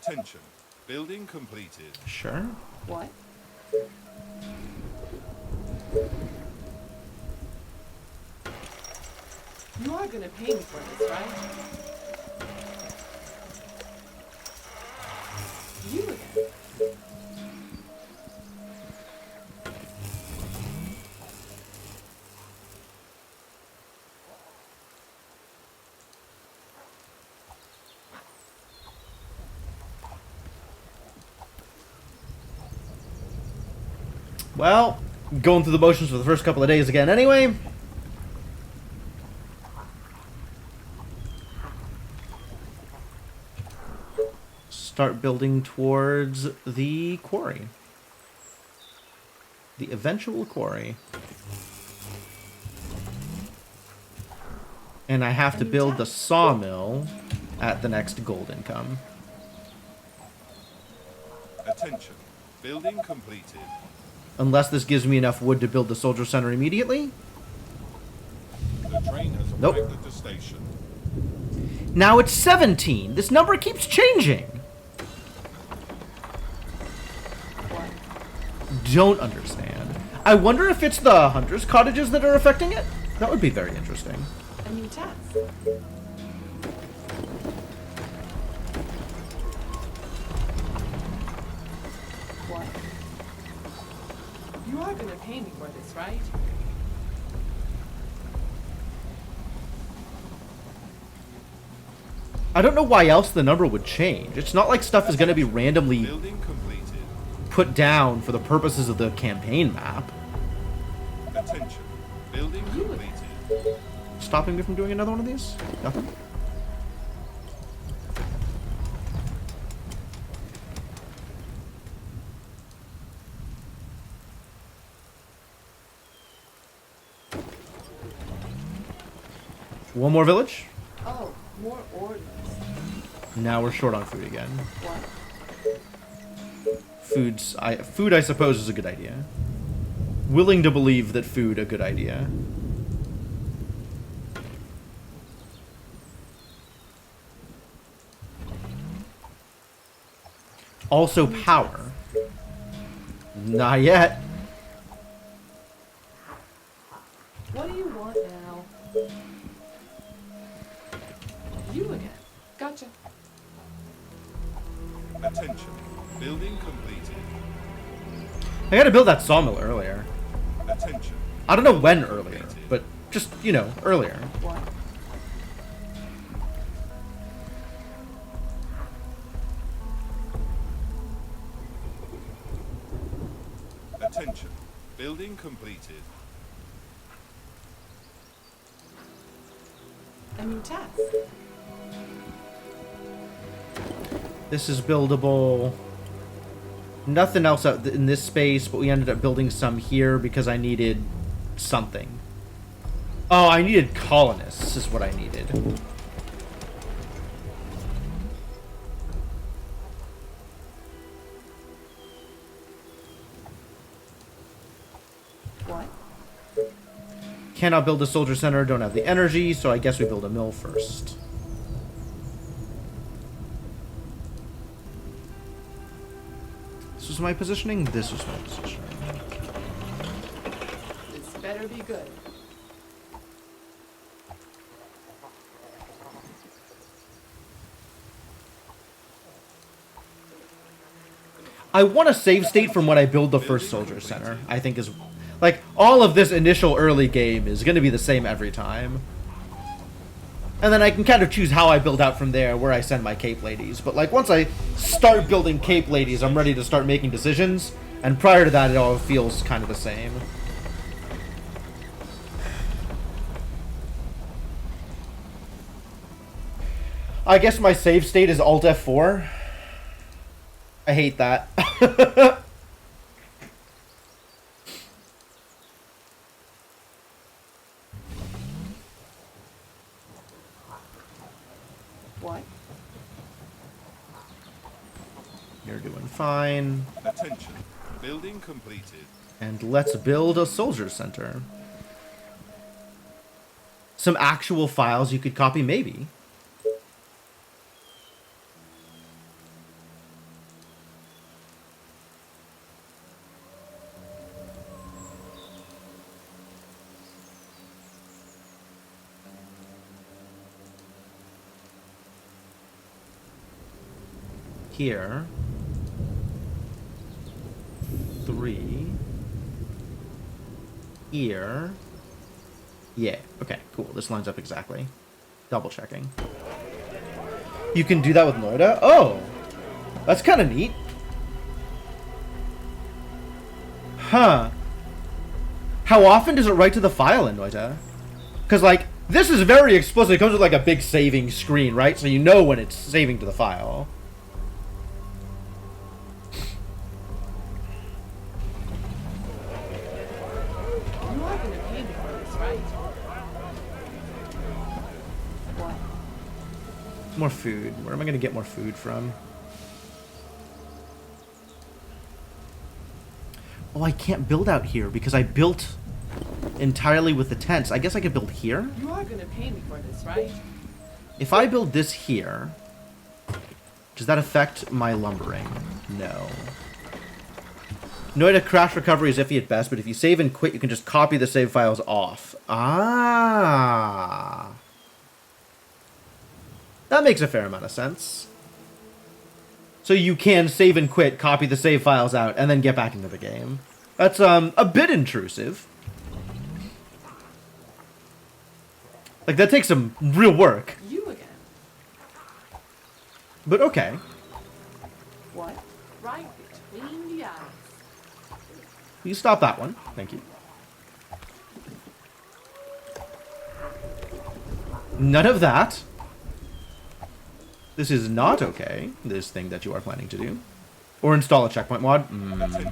Attention. Building completed. Sure. What? You are gonna pay me for this, right? You again. Well, going through the motions for the first couple of days again anyway. Start building towards the quarry. The eventual quarry. And I have to build the sawmill at the next gold income. Attention. Building completed. Unless this gives me enough wood to build the soldier center immediately. The train has arrived Nope. at the station. Now it's 17. This number keeps changing. Don't understand. I wonder if it's the hunters' cottages that are affecting it? That would be very interesting. A new task. What? You are gonna pay me for this, right? I don't know why else the number would change. It's not like stuff is going to be randomly Building completed. put down for the purposes of the campaign map. Attention. Building completed. Stopping me from doing another one of these? Nothing? One more village? Oh, more orders. Now we're short on food again. What? Food I suppose is a good idea. Willing to believe that food a good idea. Also power. Not yet. What do you want now? You again. Gotcha. Attention. Building completed. I gotta build that sawmill earlier. Attention. I don't know when earlier, but just, you know, earlier. What? Attention. Building completed. A new task. This is buildable. Nothing else out in this space, but we ended up building some here because I needed something. Oh, I needed colonists is what I needed. What? Cannot build a soldier center, don't have the energy, so I guess we build a mill first. This was my positioning, this was my positioning. This better be good. I want a save state from when I build the first soldier center. I think is... Like, all of this initial early game is going to be the same every time. And then I can kind of choose how I build out from there, where I send my Cape Ladies. But, like, once I start building Cape Ladies, I'm ready to start making decisions. And prior to that, it all feels kind of the same. I guess my save state is Alt F4. I hate that. What? You're doing fine. Attention. Building completed. And let's build a soldier center. Some actual files you could copy, maybe. Here. 3. Here. Yeah, okay, cool. This lines up exactly. Double checking. You can do that with Noida? Oh! That's kind of neat. Huh. How often does it write to the file in Noida? Because, like, this is very explicit. It comes with, like, a big saving screen, right? So you know when it's saving to the file. You are gonna pay me for this, right? What? More food. Where am I going to get more food from? Oh, I can't build out here because I built entirely with the tents. I guess I could build here? You are gonna pay me for this, right? If I build this here, does that affect my lumbering? No. Noida crash recovery is iffy at best, but if you save and quit, you can just copy the save files off. Ah. That makes a fair amount of sense. So you can save and quit, copy the save files out, and then get back into the game. That's a bit intrusive. Like, that takes some real work. You again. But okay. What? Right between the eyes. You stop that one. Thank you. None of that. This is not okay, this thing that you are planning to do. Or install a checkpoint mod. Attention.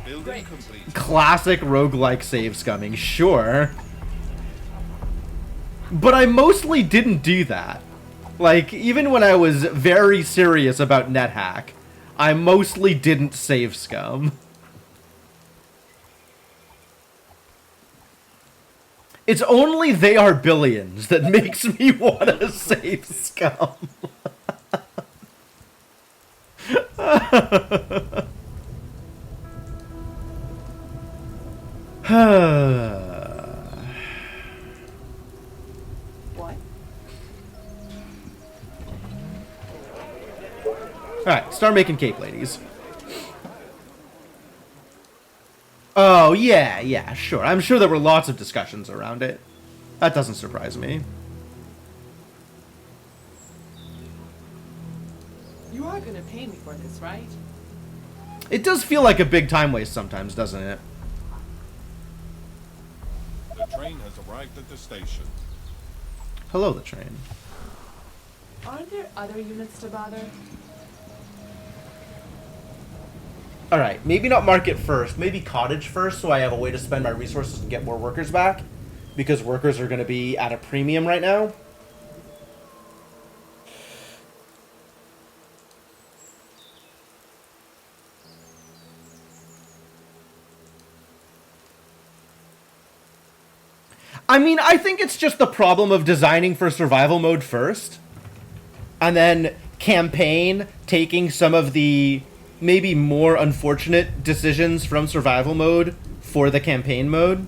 Building complete. Classic roguelike save scumming, sure. But I mostly didn't do that. Like, even when I was very serious about NetHack, I mostly didn't save scum. It's only They Are Billions that makes me want to save scum. What? Alright, start making cape, ladies. Oh, yeah, sure. I'm sure there were lots of discussions around it. That doesn't surprise me. You are gonna pay me for this, right? It does feel like a big time waste sometimes, doesn't it? The train has arrived at the station. Hello, the train. Aren't there other units to bother? Alright, maybe not market first, maybe cottage first, so I have a way to spend my resources and get more workers back. Because workers are going to be at a premium right now. I mean, I think it's just the problem of designing for survival mode first. And then campaign taking some of the maybe more unfortunate decisions from survival mode for the campaign mode.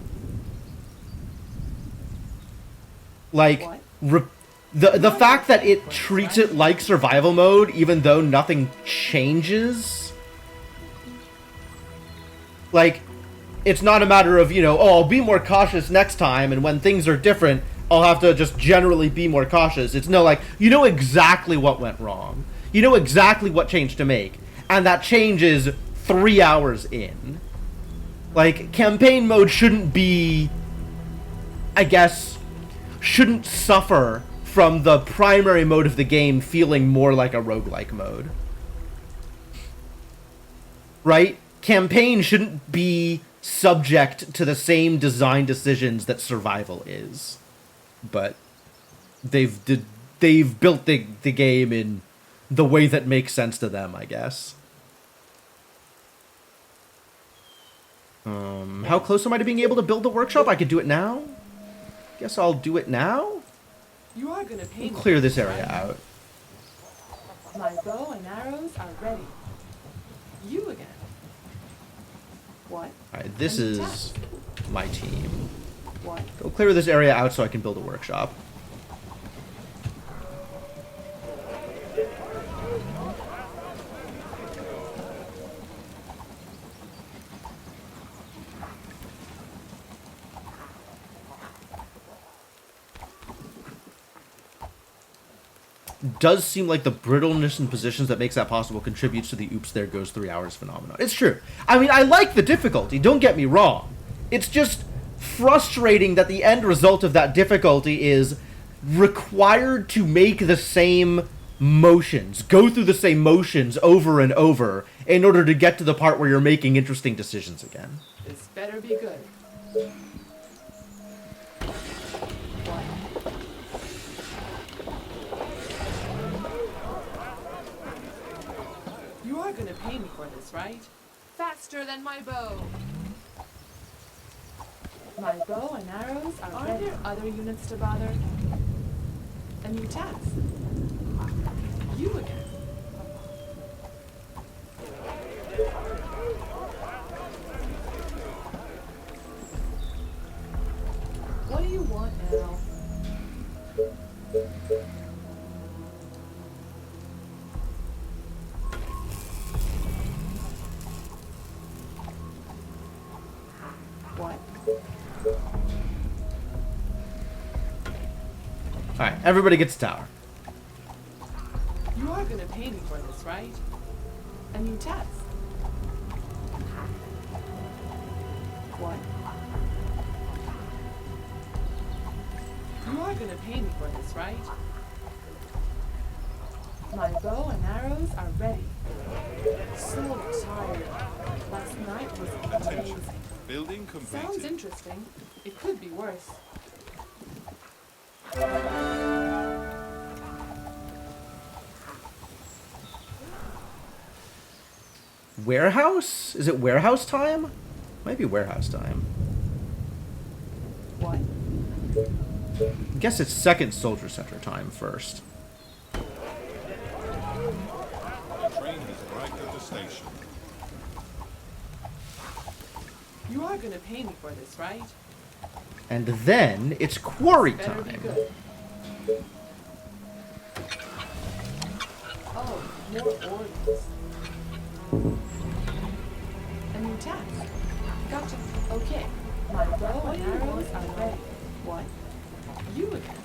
Like, the fact that it treats it like survival mode even though nothing changes. Like, it's not a matter of, you know, oh, I'll be more cautious next time, and when things are different, I'll have to just generally be more cautious. It's no, like, you know exactly what went wrong. You know exactly what change to make. And that change is 3 hours in. Like, campaign mode shouldn't be, I guess, shouldn't suffer from the primary mode of the game feeling more like a roguelike mode. Right? Campaign shouldn't be subject to the same design decisions that survival is. But they've built the game in the way that makes sense to them, I guess. How close am I to being able to build the workshop? I could do it now? Guess I'll do it now? You are gonna pay me. Clear this area out. My bow and arrows are ready. You again. What? Alright, this And is task. my team. What? Go clear this area out so I can build a workshop. does seem like the brittleness in positions that makes that possible contributes to the oops there goes 3 hours phenomenon. It's true. I mean, I like the difficulty, don't get me wrong. It's just frustrating that the end result of that difficulty is required to make the same motions, go through the same motions over and over in order to get to the part where you're making interesting decisions again. This better be good. You are gonna pay me for this, right? Faster than my bow. My bow and arrows are there other units to bother? A new task. You again. What do you want now? What? Alright, everybody gets a tower. You are gonna pay me for this, right? A new task. What? You are gonna pay me for this, right? My bow and arrows are ready. So tired. Last night was Attention. amazing. Building Sounds completed. interesting. It could be worse. Warehouse? Is it warehouse time? Might be warehouse time. What? I guess it's second soldier center time first. The train has arrived at the station. You are gonna pay me for this, right? And then it's quarry Better be time. good. Oh, more orders. A new task. Gotcha. Okay. My bow and arrows are ready. What? You again.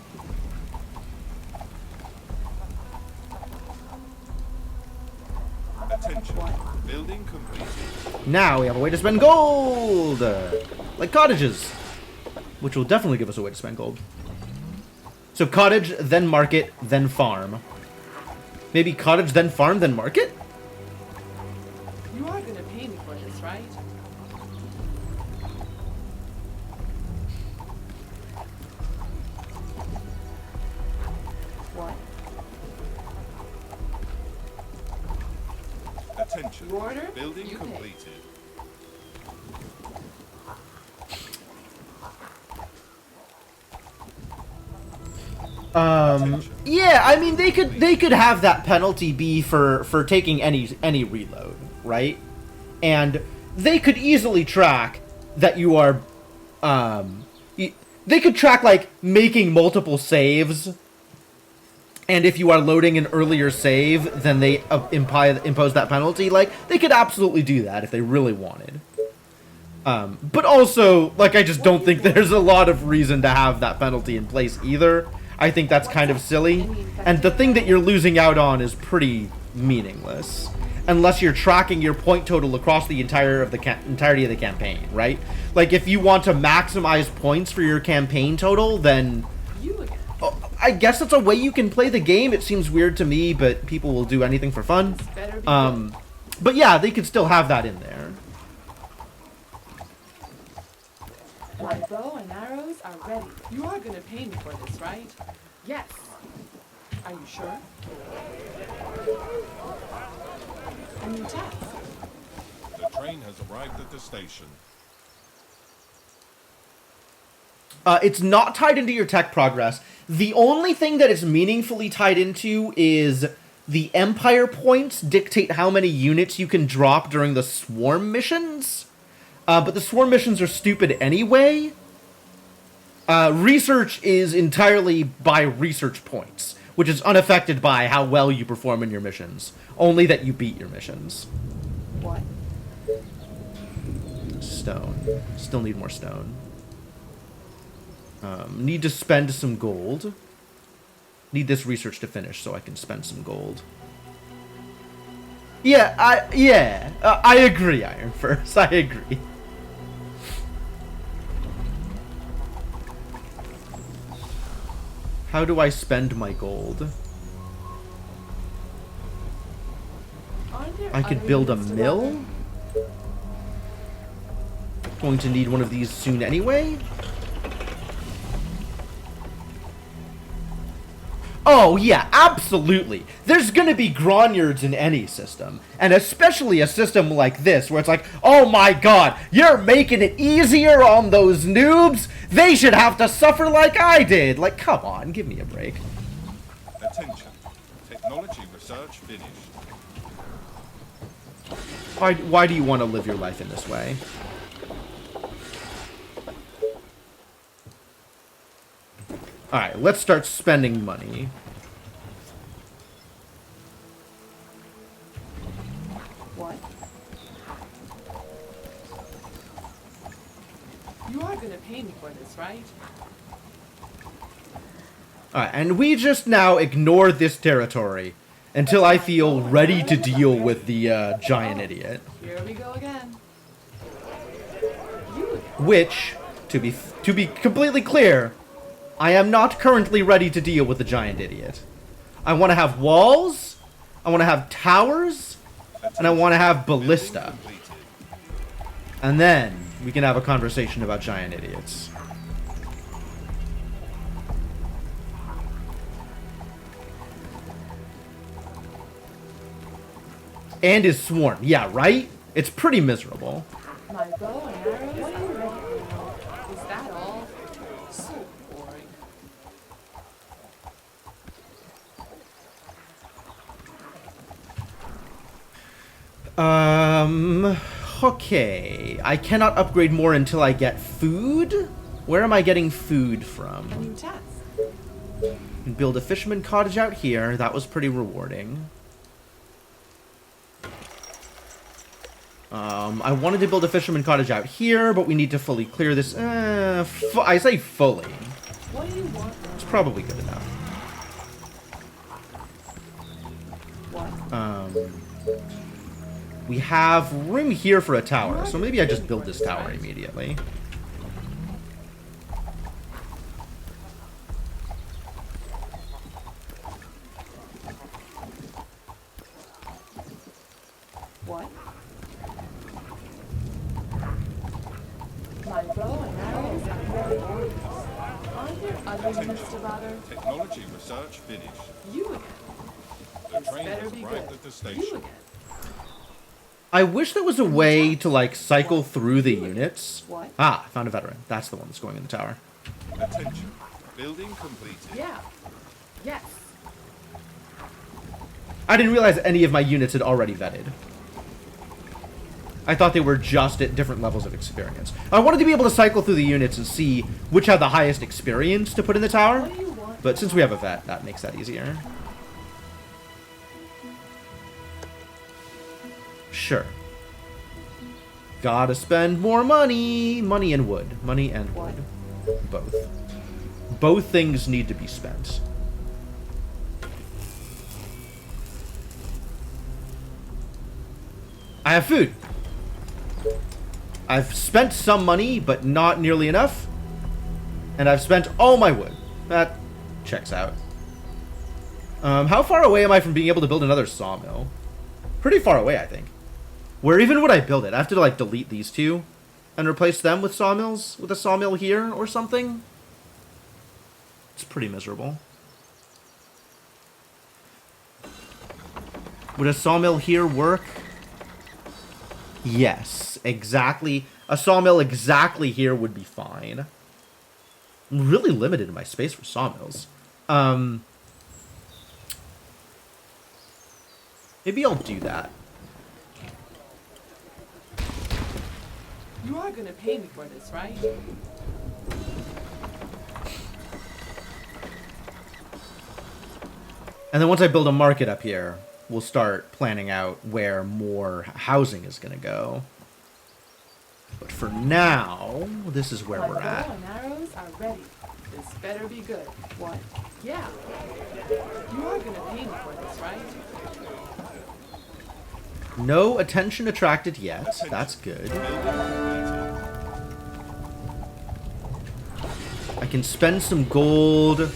Attention. Building completed. Now we have a way to spend gold! Like cottages. Which will definitely give us a way to spend gold. So cottage, then market, then farm. Maybe cottage, then farm, then market? You are gonna pay me for this, right? What? Attention. You order? Building You pay. completed. Yeah, I mean they could have that penalty be for taking any reload, right? And they could easily track that you are they could track like making multiple saves. And if you are loading an earlier save, then they impose that penalty. Like, they could absolutely do that if they really wanted. But also, like, I just don't think there's a lot of reason to have that penalty in place either. I think that's kind of silly. And the thing that you're losing out on is pretty meaningless. Unless you're tracking your point total across the entirety of the campaign, right? Like, if you want to maximize points for your campaign total, then... You again. I guess that's a way you can play the game. It seems weird to me, but people will do anything for fun. This better be good. But yeah, they could still have that in there. My bow and arrows are ready. You are gonna pay me for this, right? Yes. Are you sure? A new task. The train has arrived at the station. It's not tied into your tech progress. The only thing that it's meaningfully tied into is the Empire points dictate how many units you can drop during the Swarm missions. But the Swarm missions are stupid anyway. Research is entirely by research points, which is unaffected by how well you perform in your missions. Only that you beat your missions. What? Stone. Still need more stone. Need to spend some gold. Need this research to finish so I can spend some gold. Yeah, I agree, Iron First. I agree. How do I spend my gold? Aren't there I could other build a units to mill? level? Going to need one of these soon anyway? Oh, yeah, absolutely. There's gonna be Gronyards in any system. And especially a system like this, where it's like, oh my god, you're making it easier on those noobs? They should have to suffer like I did. Like, come on, give me a break. Attention. Technology research finished. Why do you want to live your life in this way? Alright, let's start spending money. What? You are gonna pay me for this, right? Alright, and we just now ignore this territory until I feel ready to deal with the giant idiot. Here we go again. Which, to be completely clear, I am not currently ready to deal with the giant idiot. I want to have walls, I want to have towers, and I want to have ballista. And then we can have a conversation about giant idiots. And is sworn. Yeah, right? It's pretty miserable. My bow and arrows are ready. Is that all? So boring. Okay. I cannot upgrade more until I get food? Where am I getting food from? New task. And build a fisherman cottage out here. That was pretty rewarding. I wanted to build a fisherman cottage out here, but we need to fully clear this. I say fully. What do you want? It's probably good enough. What? We have room here for a tower, so maybe I just build this tower immediately. What? My bow and arrows are ready. Aren't there other units to bother? Technology research finished. You again. The This train better has be arrived good. at the You station. again. I wish there was a way to, like, cycle through the units. What? Ah, I found a veteran. That's the one that's going in the tower. Attention. Building completed. Yeah. Yes. I didn't realize any of my units had already vetted. I thought they were just at different levels of experience. I wanted to be able to cycle through the units and see which had the highest experience to put in the tower. What do you want? But since we have a vet, that makes that easier. Sure. Gotta spend more money. Money and wood. Money and wood. Both. Both things need to be spent. I have food. I've spent some money, but not nearly enough. And I've spent all my wood. That checks out. How far away am I from being able to build another sawmill? Pretty far away, I think. Where even would I build it? I have to, like, delete these two and replace them with sawmills? With a sawmill here or something? It's pretty miserable. Would a sawmill here work? Yes, exactly. A sawmill exactly here would be fine. I'm really limited in my space for sawmills. Maybe I'll do that. You are gonna pay me for this, right? And then once I build a market up here, we'll start planning out where more housing is going to go. But for now, this is where My we're bow at. and arrows are ready. This This better be good. What? Yeah. You are gonna pay me for this, right? No attention attracted yet. That's good. Building completed. I can spend some gold.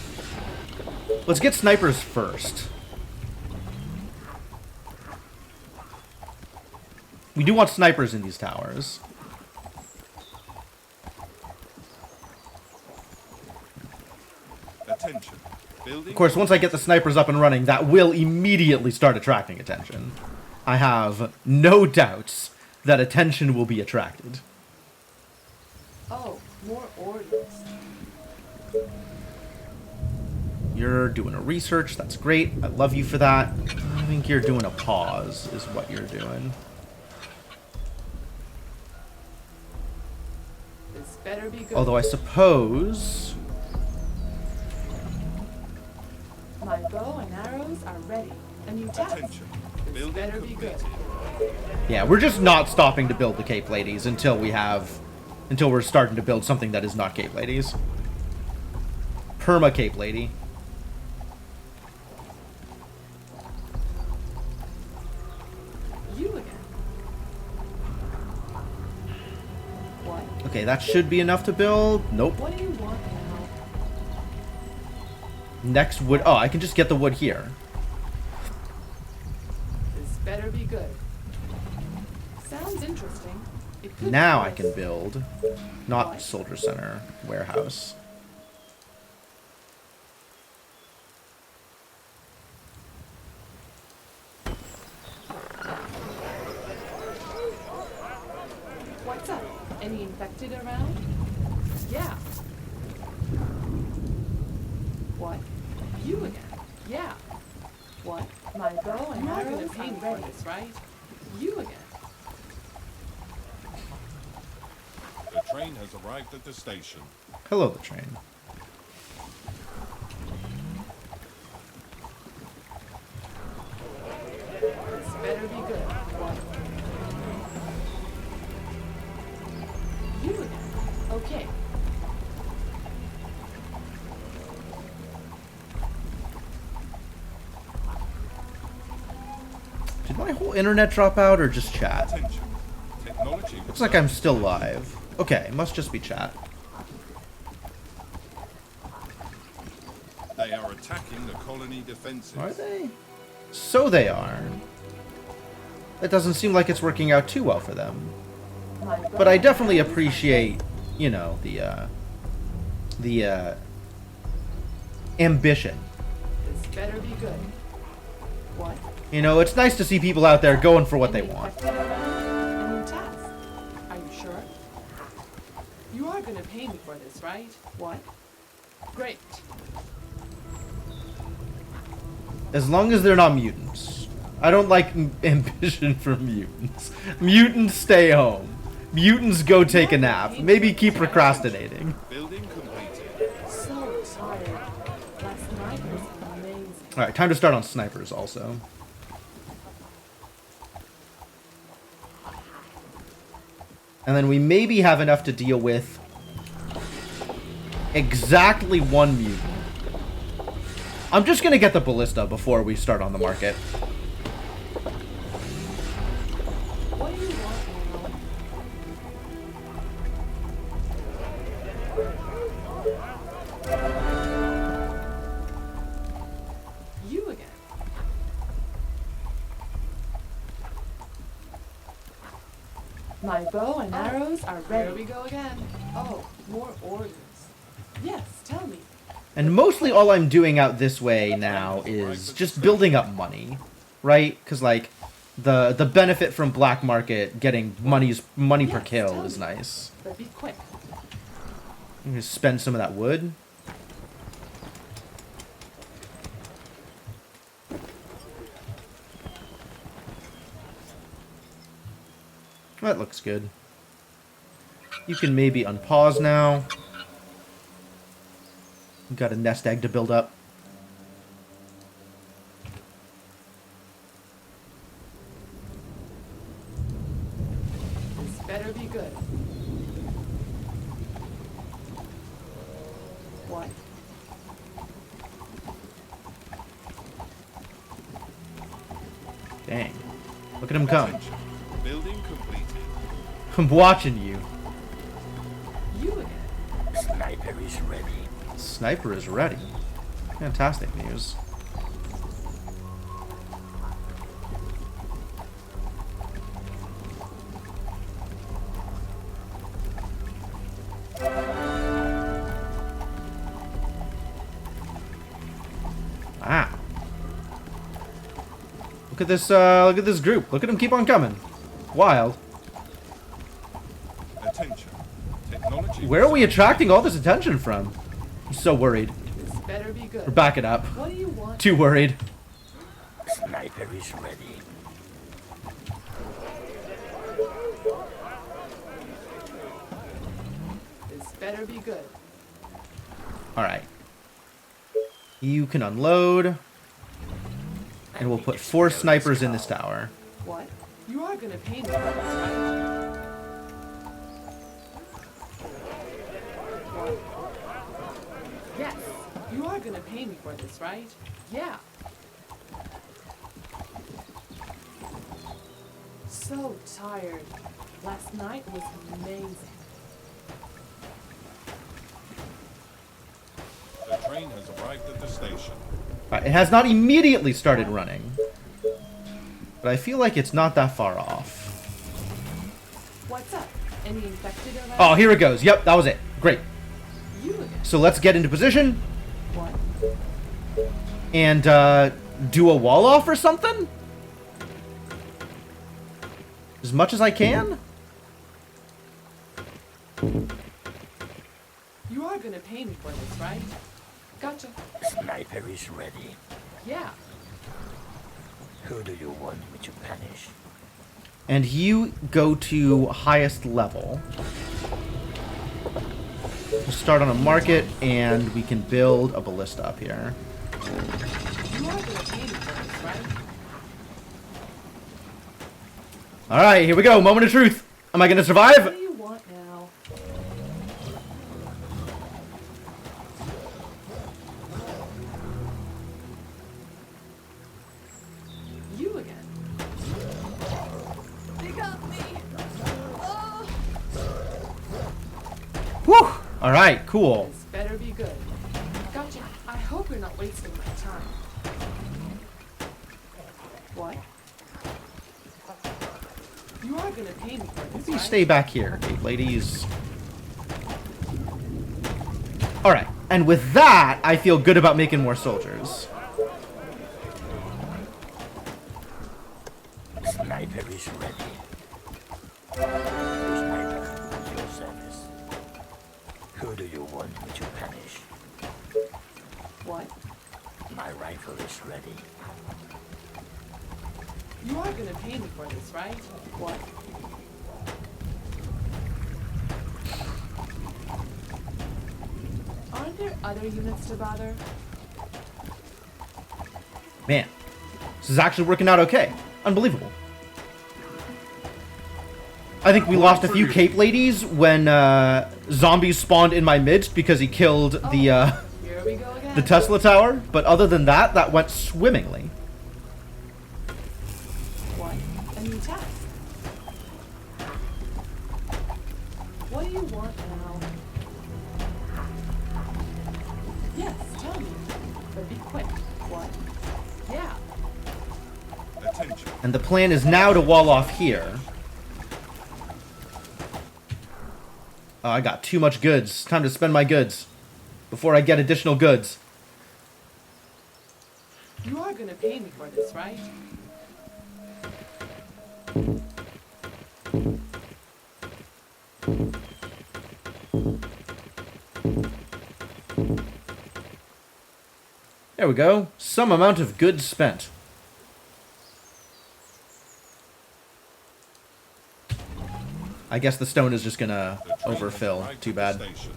Let's get snipers first. We do want snipers in these towers. Attention. Building. Of course, once I get the snipers up and running, that will immediately start attracting attention. I have no doubts that attention will be attracted. Oh, more orders. You're doing a research. That's great. I love you for that. I think you're doing a pause is what you're doing. This better be good. Although I suppose... My bow and arrows are ready. A new task. Attention. This Building better be good. completed. Yeah, we're just not stopping to build the Cape Ladies until we're starting to build something that is not Cape Ladies. Perma Cape Lady. You again. What? Okay, that should be enough to build. Nope. What do you want now? Next wood. Oh, I can just get the wood here. This better be good. Sounds interesting. It could Now be I can worse. build. Not Soldier Center. Warehouse. What's up? Any infected around? Yeah. What? You again? Yeah. What? My bow and arrows are ready, right? You again. The train has arrived at the station. Hello, the train. This better be good. What? You again. Okay. Did my whole internet drop out or just chat? Attention. Technology. Looks like I'm still live. Okay, must just be chat. They are attacking the colony defenses. Are they? So they are. It doesn't seem like it's working out too well for them. My bow But I and definitely arrows are appreciate, you know, the ambition. ready. This better be good. What? You know, it's nice to see people out there going for what they Any want. infected around? A new task. Are you sure? You are gonna pay me for this, right? What? Great. As long as they're not mutants. I don't like ambition for mutants. Mutants stay home. Mutants go take a nap. Maybe keep procrastinating. Building completed. So tired. Last night was amazing. Alright, time to start on snipers also. And then we maybe have enough to deal with exactly one mutant. I'm just gonna get the ballista before we start on the market. What do you want now? You again. My bow and arrows are ready. Here we go again. Oh, more orders. Yes, tell me. And mostly all I'm doing out this way now is just building up money, right? Because like the benefit from black market getting money per Yes, kill tell is me. nice. But be quick. I'm gonna spend some of that wood. That looks good. You can maybe unpause now. We've got a nest egg to build up. This better be good. What? Dang. Look at him come. Attention. Building completed. I'm watching you. You again. Sniper is ready. Sniper is ready. Fantastic news. Wow. Look at this group. Look at them keep on coming. Wild. Attention. Technology. Where are we attracting all this attention from? I'm so worried. This better be We're good. backing up. What do you want? Too worried. Sniper is ready. This better be good. Alright. You can unload. And we'll put 4 snipers in this tower. What? You are gonna pay me for this, right? Yes. You are gonna pay me for this, right? Yeah. So tired. Last night was amazing. The train has arrived at the station. Alright, it has not immediately started running. But I feel like it's not that far off. What's up? Any infected around? Oh, here it goes. Yep, that was it. Great. You again. So let's get into position What? and do a wall off or something? As much as I can? You are gonna pay me for this, right? Gotcha. Sniper is ready. Yeah. Who do you want me to punish? And you go to highest level. We'll start on a market, and we can build a ballista up here. You are gonna pay me for this, right? Alright, here we go. Moment of truth. Am I going to What survive? do you want now? You again. They got me. Oh. Whew. Alright, cool. This better be good. Gotcha. I hope you're not wasting my time. What? You are gonna pay me for this, You right? stay back here, ladies. Alright, and with that, I feel good about making more soldiers. Sniper is ready. Sniper, at your service. Who do you want me to punish? What? My rifle is ready. You are gonna pay me for this, right? What? Aren't there other units to bother? Man, this is actually working out okay. Unbelievable. I think we lost a few cape ladies when zombies spawned in my midst because he killed the Here we go again. the Tesla tower. But other than that, that went swimmingly. What? A new task. What do you want now? Yes, tell me. But be quick. What? Yeah. Attention. And the plan is now to wall off here. Oh, I got too much goods. Time to spend my goods before I get additional goods. You are gonna pay me for this, right? There we go. Some amount of goods spent. I guess the stone is just gonna The train has overfill. arrived Too at the bad. station.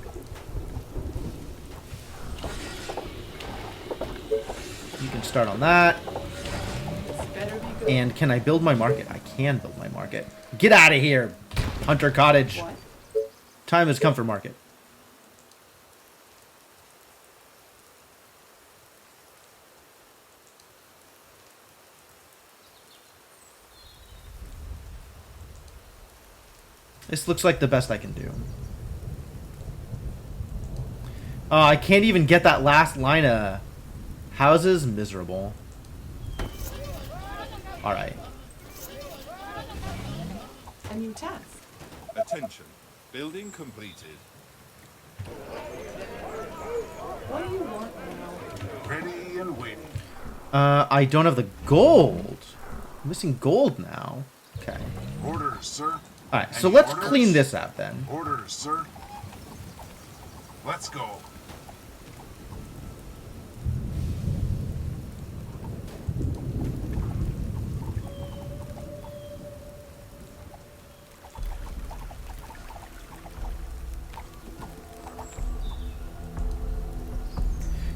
You can start on that. This better be good. And can I build my market? I can build my market. Get out of here, Hunter Cottage. What? Time has come for market. This looks like the best I can do. I can't even get that last line of houses. Miserable. Alright. A new task. Attention. Building completed. What do you want now? Ready and waiting. I don't have the gold. I'm missing gold now. Okay. Orders, sir. Alright, so Any let's orders? clean this out then. Orders, sir. Let's go.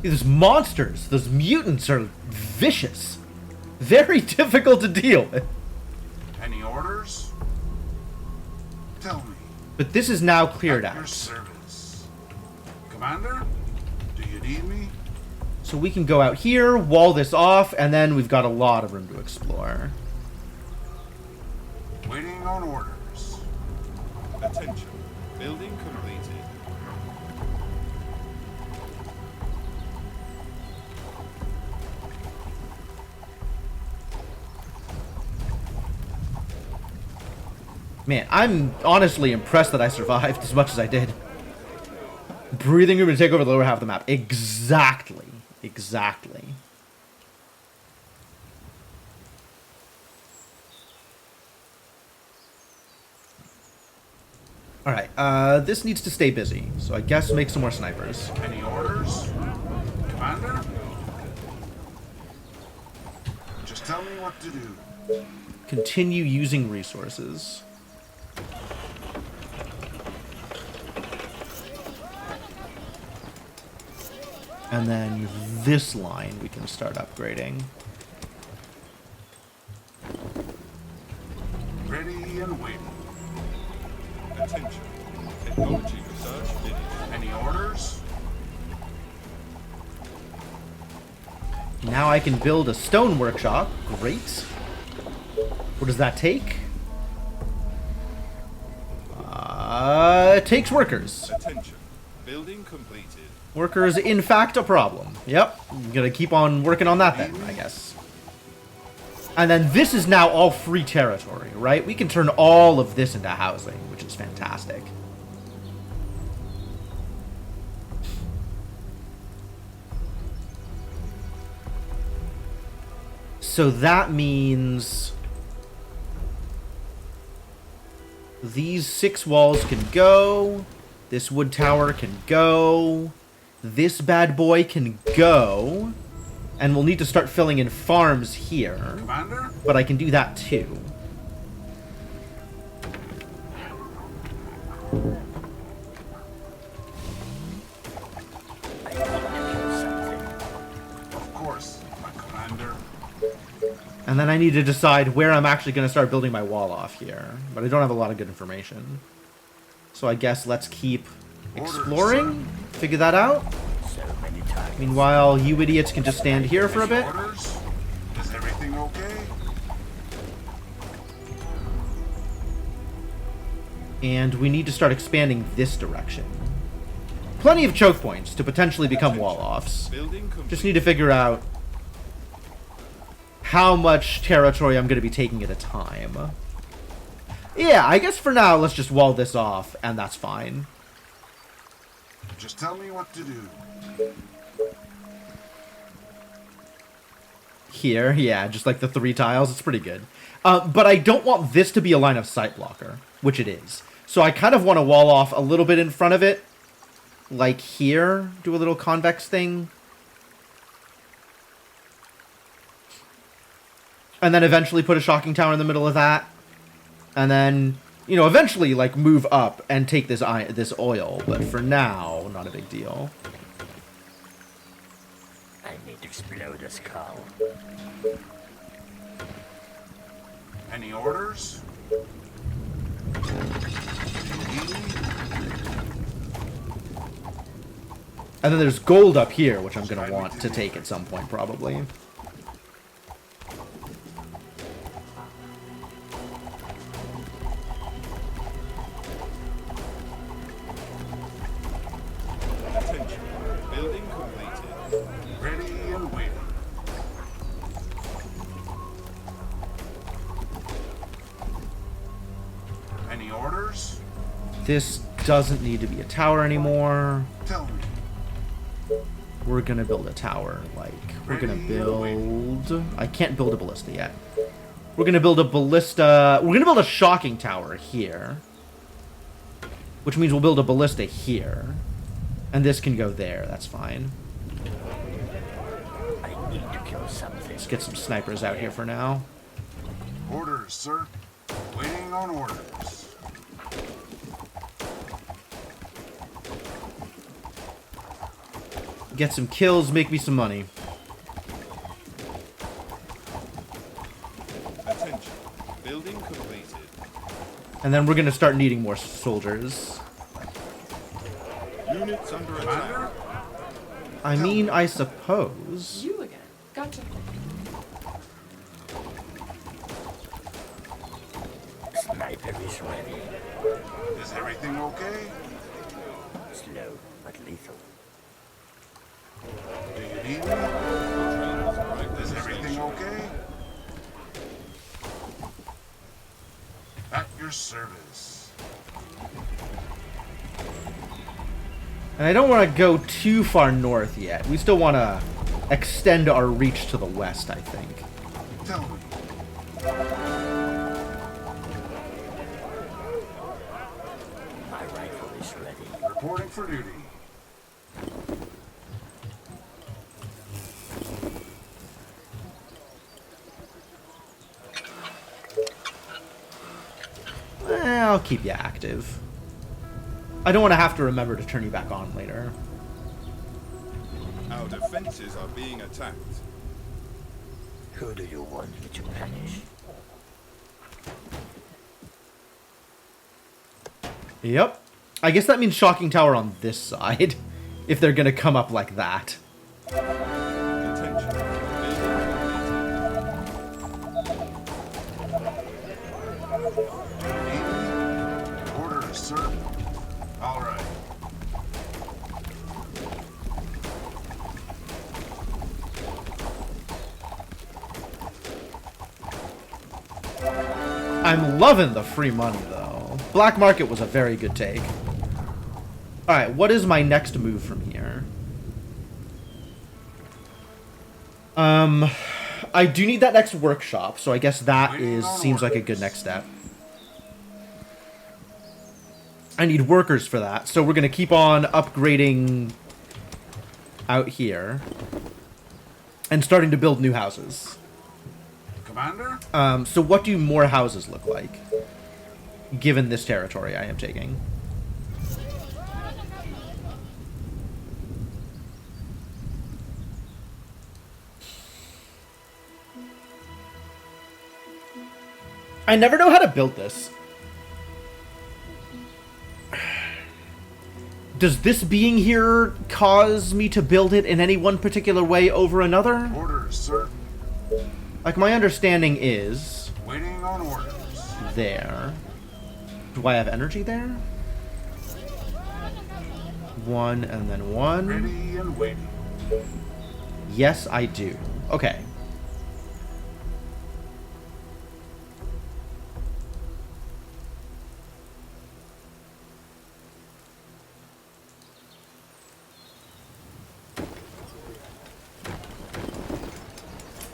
These monsters, those mutants are vicious. Very difficult to deal with. Any orders? Tell me. But this is now cleared At your out. service. Commander, do you need me? So we can go out here, wall this off, and then we've got a lot of room to explore. Waiting on orders. Attention. Building completed. Man, I'm honestly impressed that I survived as much as I did. Breathing room to take over the lower half of the map. Exactly. Exactly. Alright, this needs to stay busy, so I guess make some more snipers. Any orders? Commander? Just tell me what to do. Continue using resources. And then this line we can start upgrading. Ready and waiting. Attention. Technology research finished. Any orders? Now I can build a stone workshop. Great. What does that take? It takes workers. Attention. Building completed. Workers, in fact, a problem. Yep. I'm gonna keep on working on that then, I guess. And then this is now all free territory, right? We can turn all of this into housing, which is fantastic. So that means these 6 walls can go. This wood tower can go. This bad boy can go. And we'll need to start filling in farms here. Commander? But I can do that too. Of course, my commander. And then I need to decide where I'm actually going to start building my wall off here. But I don't have a lot of good information. So I guess let's keep exploring. Figure that out. So many times. Meanwhile, you idiots can just stand here for a bit. Orders? Is everything okay? And we need to start expanding this direction. Plenty of choke points to potentially become wall-offs. Building complete. Just need to figure out how much territory I'm going to be taking at a time. Yeah, I guess for now, let's just wall this off, and that's fine. Just tell me what to do. Here, yeah, just like the 3 tiles, it's pretty good. But I don't want this to be a line of sight blocker, which it is. So I kind of want to wall off a little bit in front of it. Like here, do a little convex thing. And then eventually put a shocking tower in the middle of that. And then, you know, eventually, like, move up and take this oil. But for now, not a big deal. I need to explode this cow. Any orders? Do you need me? And then there's gold up here, which I'm going to want to take at some point, probably. This doesn't need to be a tower anymore. Tell me. We're gonna build a tower. Like, we're gonna build... I can't build a ballista yet. We're gonna build a ballista... We're gonna build a shocking tower here. Which means we'll build a ballista here. And this can go there. That's fine. I need to kill something. Let's get some snipers out here for now. Orders, sir. Waiting on orders. Get some kills, make me some money. Attention. Building completed. And then we're gonna start needing more soldiers. Units under attack. I mean, I suppose. You again. Gotcha. Sniper is ready. Is everything okay? Slow but lethal. Do you need me? Is everything okay? At your service. And I don't want to go too far north yet. We still want to extend our reach to the west, I think. Tell me. My rifle is ready. Reporting for duty. I'll keep you active. I don't want to have to remember to turn you back on later. Our defenses are being attacked. Who do you want me to punish? Yep. I guess that means shocking tower on this side. If they're going to come up like that. Attention. Orders, sir. All right. I'm loving the free money, though. Black market was a very good take. Alright, what is my next move from here? I do need that next workshop, so I guess that seems like a good next step. I need workers for that, so we're going to keep on upgrading out here. And starting to build new houses. Commander? So what do more houses look like? Given this territory I am taking. I never know how to build this. Does this being here cause me to build it in any one particular way over another? Orders, sir. Like, my understanding is... Waiting on orders. There. Do I have energy there? One, and then one. Ready and waiting. Yes, I do. Okay.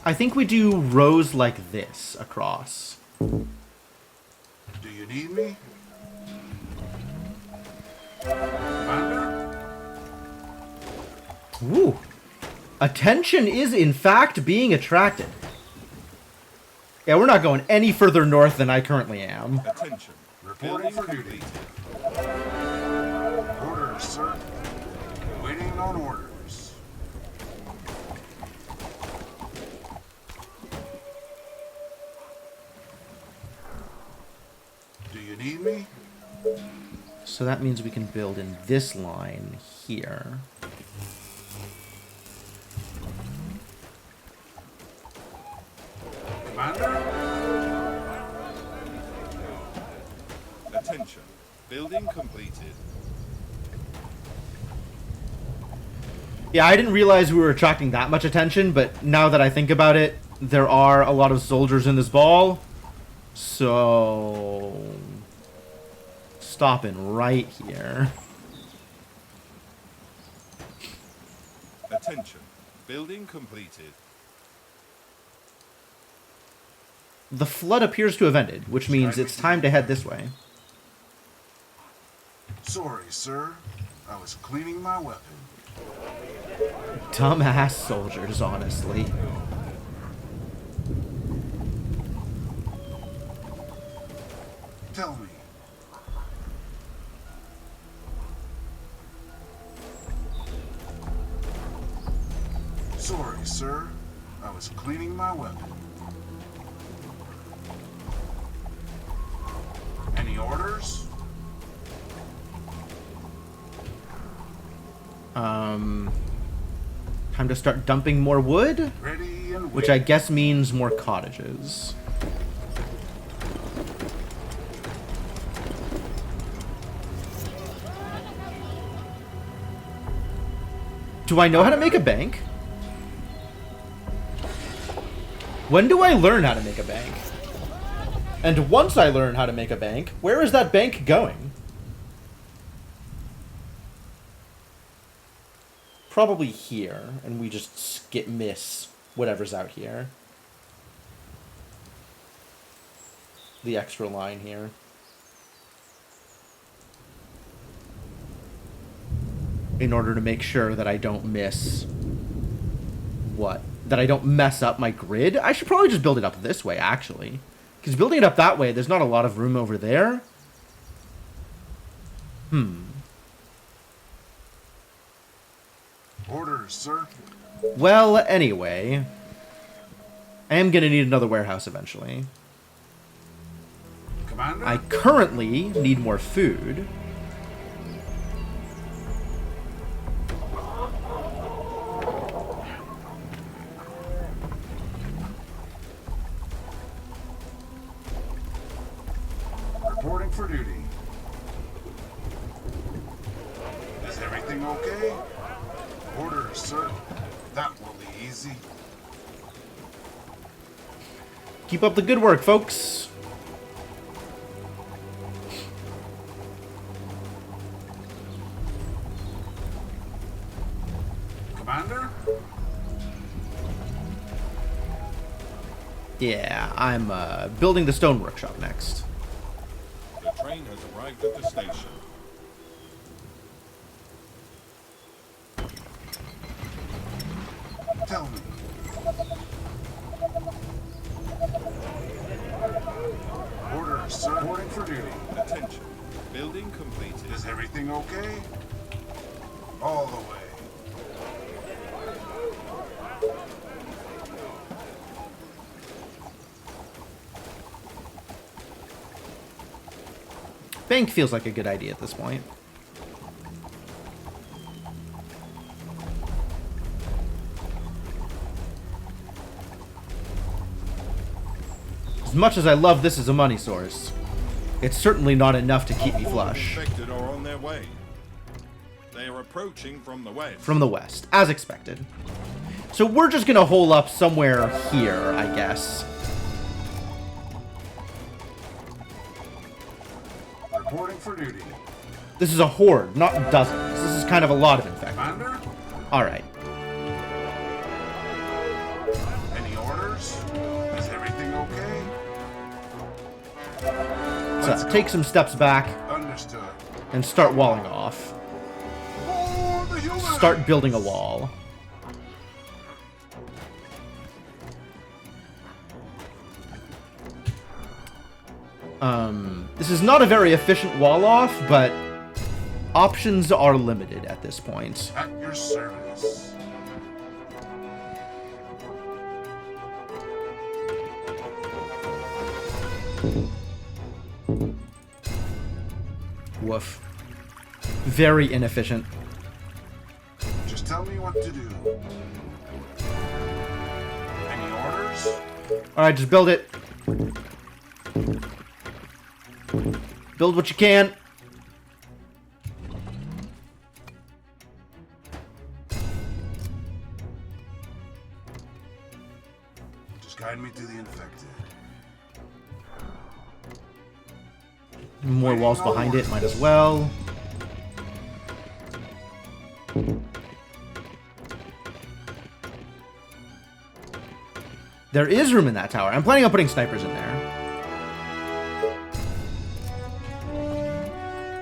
I think we do rows like this across. Do you need me? Commander? Woo. Attention is, in fact, being attracted. Yeah, we're not going any further north than I currently am. Attention. Reporting Building for duty. complete. Orders, sir. Waiting on orders. Do you need me? So that means we can build in this line here. Commander? Attention. Building completed. Yeah, I didn't realize we were attracting that much attention, but now that I think about it, there are a lot of soldiers in this ball. So... stopping right here. Attention. Building completed. The flood appears to have ended, which means it's time to head this way. Sorry, sir. I was cleaning my weapon. Dumbass soldiers, honestly. Tell me. Sorry, sir. I was cleaning my weapon. Any orders? Time to start dumping more wood, Ready and which I guess means more cottages. Do I know how to make a bank? When do I learn how to make a bank? And once I learn how to make a bank, where is that bank going? Probably here, and we just miss whatever's out here. The extra line here. In order to make sure that I don't miss... What? That I don't mess up my grid? I should probably just build it up this way, actually. Because building it up that way, there's not a lot of room over there. Orders, sir. Well, anyway. I am going to need another warehouse eventually. Commander? I currently need more food. Reporting for duty. Is everything okay? Orders, sir. That will be easy. Keep up the good work, folks. Commander? Yeah, I'm building the stone workshop next. The train has arrived at the station. Tell me. Orders, sir. Reporting for duty. Attention. Building completed. Is everything okay? All the way. Bank feels like a good idea at this point. As much as I love this as a money source, it's certainly not enough to keep me flush. Infected are on their way. They are approaching from the west. From the west, as expected. So we're just gonna hole up somewhere here, I guess. Reporting for duty. This is a horde, not dozens. This is kind of a lot of infected. Commander? Alright. Any orders? Is everything okay? So take some steps back Understood. and start walling off. For the humans! Start building a wall. This is not a very efficient wall off, but options are limited at this point. At your service. Woof. Very inefficient. Just tell me what to do. Any orders? Alright, just build it. Build what you can. Just guide me to the infected. More walls behind it, might as well. There is room in that tower. I'm planning on putting snipers in there.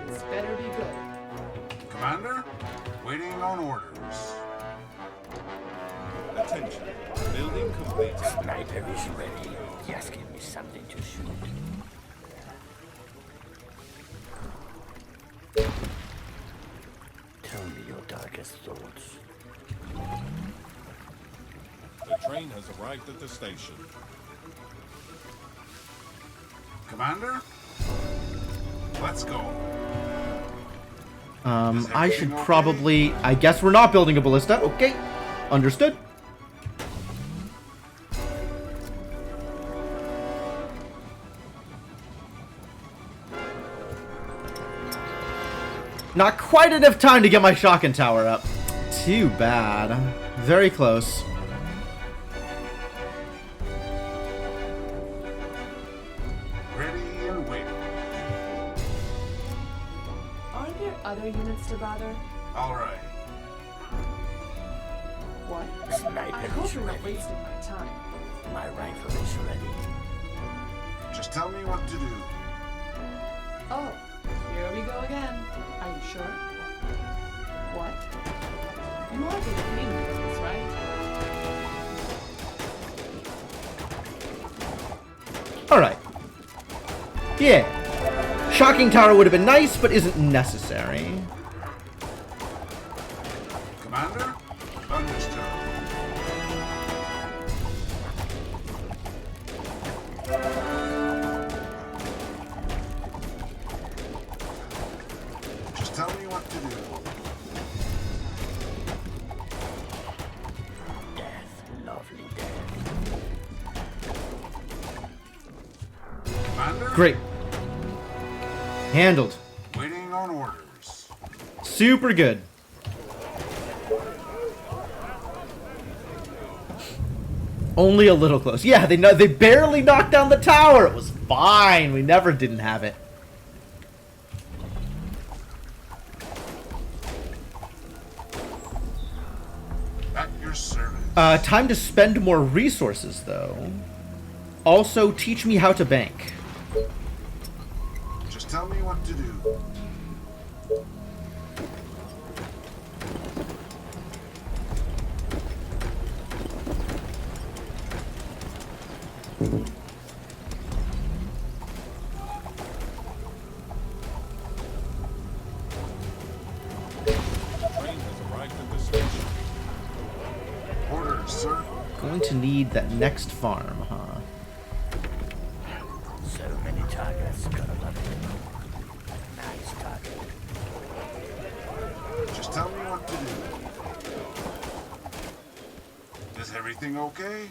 This better be good. Commander, waiting on orders. Attention. Building complete. Sniper is ready. Just give me something to shoot. Tell me your darkest thoughts. The train has arrived at the station. Commander, let's go. I should probably... I guess we're not building a ballista. Okay. Understood. Not quite enough time to get my shotgun tower up. Too bad. Very close. Ready and waiting. Are there other units to bother? All right. What? I Sniper hope is you're not ready. wasting my time. My rifle is ready. Just tell me what to do. Oh, here we go again. Are you sure? What? You are going to pay me for this, right? Alright. Yeah. Shocking tower would have been nice, but isn't necessary. Commander, understood. Just tell me what to do. Death, lovely death. Commander, Great. Handled. waiting on orders. Super good. Only a little close. Yeah, they barely knocked down the tower. It was fine. We never didn't have it. At your service. Time to spend more resources, though. Also, teach me how to bank. Just tell me what to do. The train has arrived at the station. Orders, sir. Going to need that next farm, huh? So many targets, gotta love it. Nice target. Just tell me what to do. Is everything okay?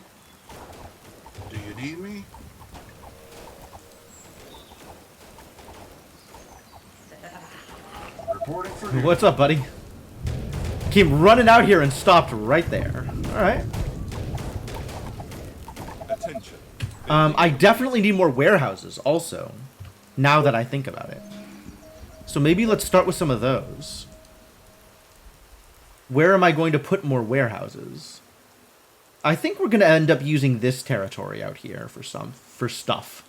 Do you need me? Reporting for duty. What's up, buddy? Came running out here and stopped right there. Alright. Attention. I definitely need more warehouses, also. Now that I think about it. So maybe let's start with some of those. Where am I going to put more warehouses? I think we're going to end up using this territory out here for stuff.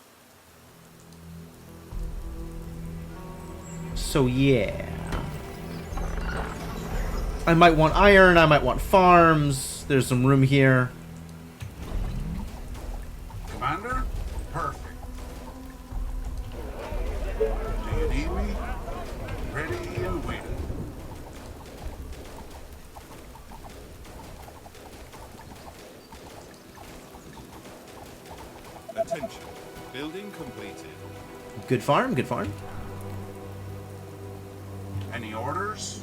So yeah. I might want iron, I might want farms. There's some room here. Commander? Perfect. Do you need me? Ready and waiting. Attention. Building completed. Good farm, good farm. Any orders?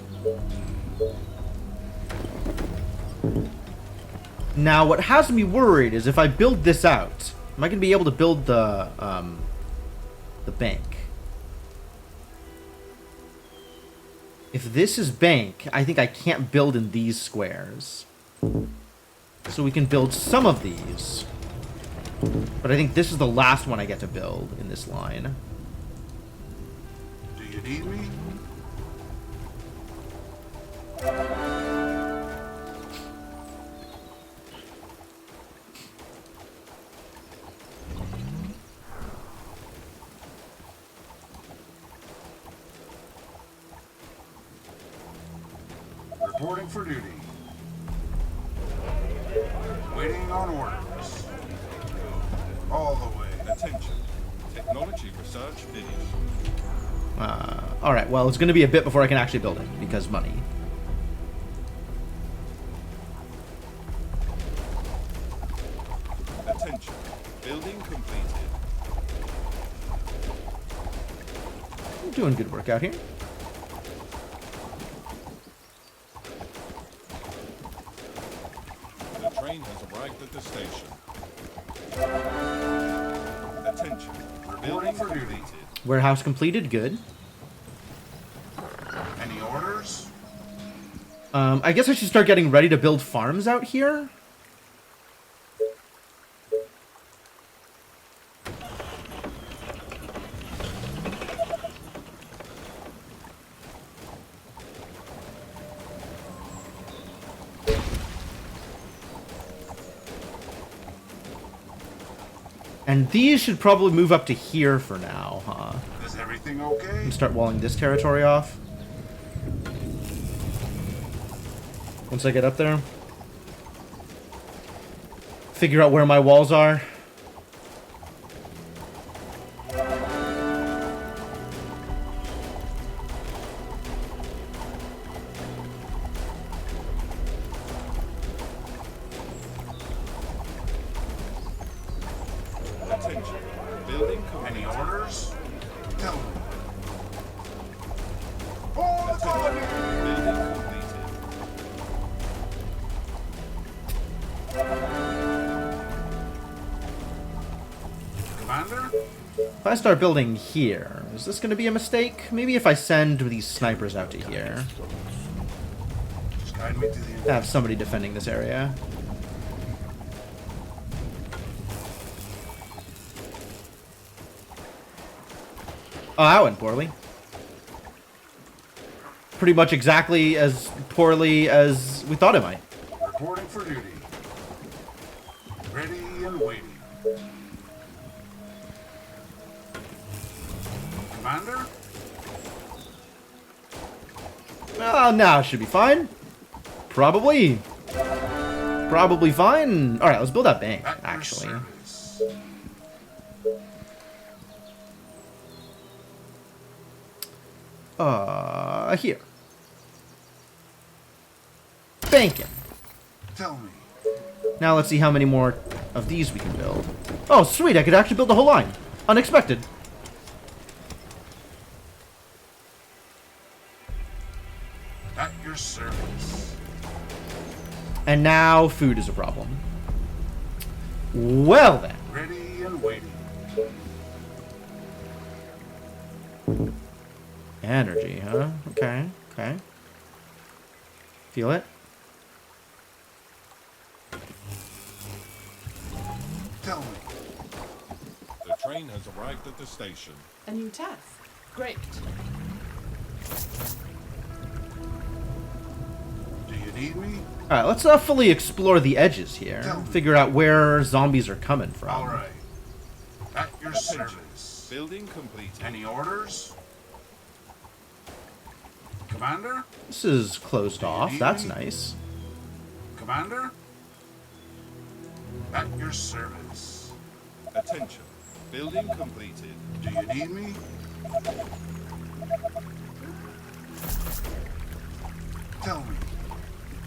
Now, what has me worried is if I build this out, am I going to be able to build the bank? If this is bank, I think I can't build in these squares. So we can build some of these. But I think this is the last one I get to build in this line. you need me? Reporting for duty. Waiting on orders. All the way. Attention. Technology research finished. Alright, well, it's going to be a bit before I can actually build it, because money. Attention. Building completed. I'm doing good work out here. The train has arrived at the station. Attention. Building for duty. completed. Warehouse completed, good. Any orders? I guess I should start getting ready to build farms out here. And these should probably move up to here for now, huh? Is everything okay? And start walling this territory off. Once I get up there. Figure out where my walls are. Attention. Building Any completed. orders? Tell me. All the colony! Building completed. Commander? If I start building here, is this going to be a mistake? Maybe if I send these snipers out to here. Just guide me to the Have somebody defending this area. Oh, that went poorly. Pretty much exactly as poorly as we thought it might. Reporting for duty. Ready and waiting. Commander? Now it should be fine. Probably. Probably fine. Alright, let's build that bank, At your actually. service. Here. Banking. Tell me. Now let's see how many more of these we can build. Oh, sweet, I could actually build the whole line. Unexpected. At your service. And now food is a problem. Well then. Ready and waiting. Energy, huh? Okay, okay. Feel it? Tell me. The train has arrived at the station. A new task. Great. Do you need me? Alright, let's fully explore the edges here. Figure out where zombies are coming from. All right. At your Attention. service. Building completed. Any orders? Commander? This is closed off. That's nice. Commander? At your service. Attention. Building completed. Do you need me? Tell me.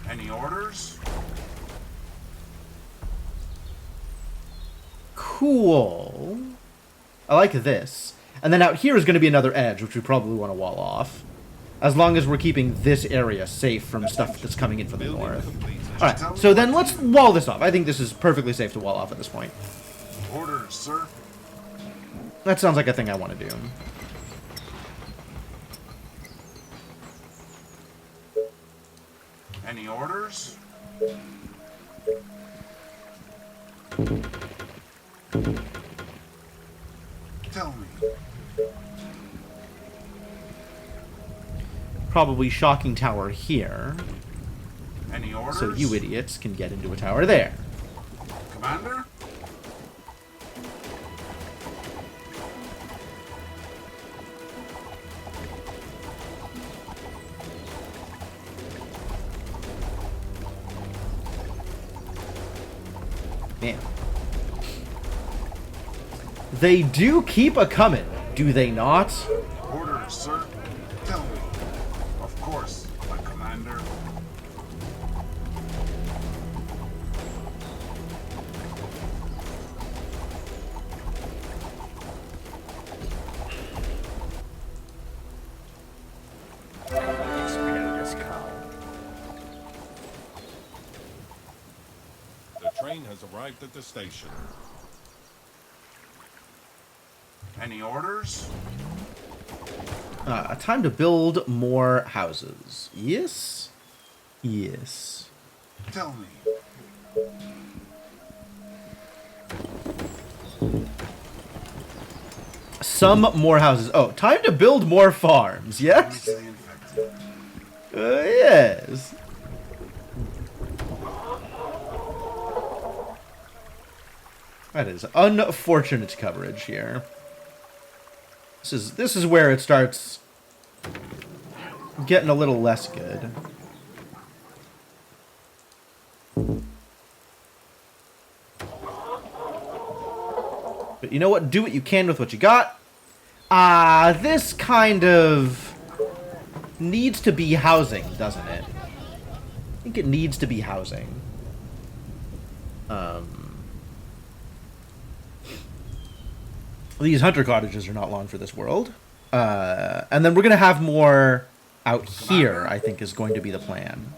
Any orders? Cool. I like this. And then out here is going to be another edge, which we probably want to wall off. As long as we're keeping this area safe from stuff that's coming in from the Building north. completed. Alright, so then let's wall this off. I think this is perfectly safe to wall off at this point. Orders, sir. That sounds like a thing I want to do. Any orders? Tell me. probably shocking tower here. Any orders? So you idiots can get into a tower there. Commander? Man. They do keep a coming, do they not? Orders, sir. Tell me. Of course, my commander. Explode this cow. The train has arrived at the station. Any orders? Time to build more houses. Yes? Yes. Tell me. Some more houses. Oh, time to build more farms. Yes? Stay infected. Yes. That is unfortunate coverage here. This is where it starts getting a little less good. But you know what? Do what you can with what you got. This kind of needs to be housing, doesn't it? I think it needs to be housing. These hunter cottages are not long for this world. And then we're going to have more out here, I think, is going to be the plan.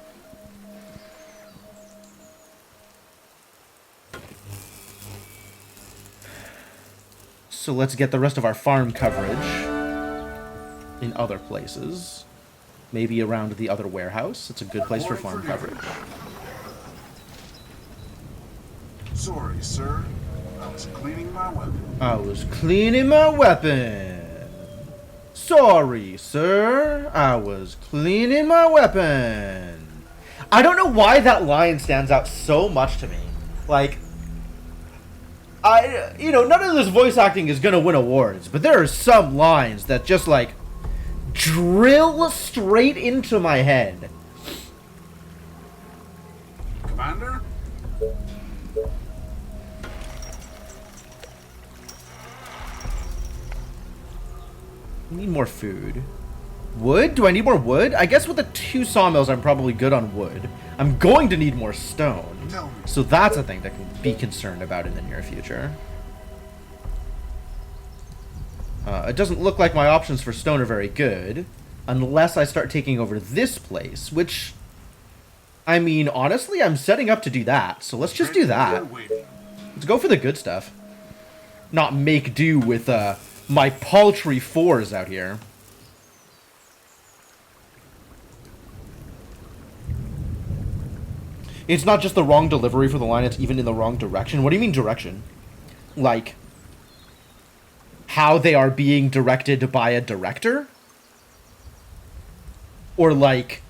So let's get the rest of our farm coverage in other places. Maybe around the other warehouse. It's a good place for farm coverage. Sorry, sir. I was cleaning my weapon. I was cleaning my weapon. Sorry, sir. I was cleaning my weapon. I don't know why that line stands out so much to me. Like, none of this voice acting is gonna win awards, but there are some lines that just, like, drill straight into my head. Commander? I need more food. Wood? Do I need more wood? I guess with the 2 sawmills, I'm probably good on wood. I'm going to need more stone. So that's a thing that can be concerned about in the near future. It doesn't look like my options for stone are very good. Unless I start taking over this place, which... I mean, honestly, I'm setting up to do that. So let's just do that. Let's go for the good stuff. Not make do with, my paltry 4s out here. It's not just the wrong delivery for the line, it's even in the wrong direction. What do you mean direction? Like, how they are being directed by a director? Or like...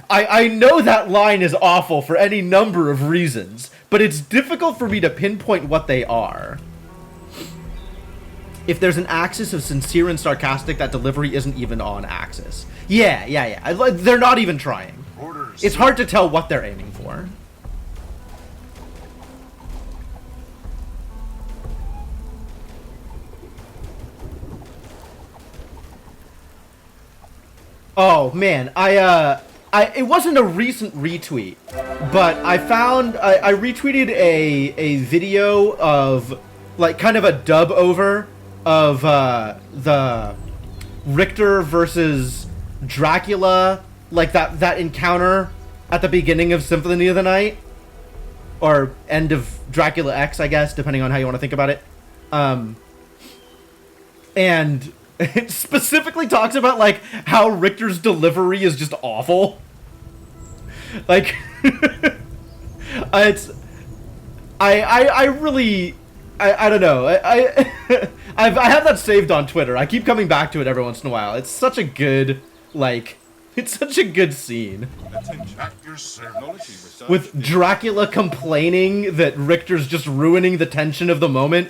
I know that line is awful for any number of reasons, but it's difficult for me to pinpoint what they are. If there's an axis of sincere and sarcastic, that delivery isn't even on axis. Yeah. They're not even trying. Orders. It's hard to tell what they're aiming for. Oh, man, it wasn't a recent retweet, but I found, I retweeted a video of, like, kind of a dub-over of, the Richter versus Dracula, like, that encounter at the beginning of Symphony of the Night, or end of Dracula X, I guess, depending on how you want to think about it, and... It specifically talks about, like, how Richter's delivery is just awful. Like, I really, I don't know. I have that saved on Twitter. I keep coming back to it every once in a while. It's such a good, like, it's such a good scene. Attention. At your service. Technology research. With Dracula complaining that Richter's just ruining the tension of the moment.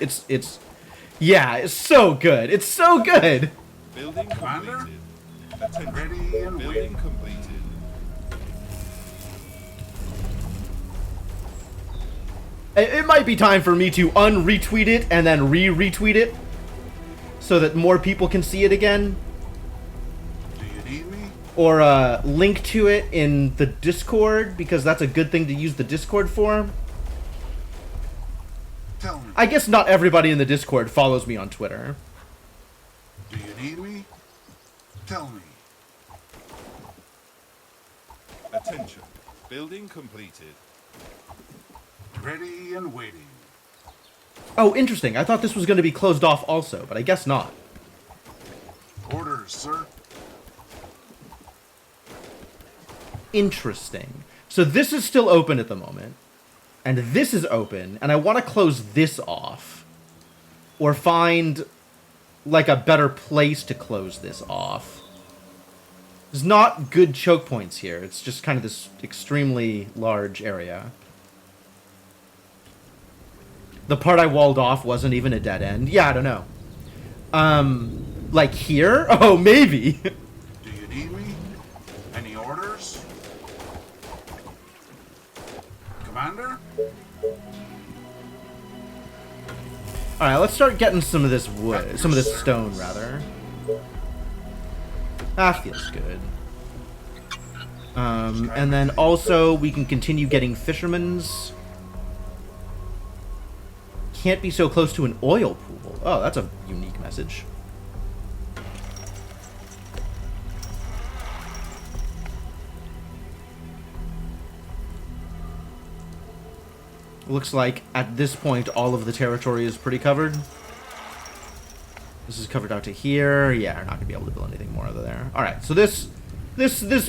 Yeah, it's so good. It's so good. Building Commander? completed. Attention. Ready and Building waiting. completed. It might be time for me to unretweet it and then re-retweet it so that more people can see it again. Do you need me? Or link to it in the Discord, because that's a good thing to use the Discord for. Tell me. I guess not everybody in the Discord follows me on Twitter. Do you need me? Tell me. Attention. Building completed. Ready and waiting. Oh, interesting. I thought this was going to be closed off also, but I guess not. Orders, sir. Interesting. So this is still open at the moment. And this is open, and I want to close this off. Or find, like, a better place to close this off. There's not good choke points here. It's just kind of this extremely large area. The part I walled off wasn't even a dead end. Yeah, I don't know. Like here? Oh, maybe. Do you need me? Any orders? Commander? Alright, let's start getting some of this wood. Some of this stone, rather. That feels good. And then also, we can continue getting fishermen's. Can't be so close to an oil pool. Oh, that's a unique message. Looks like at this point all of the territory is pretty covered. This is covered out to here. Yeah, we're not gonna be able to build anything more over there. All right, so this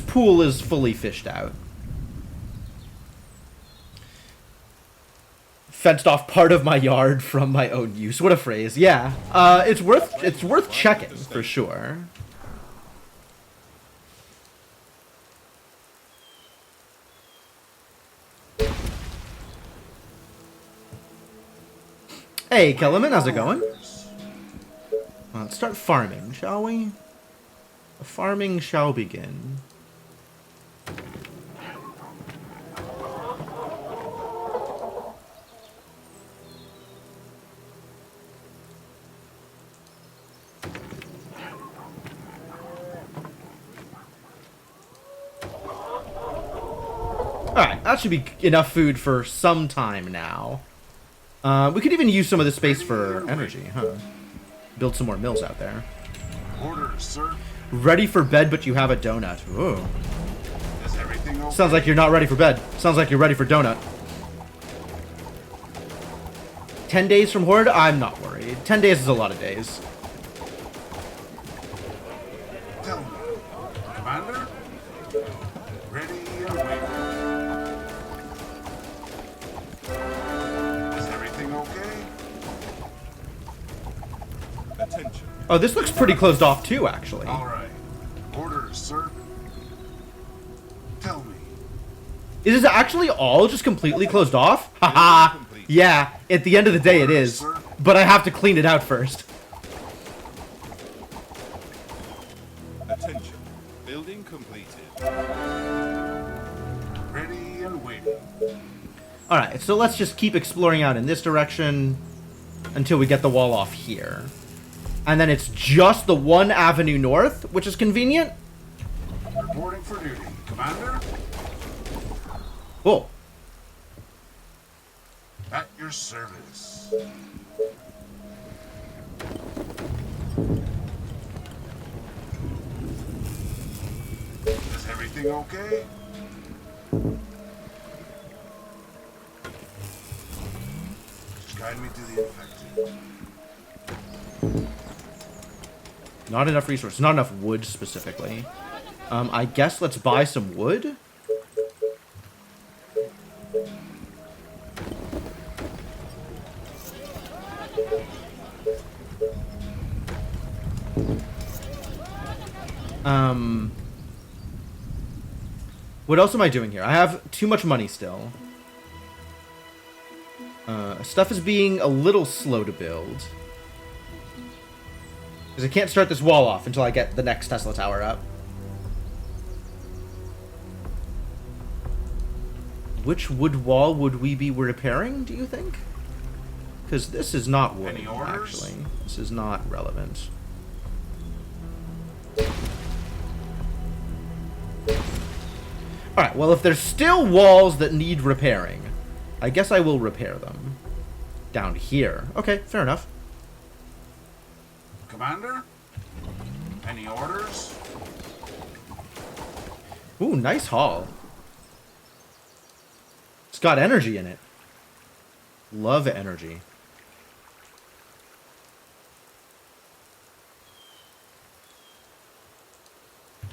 pool is fully fished out. Fenced off part of my yard from my own use. What a phrase. Yeah. It's worth checking for sure. Hey, Kellerman, how's it going? Let's start farming, shall we? The farming shall begin. Alright, that should be enough food for some time now. We could even use some of this space for energy, huh? Build some more mills out there. Orders, sir. Ready for bed, but you have a donut. Ooh. Is everything okay? Sounds like you're not ready for bed. Sounds like you're ready for donut. 10 days from Horde? I'm not worried. 10 days is a lot of days. Tell me. Commander? Ready and waiting. Is everything okay? Attention. Oh, this looks pretty closed off too, actually. All right. Orders, sir. Tell me. Is this actually all just completely closed off? Haha. Yeah, at the end of the day it is. But I have to clean it out first. Attention. Building completed. Ready and waiting. Alright, so let's just keep exploring out in this direction until we get the wall off here. And then it's just the one avenue north, which is convenient. Reporting for duty. Commander? Cool. At your service. Is everything okay? Just guide me to the infected. Not enough resources. Not enough wood, specifically. I guess let's buy some wood? What else am I doing here? I have too much money still. Stuff is being a little slow to build. Because I can't start this wall off until I get the next Tesla tower up. Which wood wall would we be repairing, do you think? Because this is not wood, Any orders? actually. This is not relevant. Alright, well, if there's still walls that need repairing, I guess I will repair them. Down here. Okay, fair enough. Commander? Any orders? Ooh, nice hall. It's got energy in it. Love energy.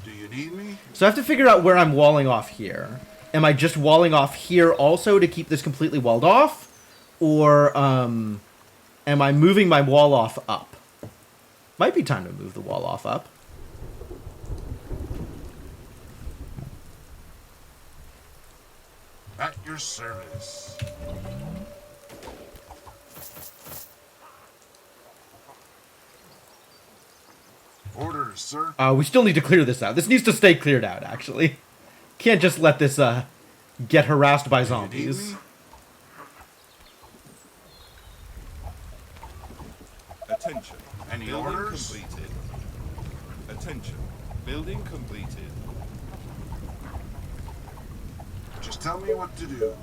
Do you need me? So I have to figure out where I'm walling off here. Am I just walling off here also to keep this completely walled off? Or, am I moving my wall off up? Might be time to move the wall off up. At your service. Orders, sir. We still need to clear this out. This needs to stay cleared out, actually. Can't just let this, get harassed by Do you zombies. need me? Attention. Any Building orders? completed. Attention. Building completed. Just tell me what to do.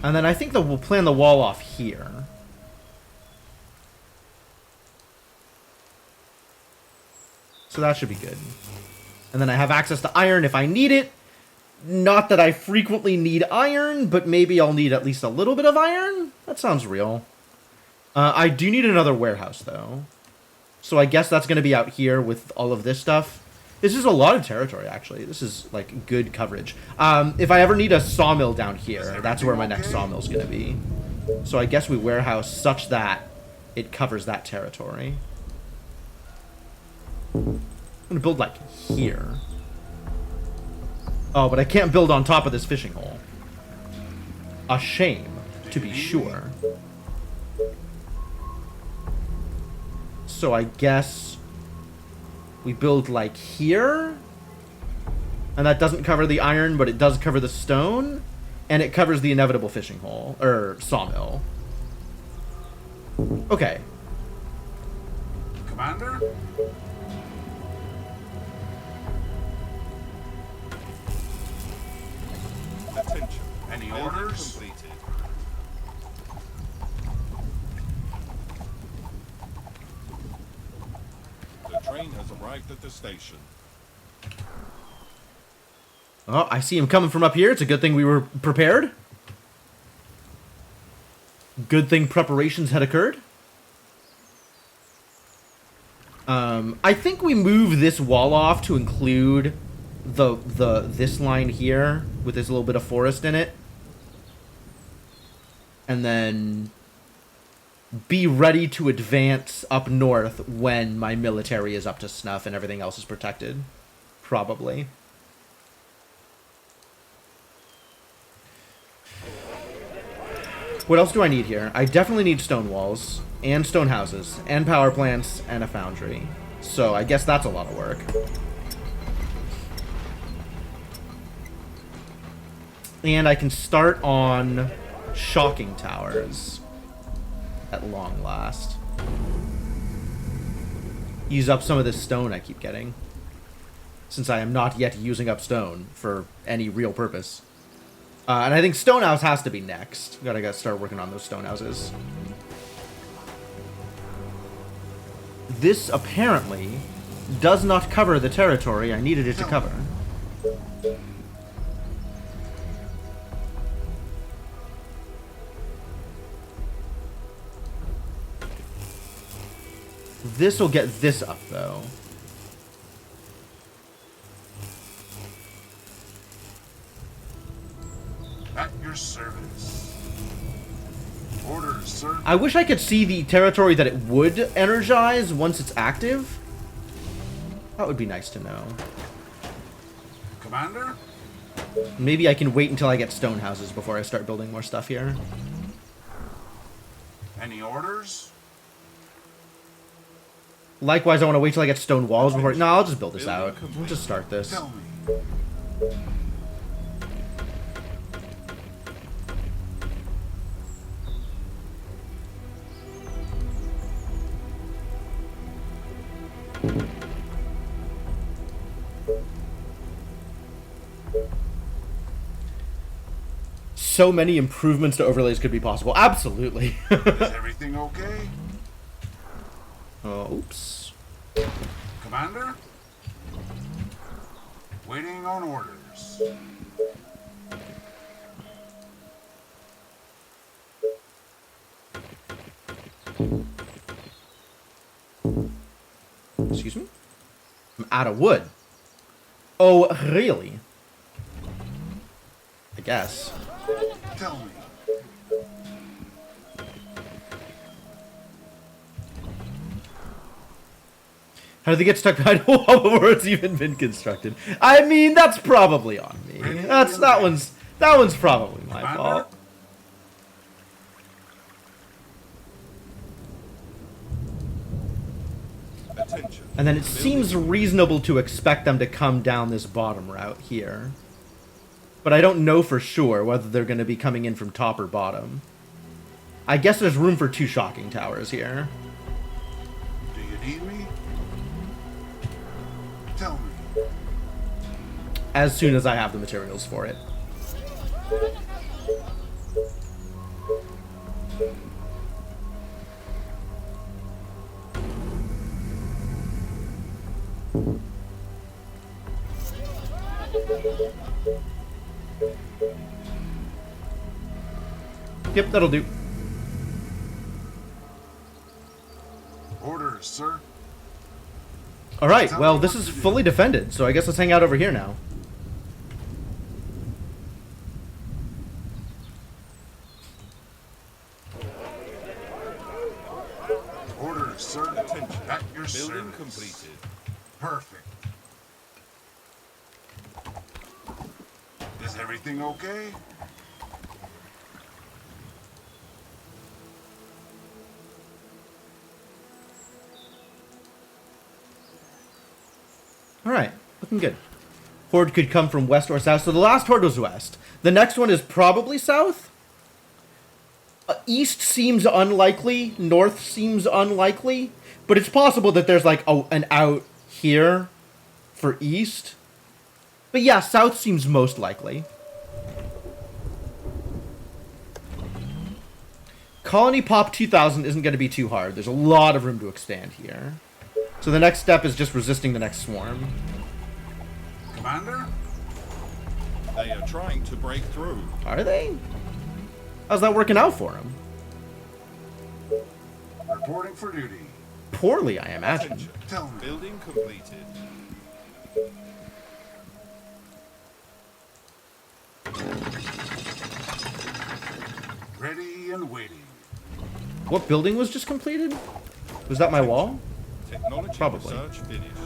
And then I think that we'll plan the wall off here. So that should be good. And then I have access to iron if I need it. Not that I frequently need iron, but maybe I'll need at least a little bit of iron? That sounds real. I do need another warehouse, though. So I guess that's going to be out here with all of this stuff. This is a lot of territory, actually. This is, like, good coverage. If I ever need a sawmill down here, that's where my next sawmill is going to be. So I guess we warehouse such that it covers that territory. I'm going to build, like, here. Oh, but I can't build on top of this fishing hole. A shame, to be sure. So I guess we build like here, and that doesn't cover the iron, but it does cover the stone, and it covers the inevitable fishing hole, or sawmill. Okay. Commander? Attention. Any Building orders? completed. The train has arrived at the station. Oh, I see him coming from up here. It's a good thing we were prepared. Good thing preparations had occurred. I think we move this wall off to include this line here with this little bit of forest in it. And then be ready to advance up north when my military is up to snuff and everything else is protected. Probably. What else do I need here? I definitely need stone walls, and stone houses, and power plants, and a foundry. So I guess that's a lot of work. And I can start on shocking towers at long last. Use up some of this stone I keep getting, since I am not yet using up stone for any real purpose. And I think stone house has to be next. Gotta start working on those stone houses. This apparently does not cover the territory I needed it to cover. This will get this up, though. At your service. Orders, sir. I wish I could see the territory that it would energize once it's active. That would be nice to know. Commander? Maybe I can wait until I get stone houses before I start building more stuff here. Any orders? Likewise, I want to wait till I get stone walls before... No, I'll just build this out. We'll just start this. Tell me. So many improvements to overlays could be possible. Absolutely. Is everything okay? Oh, oops. Commander? Waiting on orders. Excuse me? I'm out of wood. Oh, really? I guess. Tell me. How did they get stuck behind a wall before it's even been constructed? I mean, that's probably on me. That one's probably my Commander? fault. Attention. And then it seems reasonable to expect them to come down this bottom route here. But I don't know for sure whether they're going to be coming in from top or bottom. I guess there's room for 2 shocking towers here. Do you need me? Tell me. As soon as I have the materials for it. Yep, that'll do. Orders, sir. Alright, well, this is fully defended, so I guess let's hang out over here now. Orders, sir. Attention. At your Building service. completed. Perfect. Is everything okay? Alright, looking good. Horde could come from west or south, so the last horde was west. The next one is probably south? East seems unlikely, north seems unlikely, but it's possible that there's like an out here for east. But yeah, south seems most likely. Colony Pop 2000 isn't going to be too hard. There's a lot of room to expand here. So the next step is just resisting the next swarm. Commander? They are trying to break through. Are they? How's that working out for them? Reporting for duty. Poorly, I imagine. Attention. Tell me. Building completed. Ready and waiting. What building was just completed? Was that my wall? Technology Probably. research finished.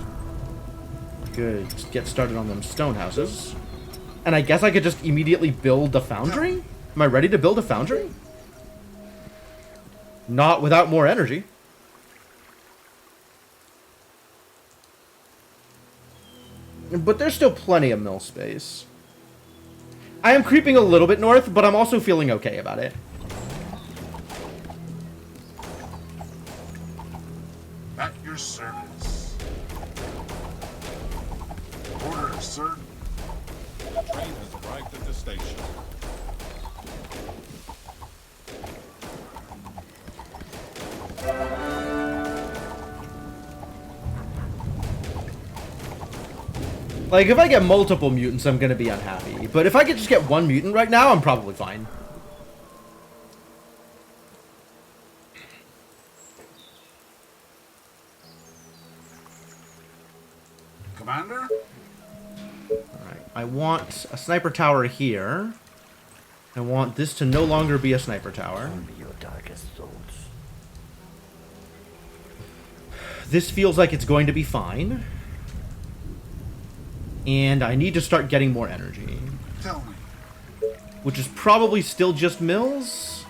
Good. Just get started on them stone houses. And I guess I could just immediately build a foundry? Am I ready to build a foundry? Not without more energy. But there's still plenty of mill space. I am creeping a little bit north, but I'm also feeling okay about it. At your service. Orders, sir. The train has arrived at the station. Like, if I get multiple mutants, I'm gonna be unhappy. But if I could just get one mutant right now, I'm probably fine. Commander? Alright, I want a sniper tower here. I want this to no longer be a sniper tower. Only your darkest thoughts. This feels like it's going to be fine. And I need to start getting more energy. Tell me. Which is probably still just mills.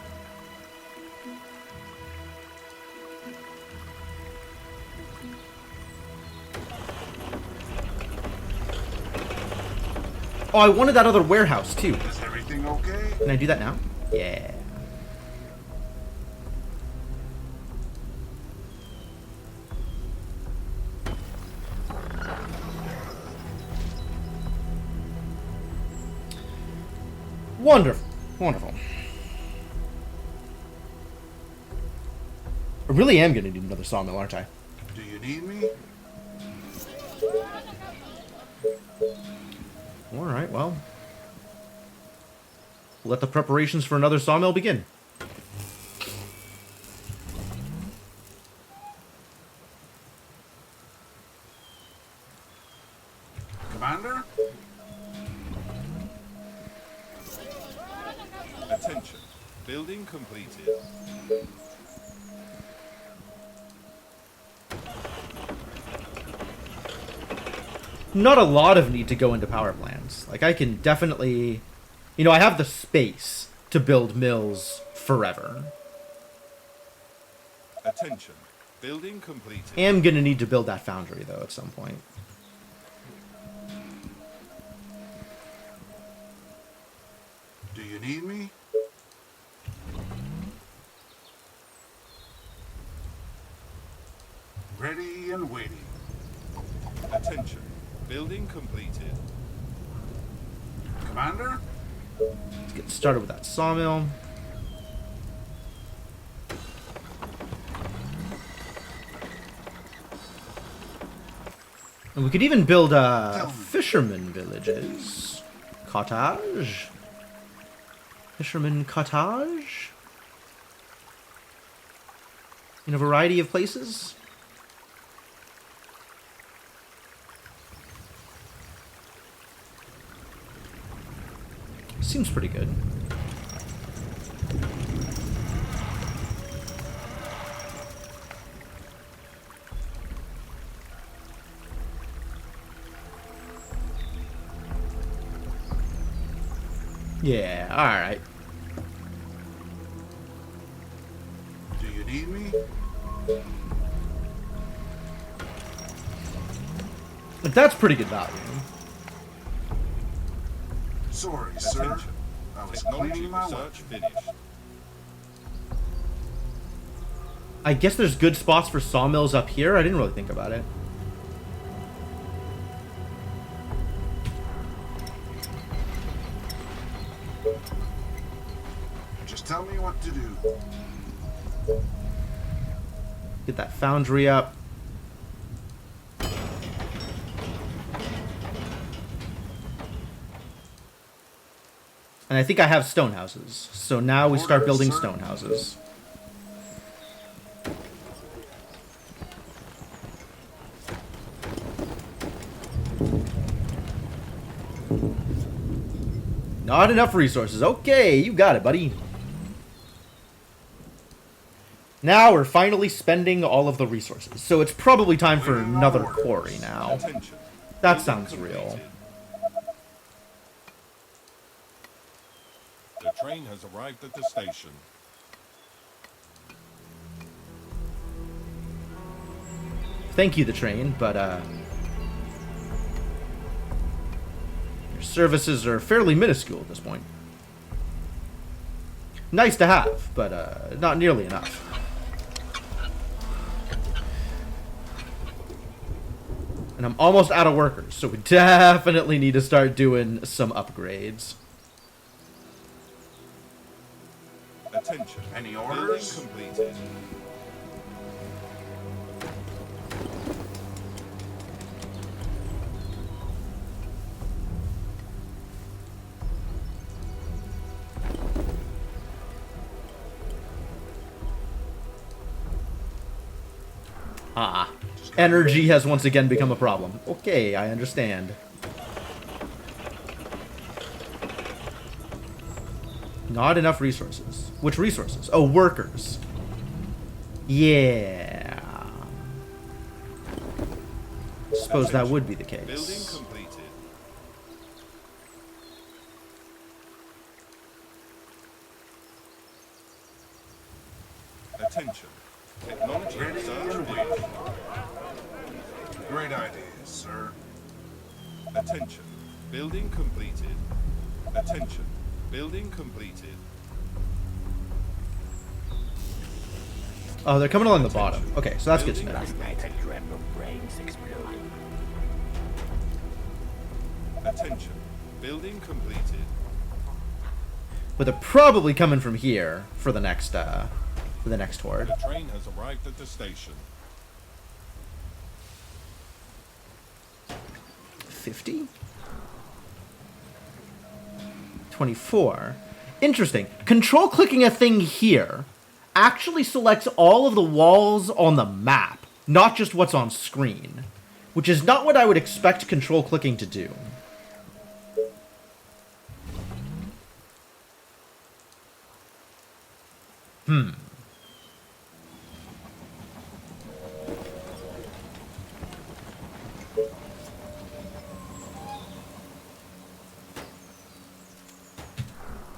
Oh, I wanted that other warehouse too. Is everything okay? Can I do that now? Yeah. Wonderful. Wonderful. I really am going to need another sawmill, aren't I? Do you need me? Alright, well. Let the preparations for another sawmill begin. Commander? Attention. Building completed. Not a lot of need to go into power plants. Like, I can definitely... You know, I have the space to build mills forever. Attention. Building completed. Am gonna need to build that foundry, though, at some point. Do you need me? Ready and waiting. Attention. Building completed. Commander? Let's get started with that sawmill. And we could even build fisherman villages. Cottage. Fisherman cottage. In a variety of places. Seems pretty good. Yeah, alright. Do you need me? But that's pretty good value. Sorry, sir. Attention. I was Technology cleaning my research weapon. finished. I guess there's good spots for sawmills up here. I didn't really think about it. Just tell me what to do. Get that foundry up. And I think I have stone houses. So now we start building stone houses. Not enough resources. Okay, you got it, buddy. Now we're finally spending all of the resources. So it's probably time for another quarry now. Attention. That Building sounds real. completed. The train has arrived at the station. Thank you, the train, but your services are fairly minuscule at this point. Nice to have, but not nearly enough. And I'm almost out of workers, so we definitely need to start doing some upgrades. Attention. Any Building orders? completed. Ah, energy has once again become a problem. Okay, I understand. Not enough resources. Which resources? Oh, workers. Yeah. Suppose that would be the Building case. completed. Attention. Technology Ready research and finished. waiting. Great ideas, sir. Attention. Building completed. Attention. Building completed. Oh, they're coming along the bottom. Okay, so that's good to know. Last night I dreamt of brains exploding. Attention. Building completed. But they're probably coming from here for the next horde. The train has arrived at the station. 50? 24. Interesting. Control clicking a thing here actually selects all of the walls on the map, not just what's on screen, which is not what I would expect control clicking to do.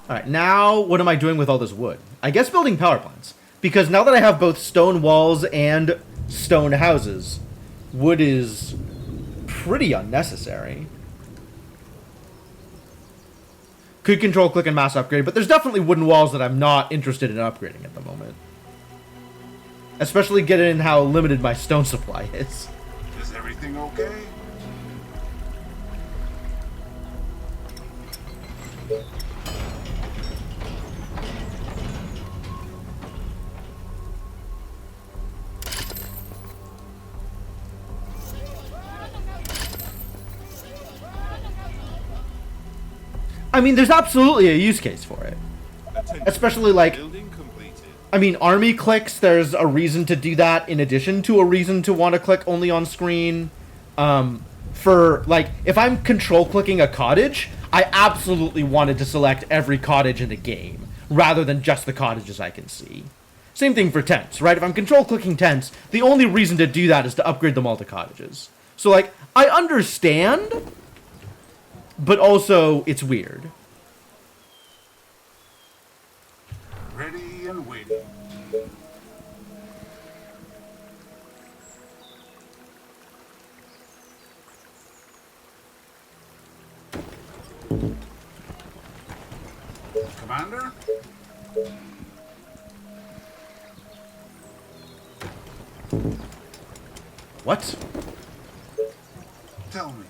Alright, now what am I doing with all this wood? I guess building power plants. Because now that I have both stone walls and stone houses, wood is pretty unnecessary. Could control click and mass upgrade, but there's definitely wooden walls that I'm not interested in upgrading at the moment. Especially given how limited my stone supply is. Is everything okay? I mean, there's absolutely a use case for it. Attention. Especially, like, Building completed. I mean, army clicks, there's a reason to do that in addition to a reason to want to click only on screen. For, like, if I'm control clicking a cottage, I absolutely wanted to select every cottage in the game, rather than just the cottages I can see. Same thing for tents, right? If I'm control clicking tents, the only reason to do that is to upgrade them all to cottages. So, like, I understand, but also, it's weird. Ready and waiting. Commander? What? Tell me.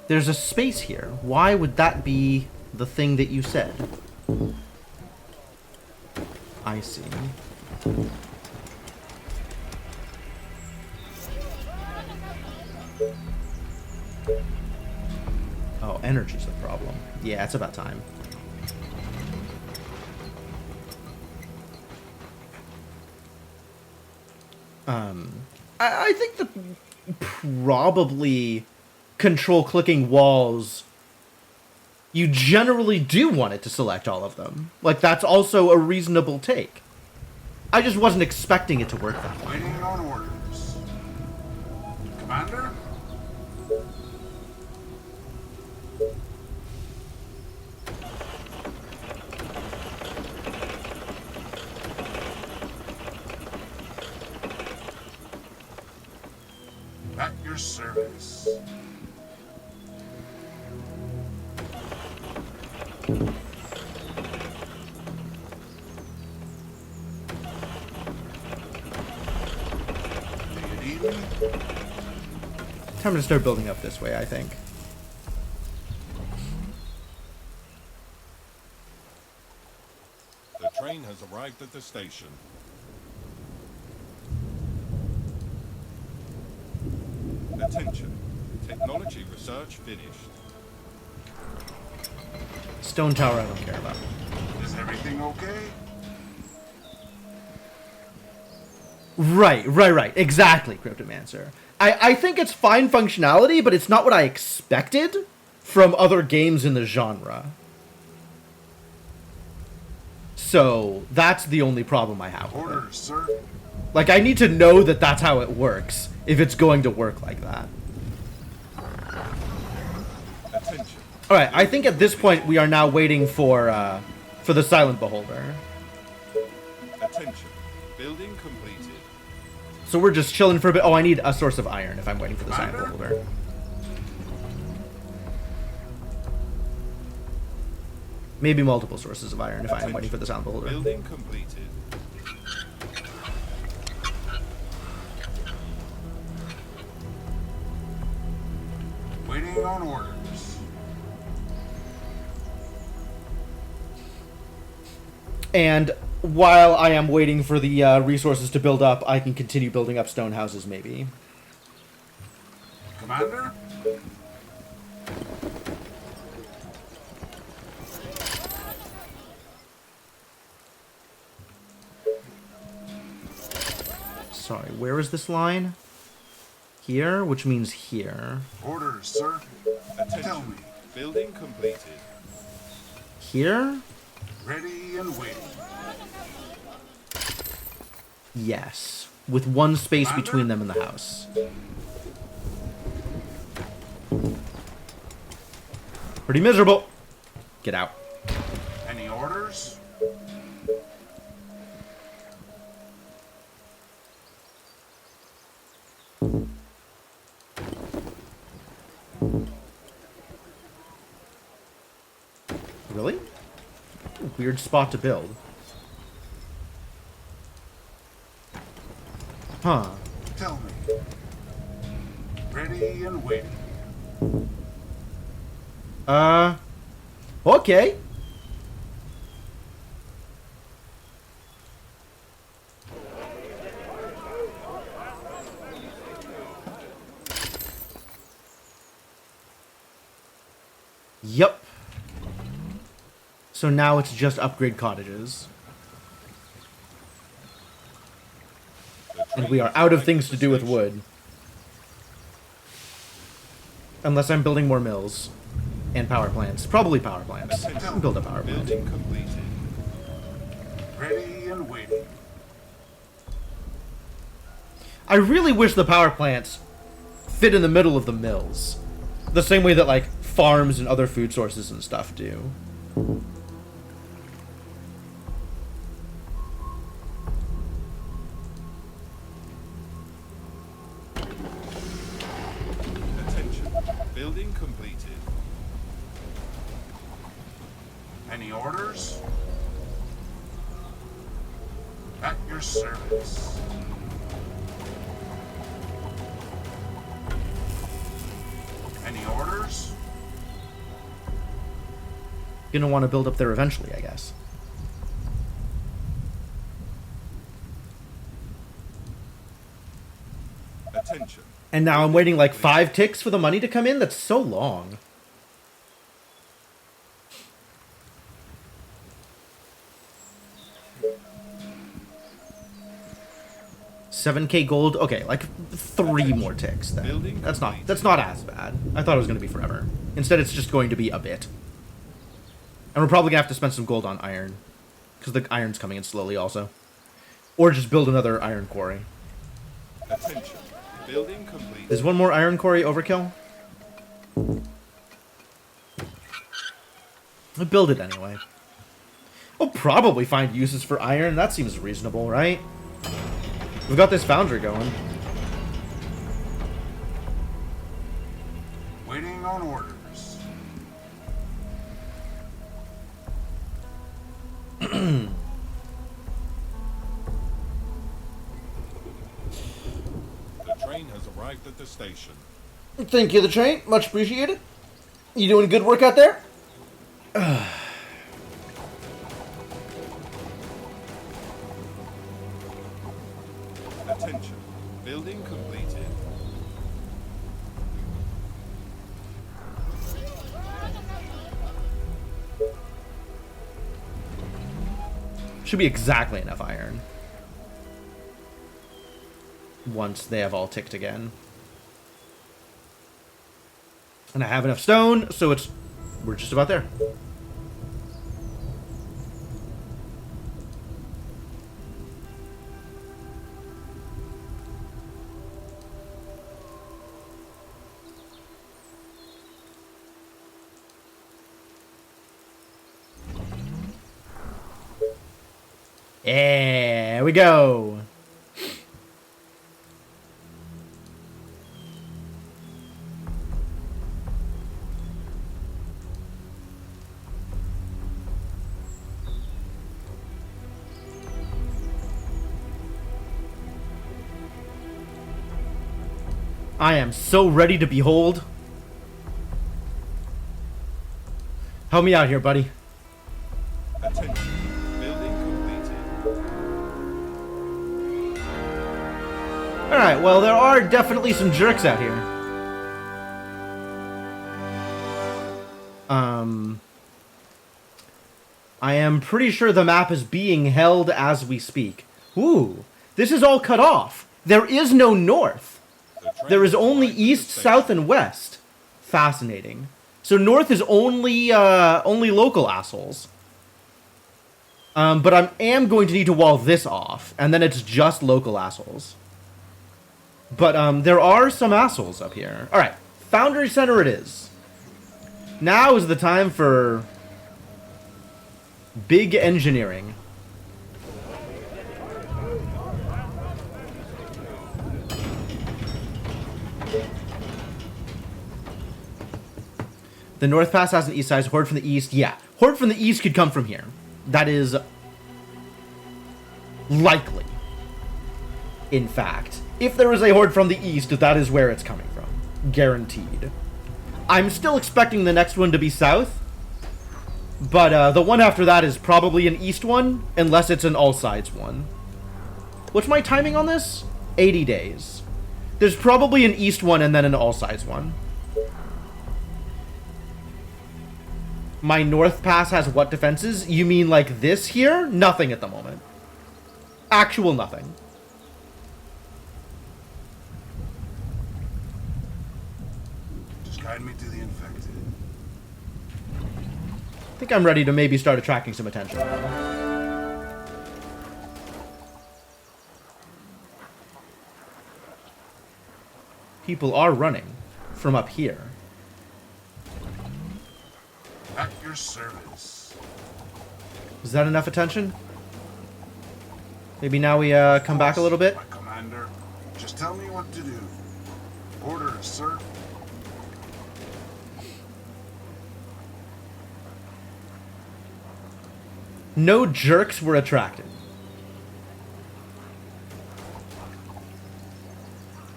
There's a space here. Why would that be the thing that you said? I see. Oh, energy's the problem. Yeah, it's about time. I think that probably control clicking walls, you generally do want it to select all of them. Like, that's also a reasonable take. I just wasn't expecting it to work that way. Waiting on orders. Commander? At your service. Do you need me? Time to start building up this way, I think. The train has arrived at the station. Attention. Technology research finished. Stone tower I don't care about. Is everything okay? Right. Exactly, Cryptomancer. I think it's fine functionality, but it's not what I expected from other games in the genre. So, that's the only problem I have with it. Orders, sir. Like, I need to know that that's how it works, if it's going to work like that. Attention. Alright, I think at this point we are now waiting for For the Silent Beholder. Attention. Building completed. So we're just chilling for a bit. Oh, I need a source of iron if I'm waiting for the Silent Commander? Beholder. Maybe multiple sources of iron if I am waiting for the Silent Beholder. Building completed. Waiting on orders. And while I am waiting for the resources to build up, I can continue building up stone houses, maybe. Commander? Sorry, where is this line? Here, which means here. Orders, sir. Tell Attention. me. Building completed. Here? Ready and waiting. Yes. With one space Commander? between them and the house. Pretty miserable. Get out. Any orders? Really? Weird spot to build. Huh. Tell me. Ready and waiting. Okay. Yep. So now it's just upgrade cottages. And we are out of things to do with wood. Unless I'm building more mills. And power plants. Probably power plants. I can build a power plant. Building completed. Ready and waiting. I really wish the power plants fit in the middle of the mills. The same way that, like, farms and other food sources and stuff do. Attention. Building completed. Any orders? At your service. Any orders? Gonna want to build up there eventually, I guess. Attention. And now I'm waiting like 5 ticks for the money to come in? That's so long. $7K gold. Okay, like 3 more ticks then. That's not as bad. I thought it was gonna be forever. Instead, it's just going to be a bit. And we're probably gonna have to spend some gold on iron, because the iron's coming in slowly also. Or just build another iron quarry. Attention. Building complete. Is one more iron quarry overkill? I'll build it anyway. We'll probably find uses for iron. That seems reasonable, right? We've got this foundry going. Waiting on orders. The train has arrived at the station. Thank you, the train. Much appreciated. You doing good work out there? Attention. Building completed. Should be exactly enough iron. Once they have all ticked again. And I have enough stone, so we're just about there. There we go. I am so ready to behold. Help me out here, buddy. Attention. Building completed. Alright, well, there are definitely some jerks out here. I am pretty sure the map is being held as we speak. Ooh, this is all cut off. There is no north. There is only east, south, and west. Fascinating. So north is only local assholes. But I am going to need to wall this off, and then it's just local assholes. But there are some assholes up here. All right, Foundry Center it is. Now is the time for big engineering. The North Pass has an east side. Horde from the east. Yeah, Horde from the east could come from here. That is likely. In fact, if there is a horde from the east, that is where it's coming from. Guaranteed. I'm still expecting the next one to be south. But the one after that is probably an east one, unless it's an all sides one. What's my timing on this? 80 days. There's probably an east one and then an all sides one. My North Pass has what defenses? You mean like this here? Nothing at the moment. Actual nothing. Just guide me to the infected. I think I'm ready to maybe start attracting some attention. People are running from up here. At your service. Is that enough attention? Maybe now we come back a little bit? My commander, just tell me what to do. Orders, sir. No jerks were attracted.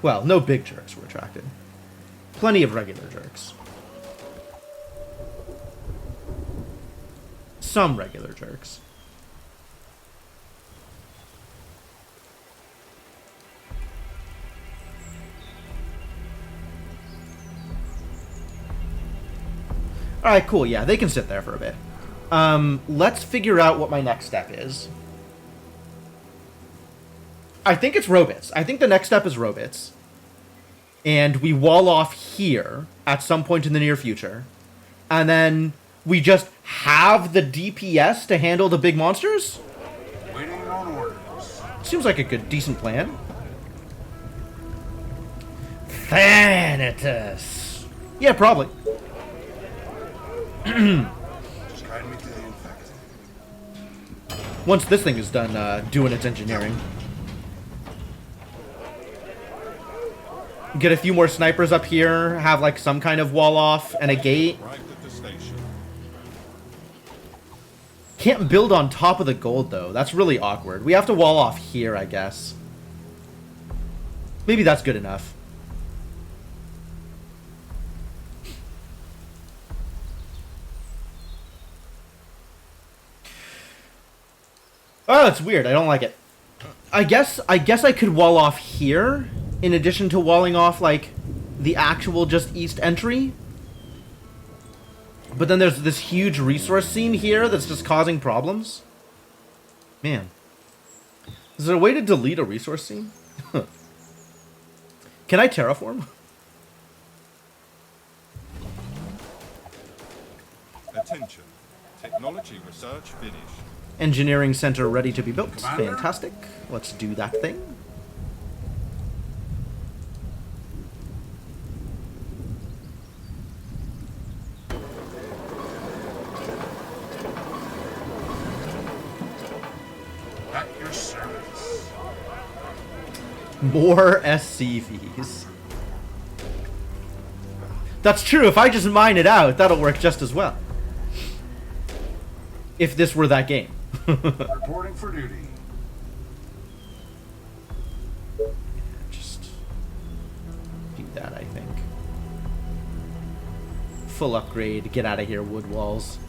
Well, no big jerks were attracted. Plenty of regular jerks. Some regular jerks. Alright, cool. Yeah, they can sit there for a bit. Let's figure out what my next step is. I think it's Robits. I think the next step is Robits. And we wall off here at some point in the near future. And then we just have the DPS to handle the big monsters? Waiting on orders. Seems like a good, decent plan. Thanatos. Yeah, probably. Just guide me to the infected. Once this thing is done doing its engineering. Get a few more snipers up here, have like some kind of wall off and a gate. Arrived at the station. Can't build on top of the gold though. That's really awkward. We have to wall off here, I guess. Maybe that's good enough. Oh, that's weird. I don't like it. I guess I could wall off here in addition to walling off like the actual just east entry. But then there's this huge resource seam here that's just causing problems. Man. Is there a way to delete a resource seam? Can I terraform? Attention. Technology research finished. Engineering center ready to be built. Commander? Fantastic. Let's do that thing. At More SCVs. That's true. If I just mine it out, that'll work just as well. If this were that game. Reporting for duty. Just do that, I think. Full upgrade. Get out of here, wood walls.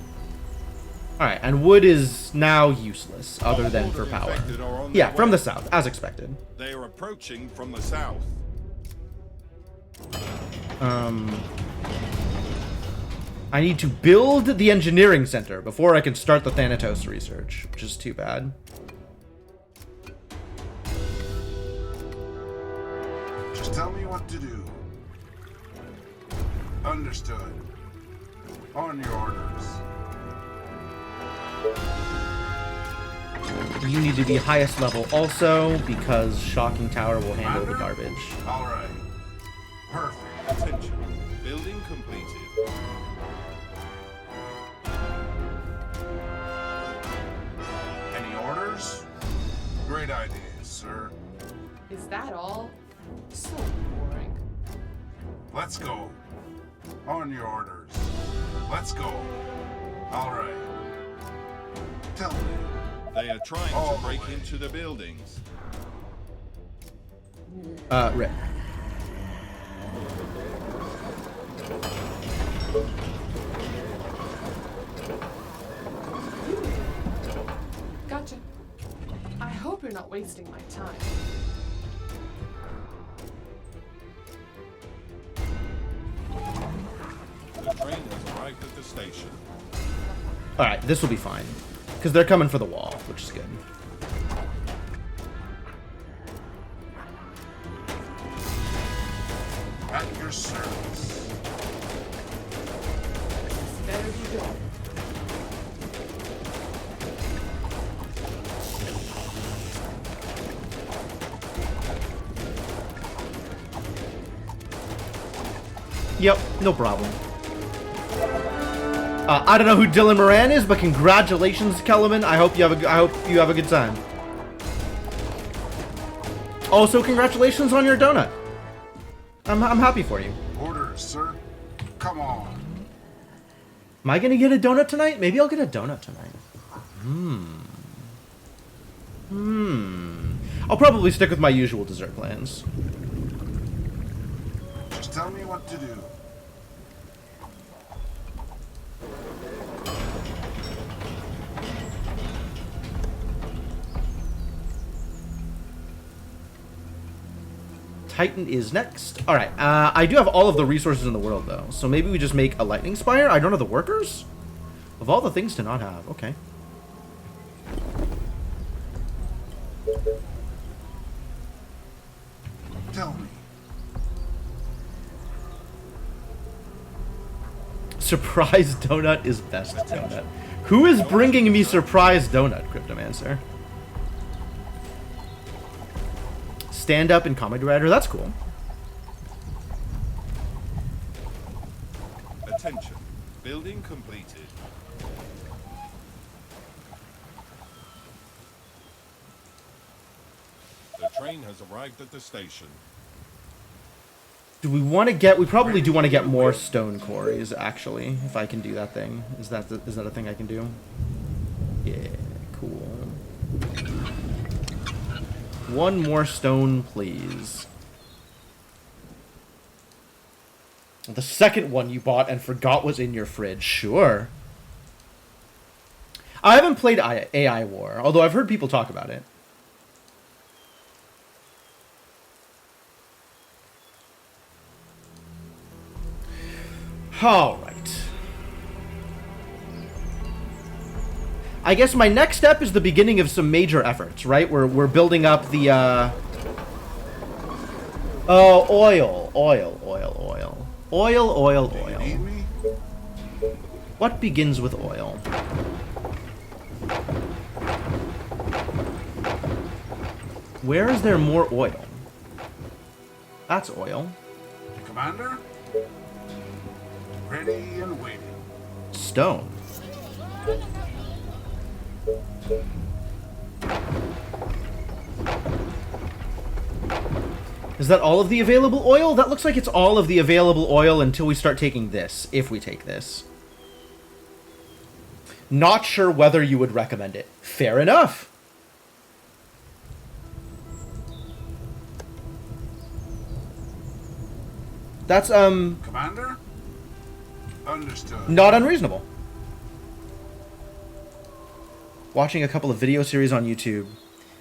Alright, and wood is now useless, other than for power. Yeah, from the south, as expected. They are approaching from the south. I need to build the engineering center before I can start the Thanatos research, which is too bad. Just tell me what to do. Understood. On your orders. You need to be highest level also, because Shocking Tower will handle the garbage. All right. Perfect. Attention. Building completed. Any orders? Great ideas, sir. Is that all? So boring. Let's go. On your orders. Let's go. All right. Tell me. They are trying All to the break way. into the buildings. Rip. Gotcha. I hope you're not wasting my time. The train has arrived at the station. Alright, this will be fine. Because they're coming for the wall, which is good. At your service. Better be good. Yep, no problem. I don't know who Dylan Moran is, but congratulations, Kellerman. I hope you have a good time. Also, congratulations on your donut. I'm happy for you. Orders, sir. Come on. Am I gonna get a donut tonight? Maybe I'll get a donut tonight. I'll probably stick with my usual dessert plans. Just tell me what to do. Titan is next. Alright, I do have all of the resources in the world, though. So maybe we just make a lightning spire? I don't have the workers? Of all the things to not have. Okay. Tell me. Surprise donut is best donut. Who is bringing me surprise donut, Cryptomancer? Stand up and comedy writer. That's cool. Attention. Building completed. The train has arrived at the station. Do we want to get... We probably do want to get more stone quarries, actually. If I can do that thing. Is that a thing I can do? Yeah, cool. One more stone, please. The second one you bought and forgot was in your fridge. Sure. I haven't played AI War, although I've heard people talk about it. Alright. I guess my next step is the beginning of some major efforts, right? We're building up the, Oh, oil. You need me? What begins with oil? Where is there more oil? That's oil. Commander? Ready and waiting. Stone. Is that all of the available oil? That looks like it's all of the available oil until we start taking this, if we take this. Not sure whether you would recommend it. Fair enough. That's, Commander? Understood. not unreasonable. Watching a couple of video series on YouTube.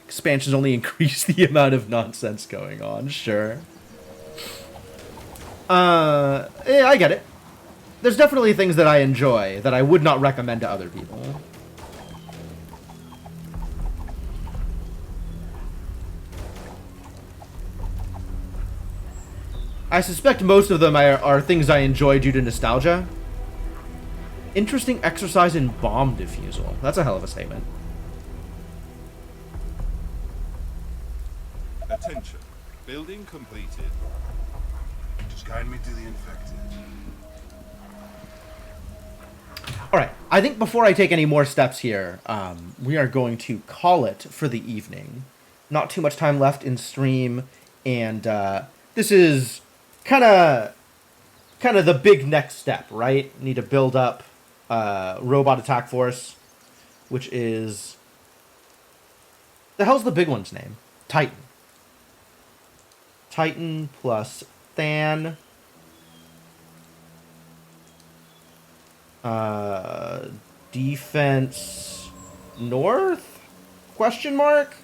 Expansions only increase the amount of nonsense going on, sure. Yeah, I get it. There's definitely things that I enjoy that I would not recommend to other people. I suspect most of them are things I enjoy due to nostalgia. Interesting exercise in bomb defusal. That's a hell of a statement. Attention. Building completed. Just guide me to the infected. Alright, I think before I take any more steps here, we are going to call it for the evening. Not too much time left in stream, and this is kind of the big next step, right? Need to build up robot attack force, which is... The hell's the big one's name? Titan. Titan plus Than. Defense north? Question mark?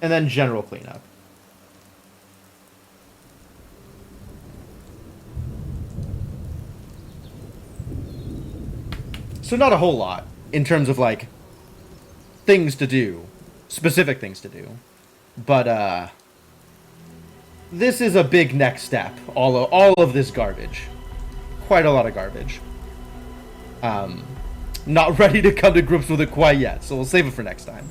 And then general cleanup. So not a whole lot in terms of like things to do, specific things to do. But this is a big next step. All of this garbage. Quite a lot of garbage. Not ready to come to grips with it quite yet, so we'll save it for next time.